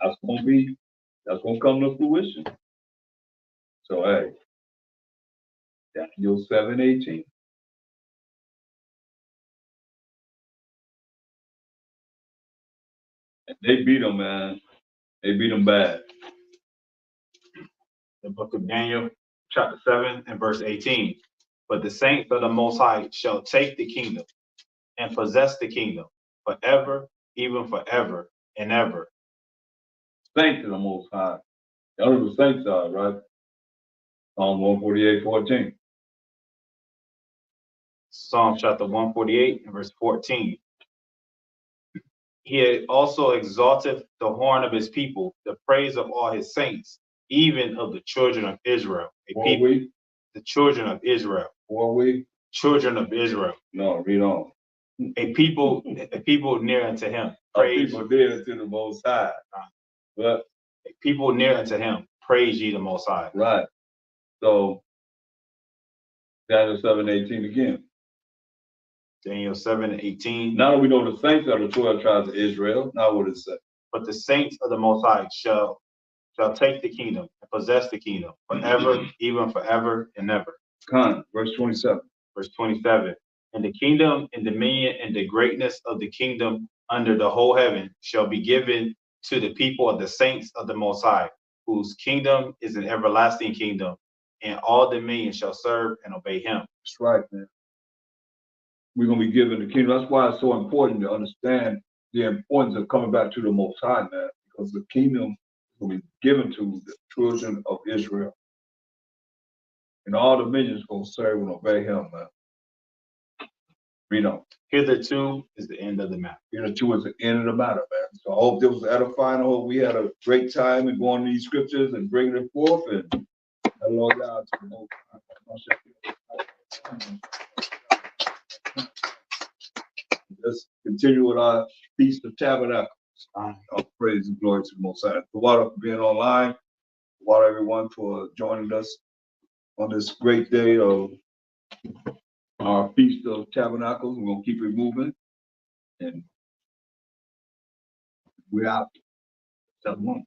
that's gonna come to fruition. So hey, Daniel 7:18. And they beat them, man. They beat them bad. The book of Daniel, chapter 7 and verse 18. But the saints of the Most High shall take the kingdom and possess the kingdom forever, even forever and ever. Saints of the Most High. Y'all know the saints are, right? Psalm 148:14. Psalm chapter 148 and verse 14. He also exalteth the horn of his people, the praise of all his saints, even of the children of Israel. The children of Israel. Children of Israel. No, read on. A people near unto him. Praise. People near to the Most High. But a people near unto him. Praise ye the Most High. Right. So Daniel 7:18 again. Daniel 7:18. Now that we know the saints are the 12 tribes of Israel, now what does it say? But the saints of the Most High shall take the kingdom and possess the kingdom forever, even forever and ever. Verse 27. Verse 27. And the kingdom and dominion and the greatness of the kingdom under the whole heaven shall be given to the people of the saints of the Most High, whose kingdom is an everlasting kingdom, and all dominion shall serve and obey him. That's right, man. We're going to be given the kingdom. That's why it's so important to understand the importance of coming back to the Most High, man, because the kingdom will be given to the children of Israel. And all the minions going to serve and obey him, man. Read on. Hitherto is the end of the matter. Hitherto is the end of the matter, man. So I hope this was edifying. I hope we had a great time in going to these scriptures and bringing it forth. And hallelujah to the Most High. Let's continue with our Feast of Tabernacles. All praise and glory to the Most High. The water for being online. The water everyone for joining us on this great day of our Feast of Tabernacles. We're going to keep it moving. And we're out. 7-1.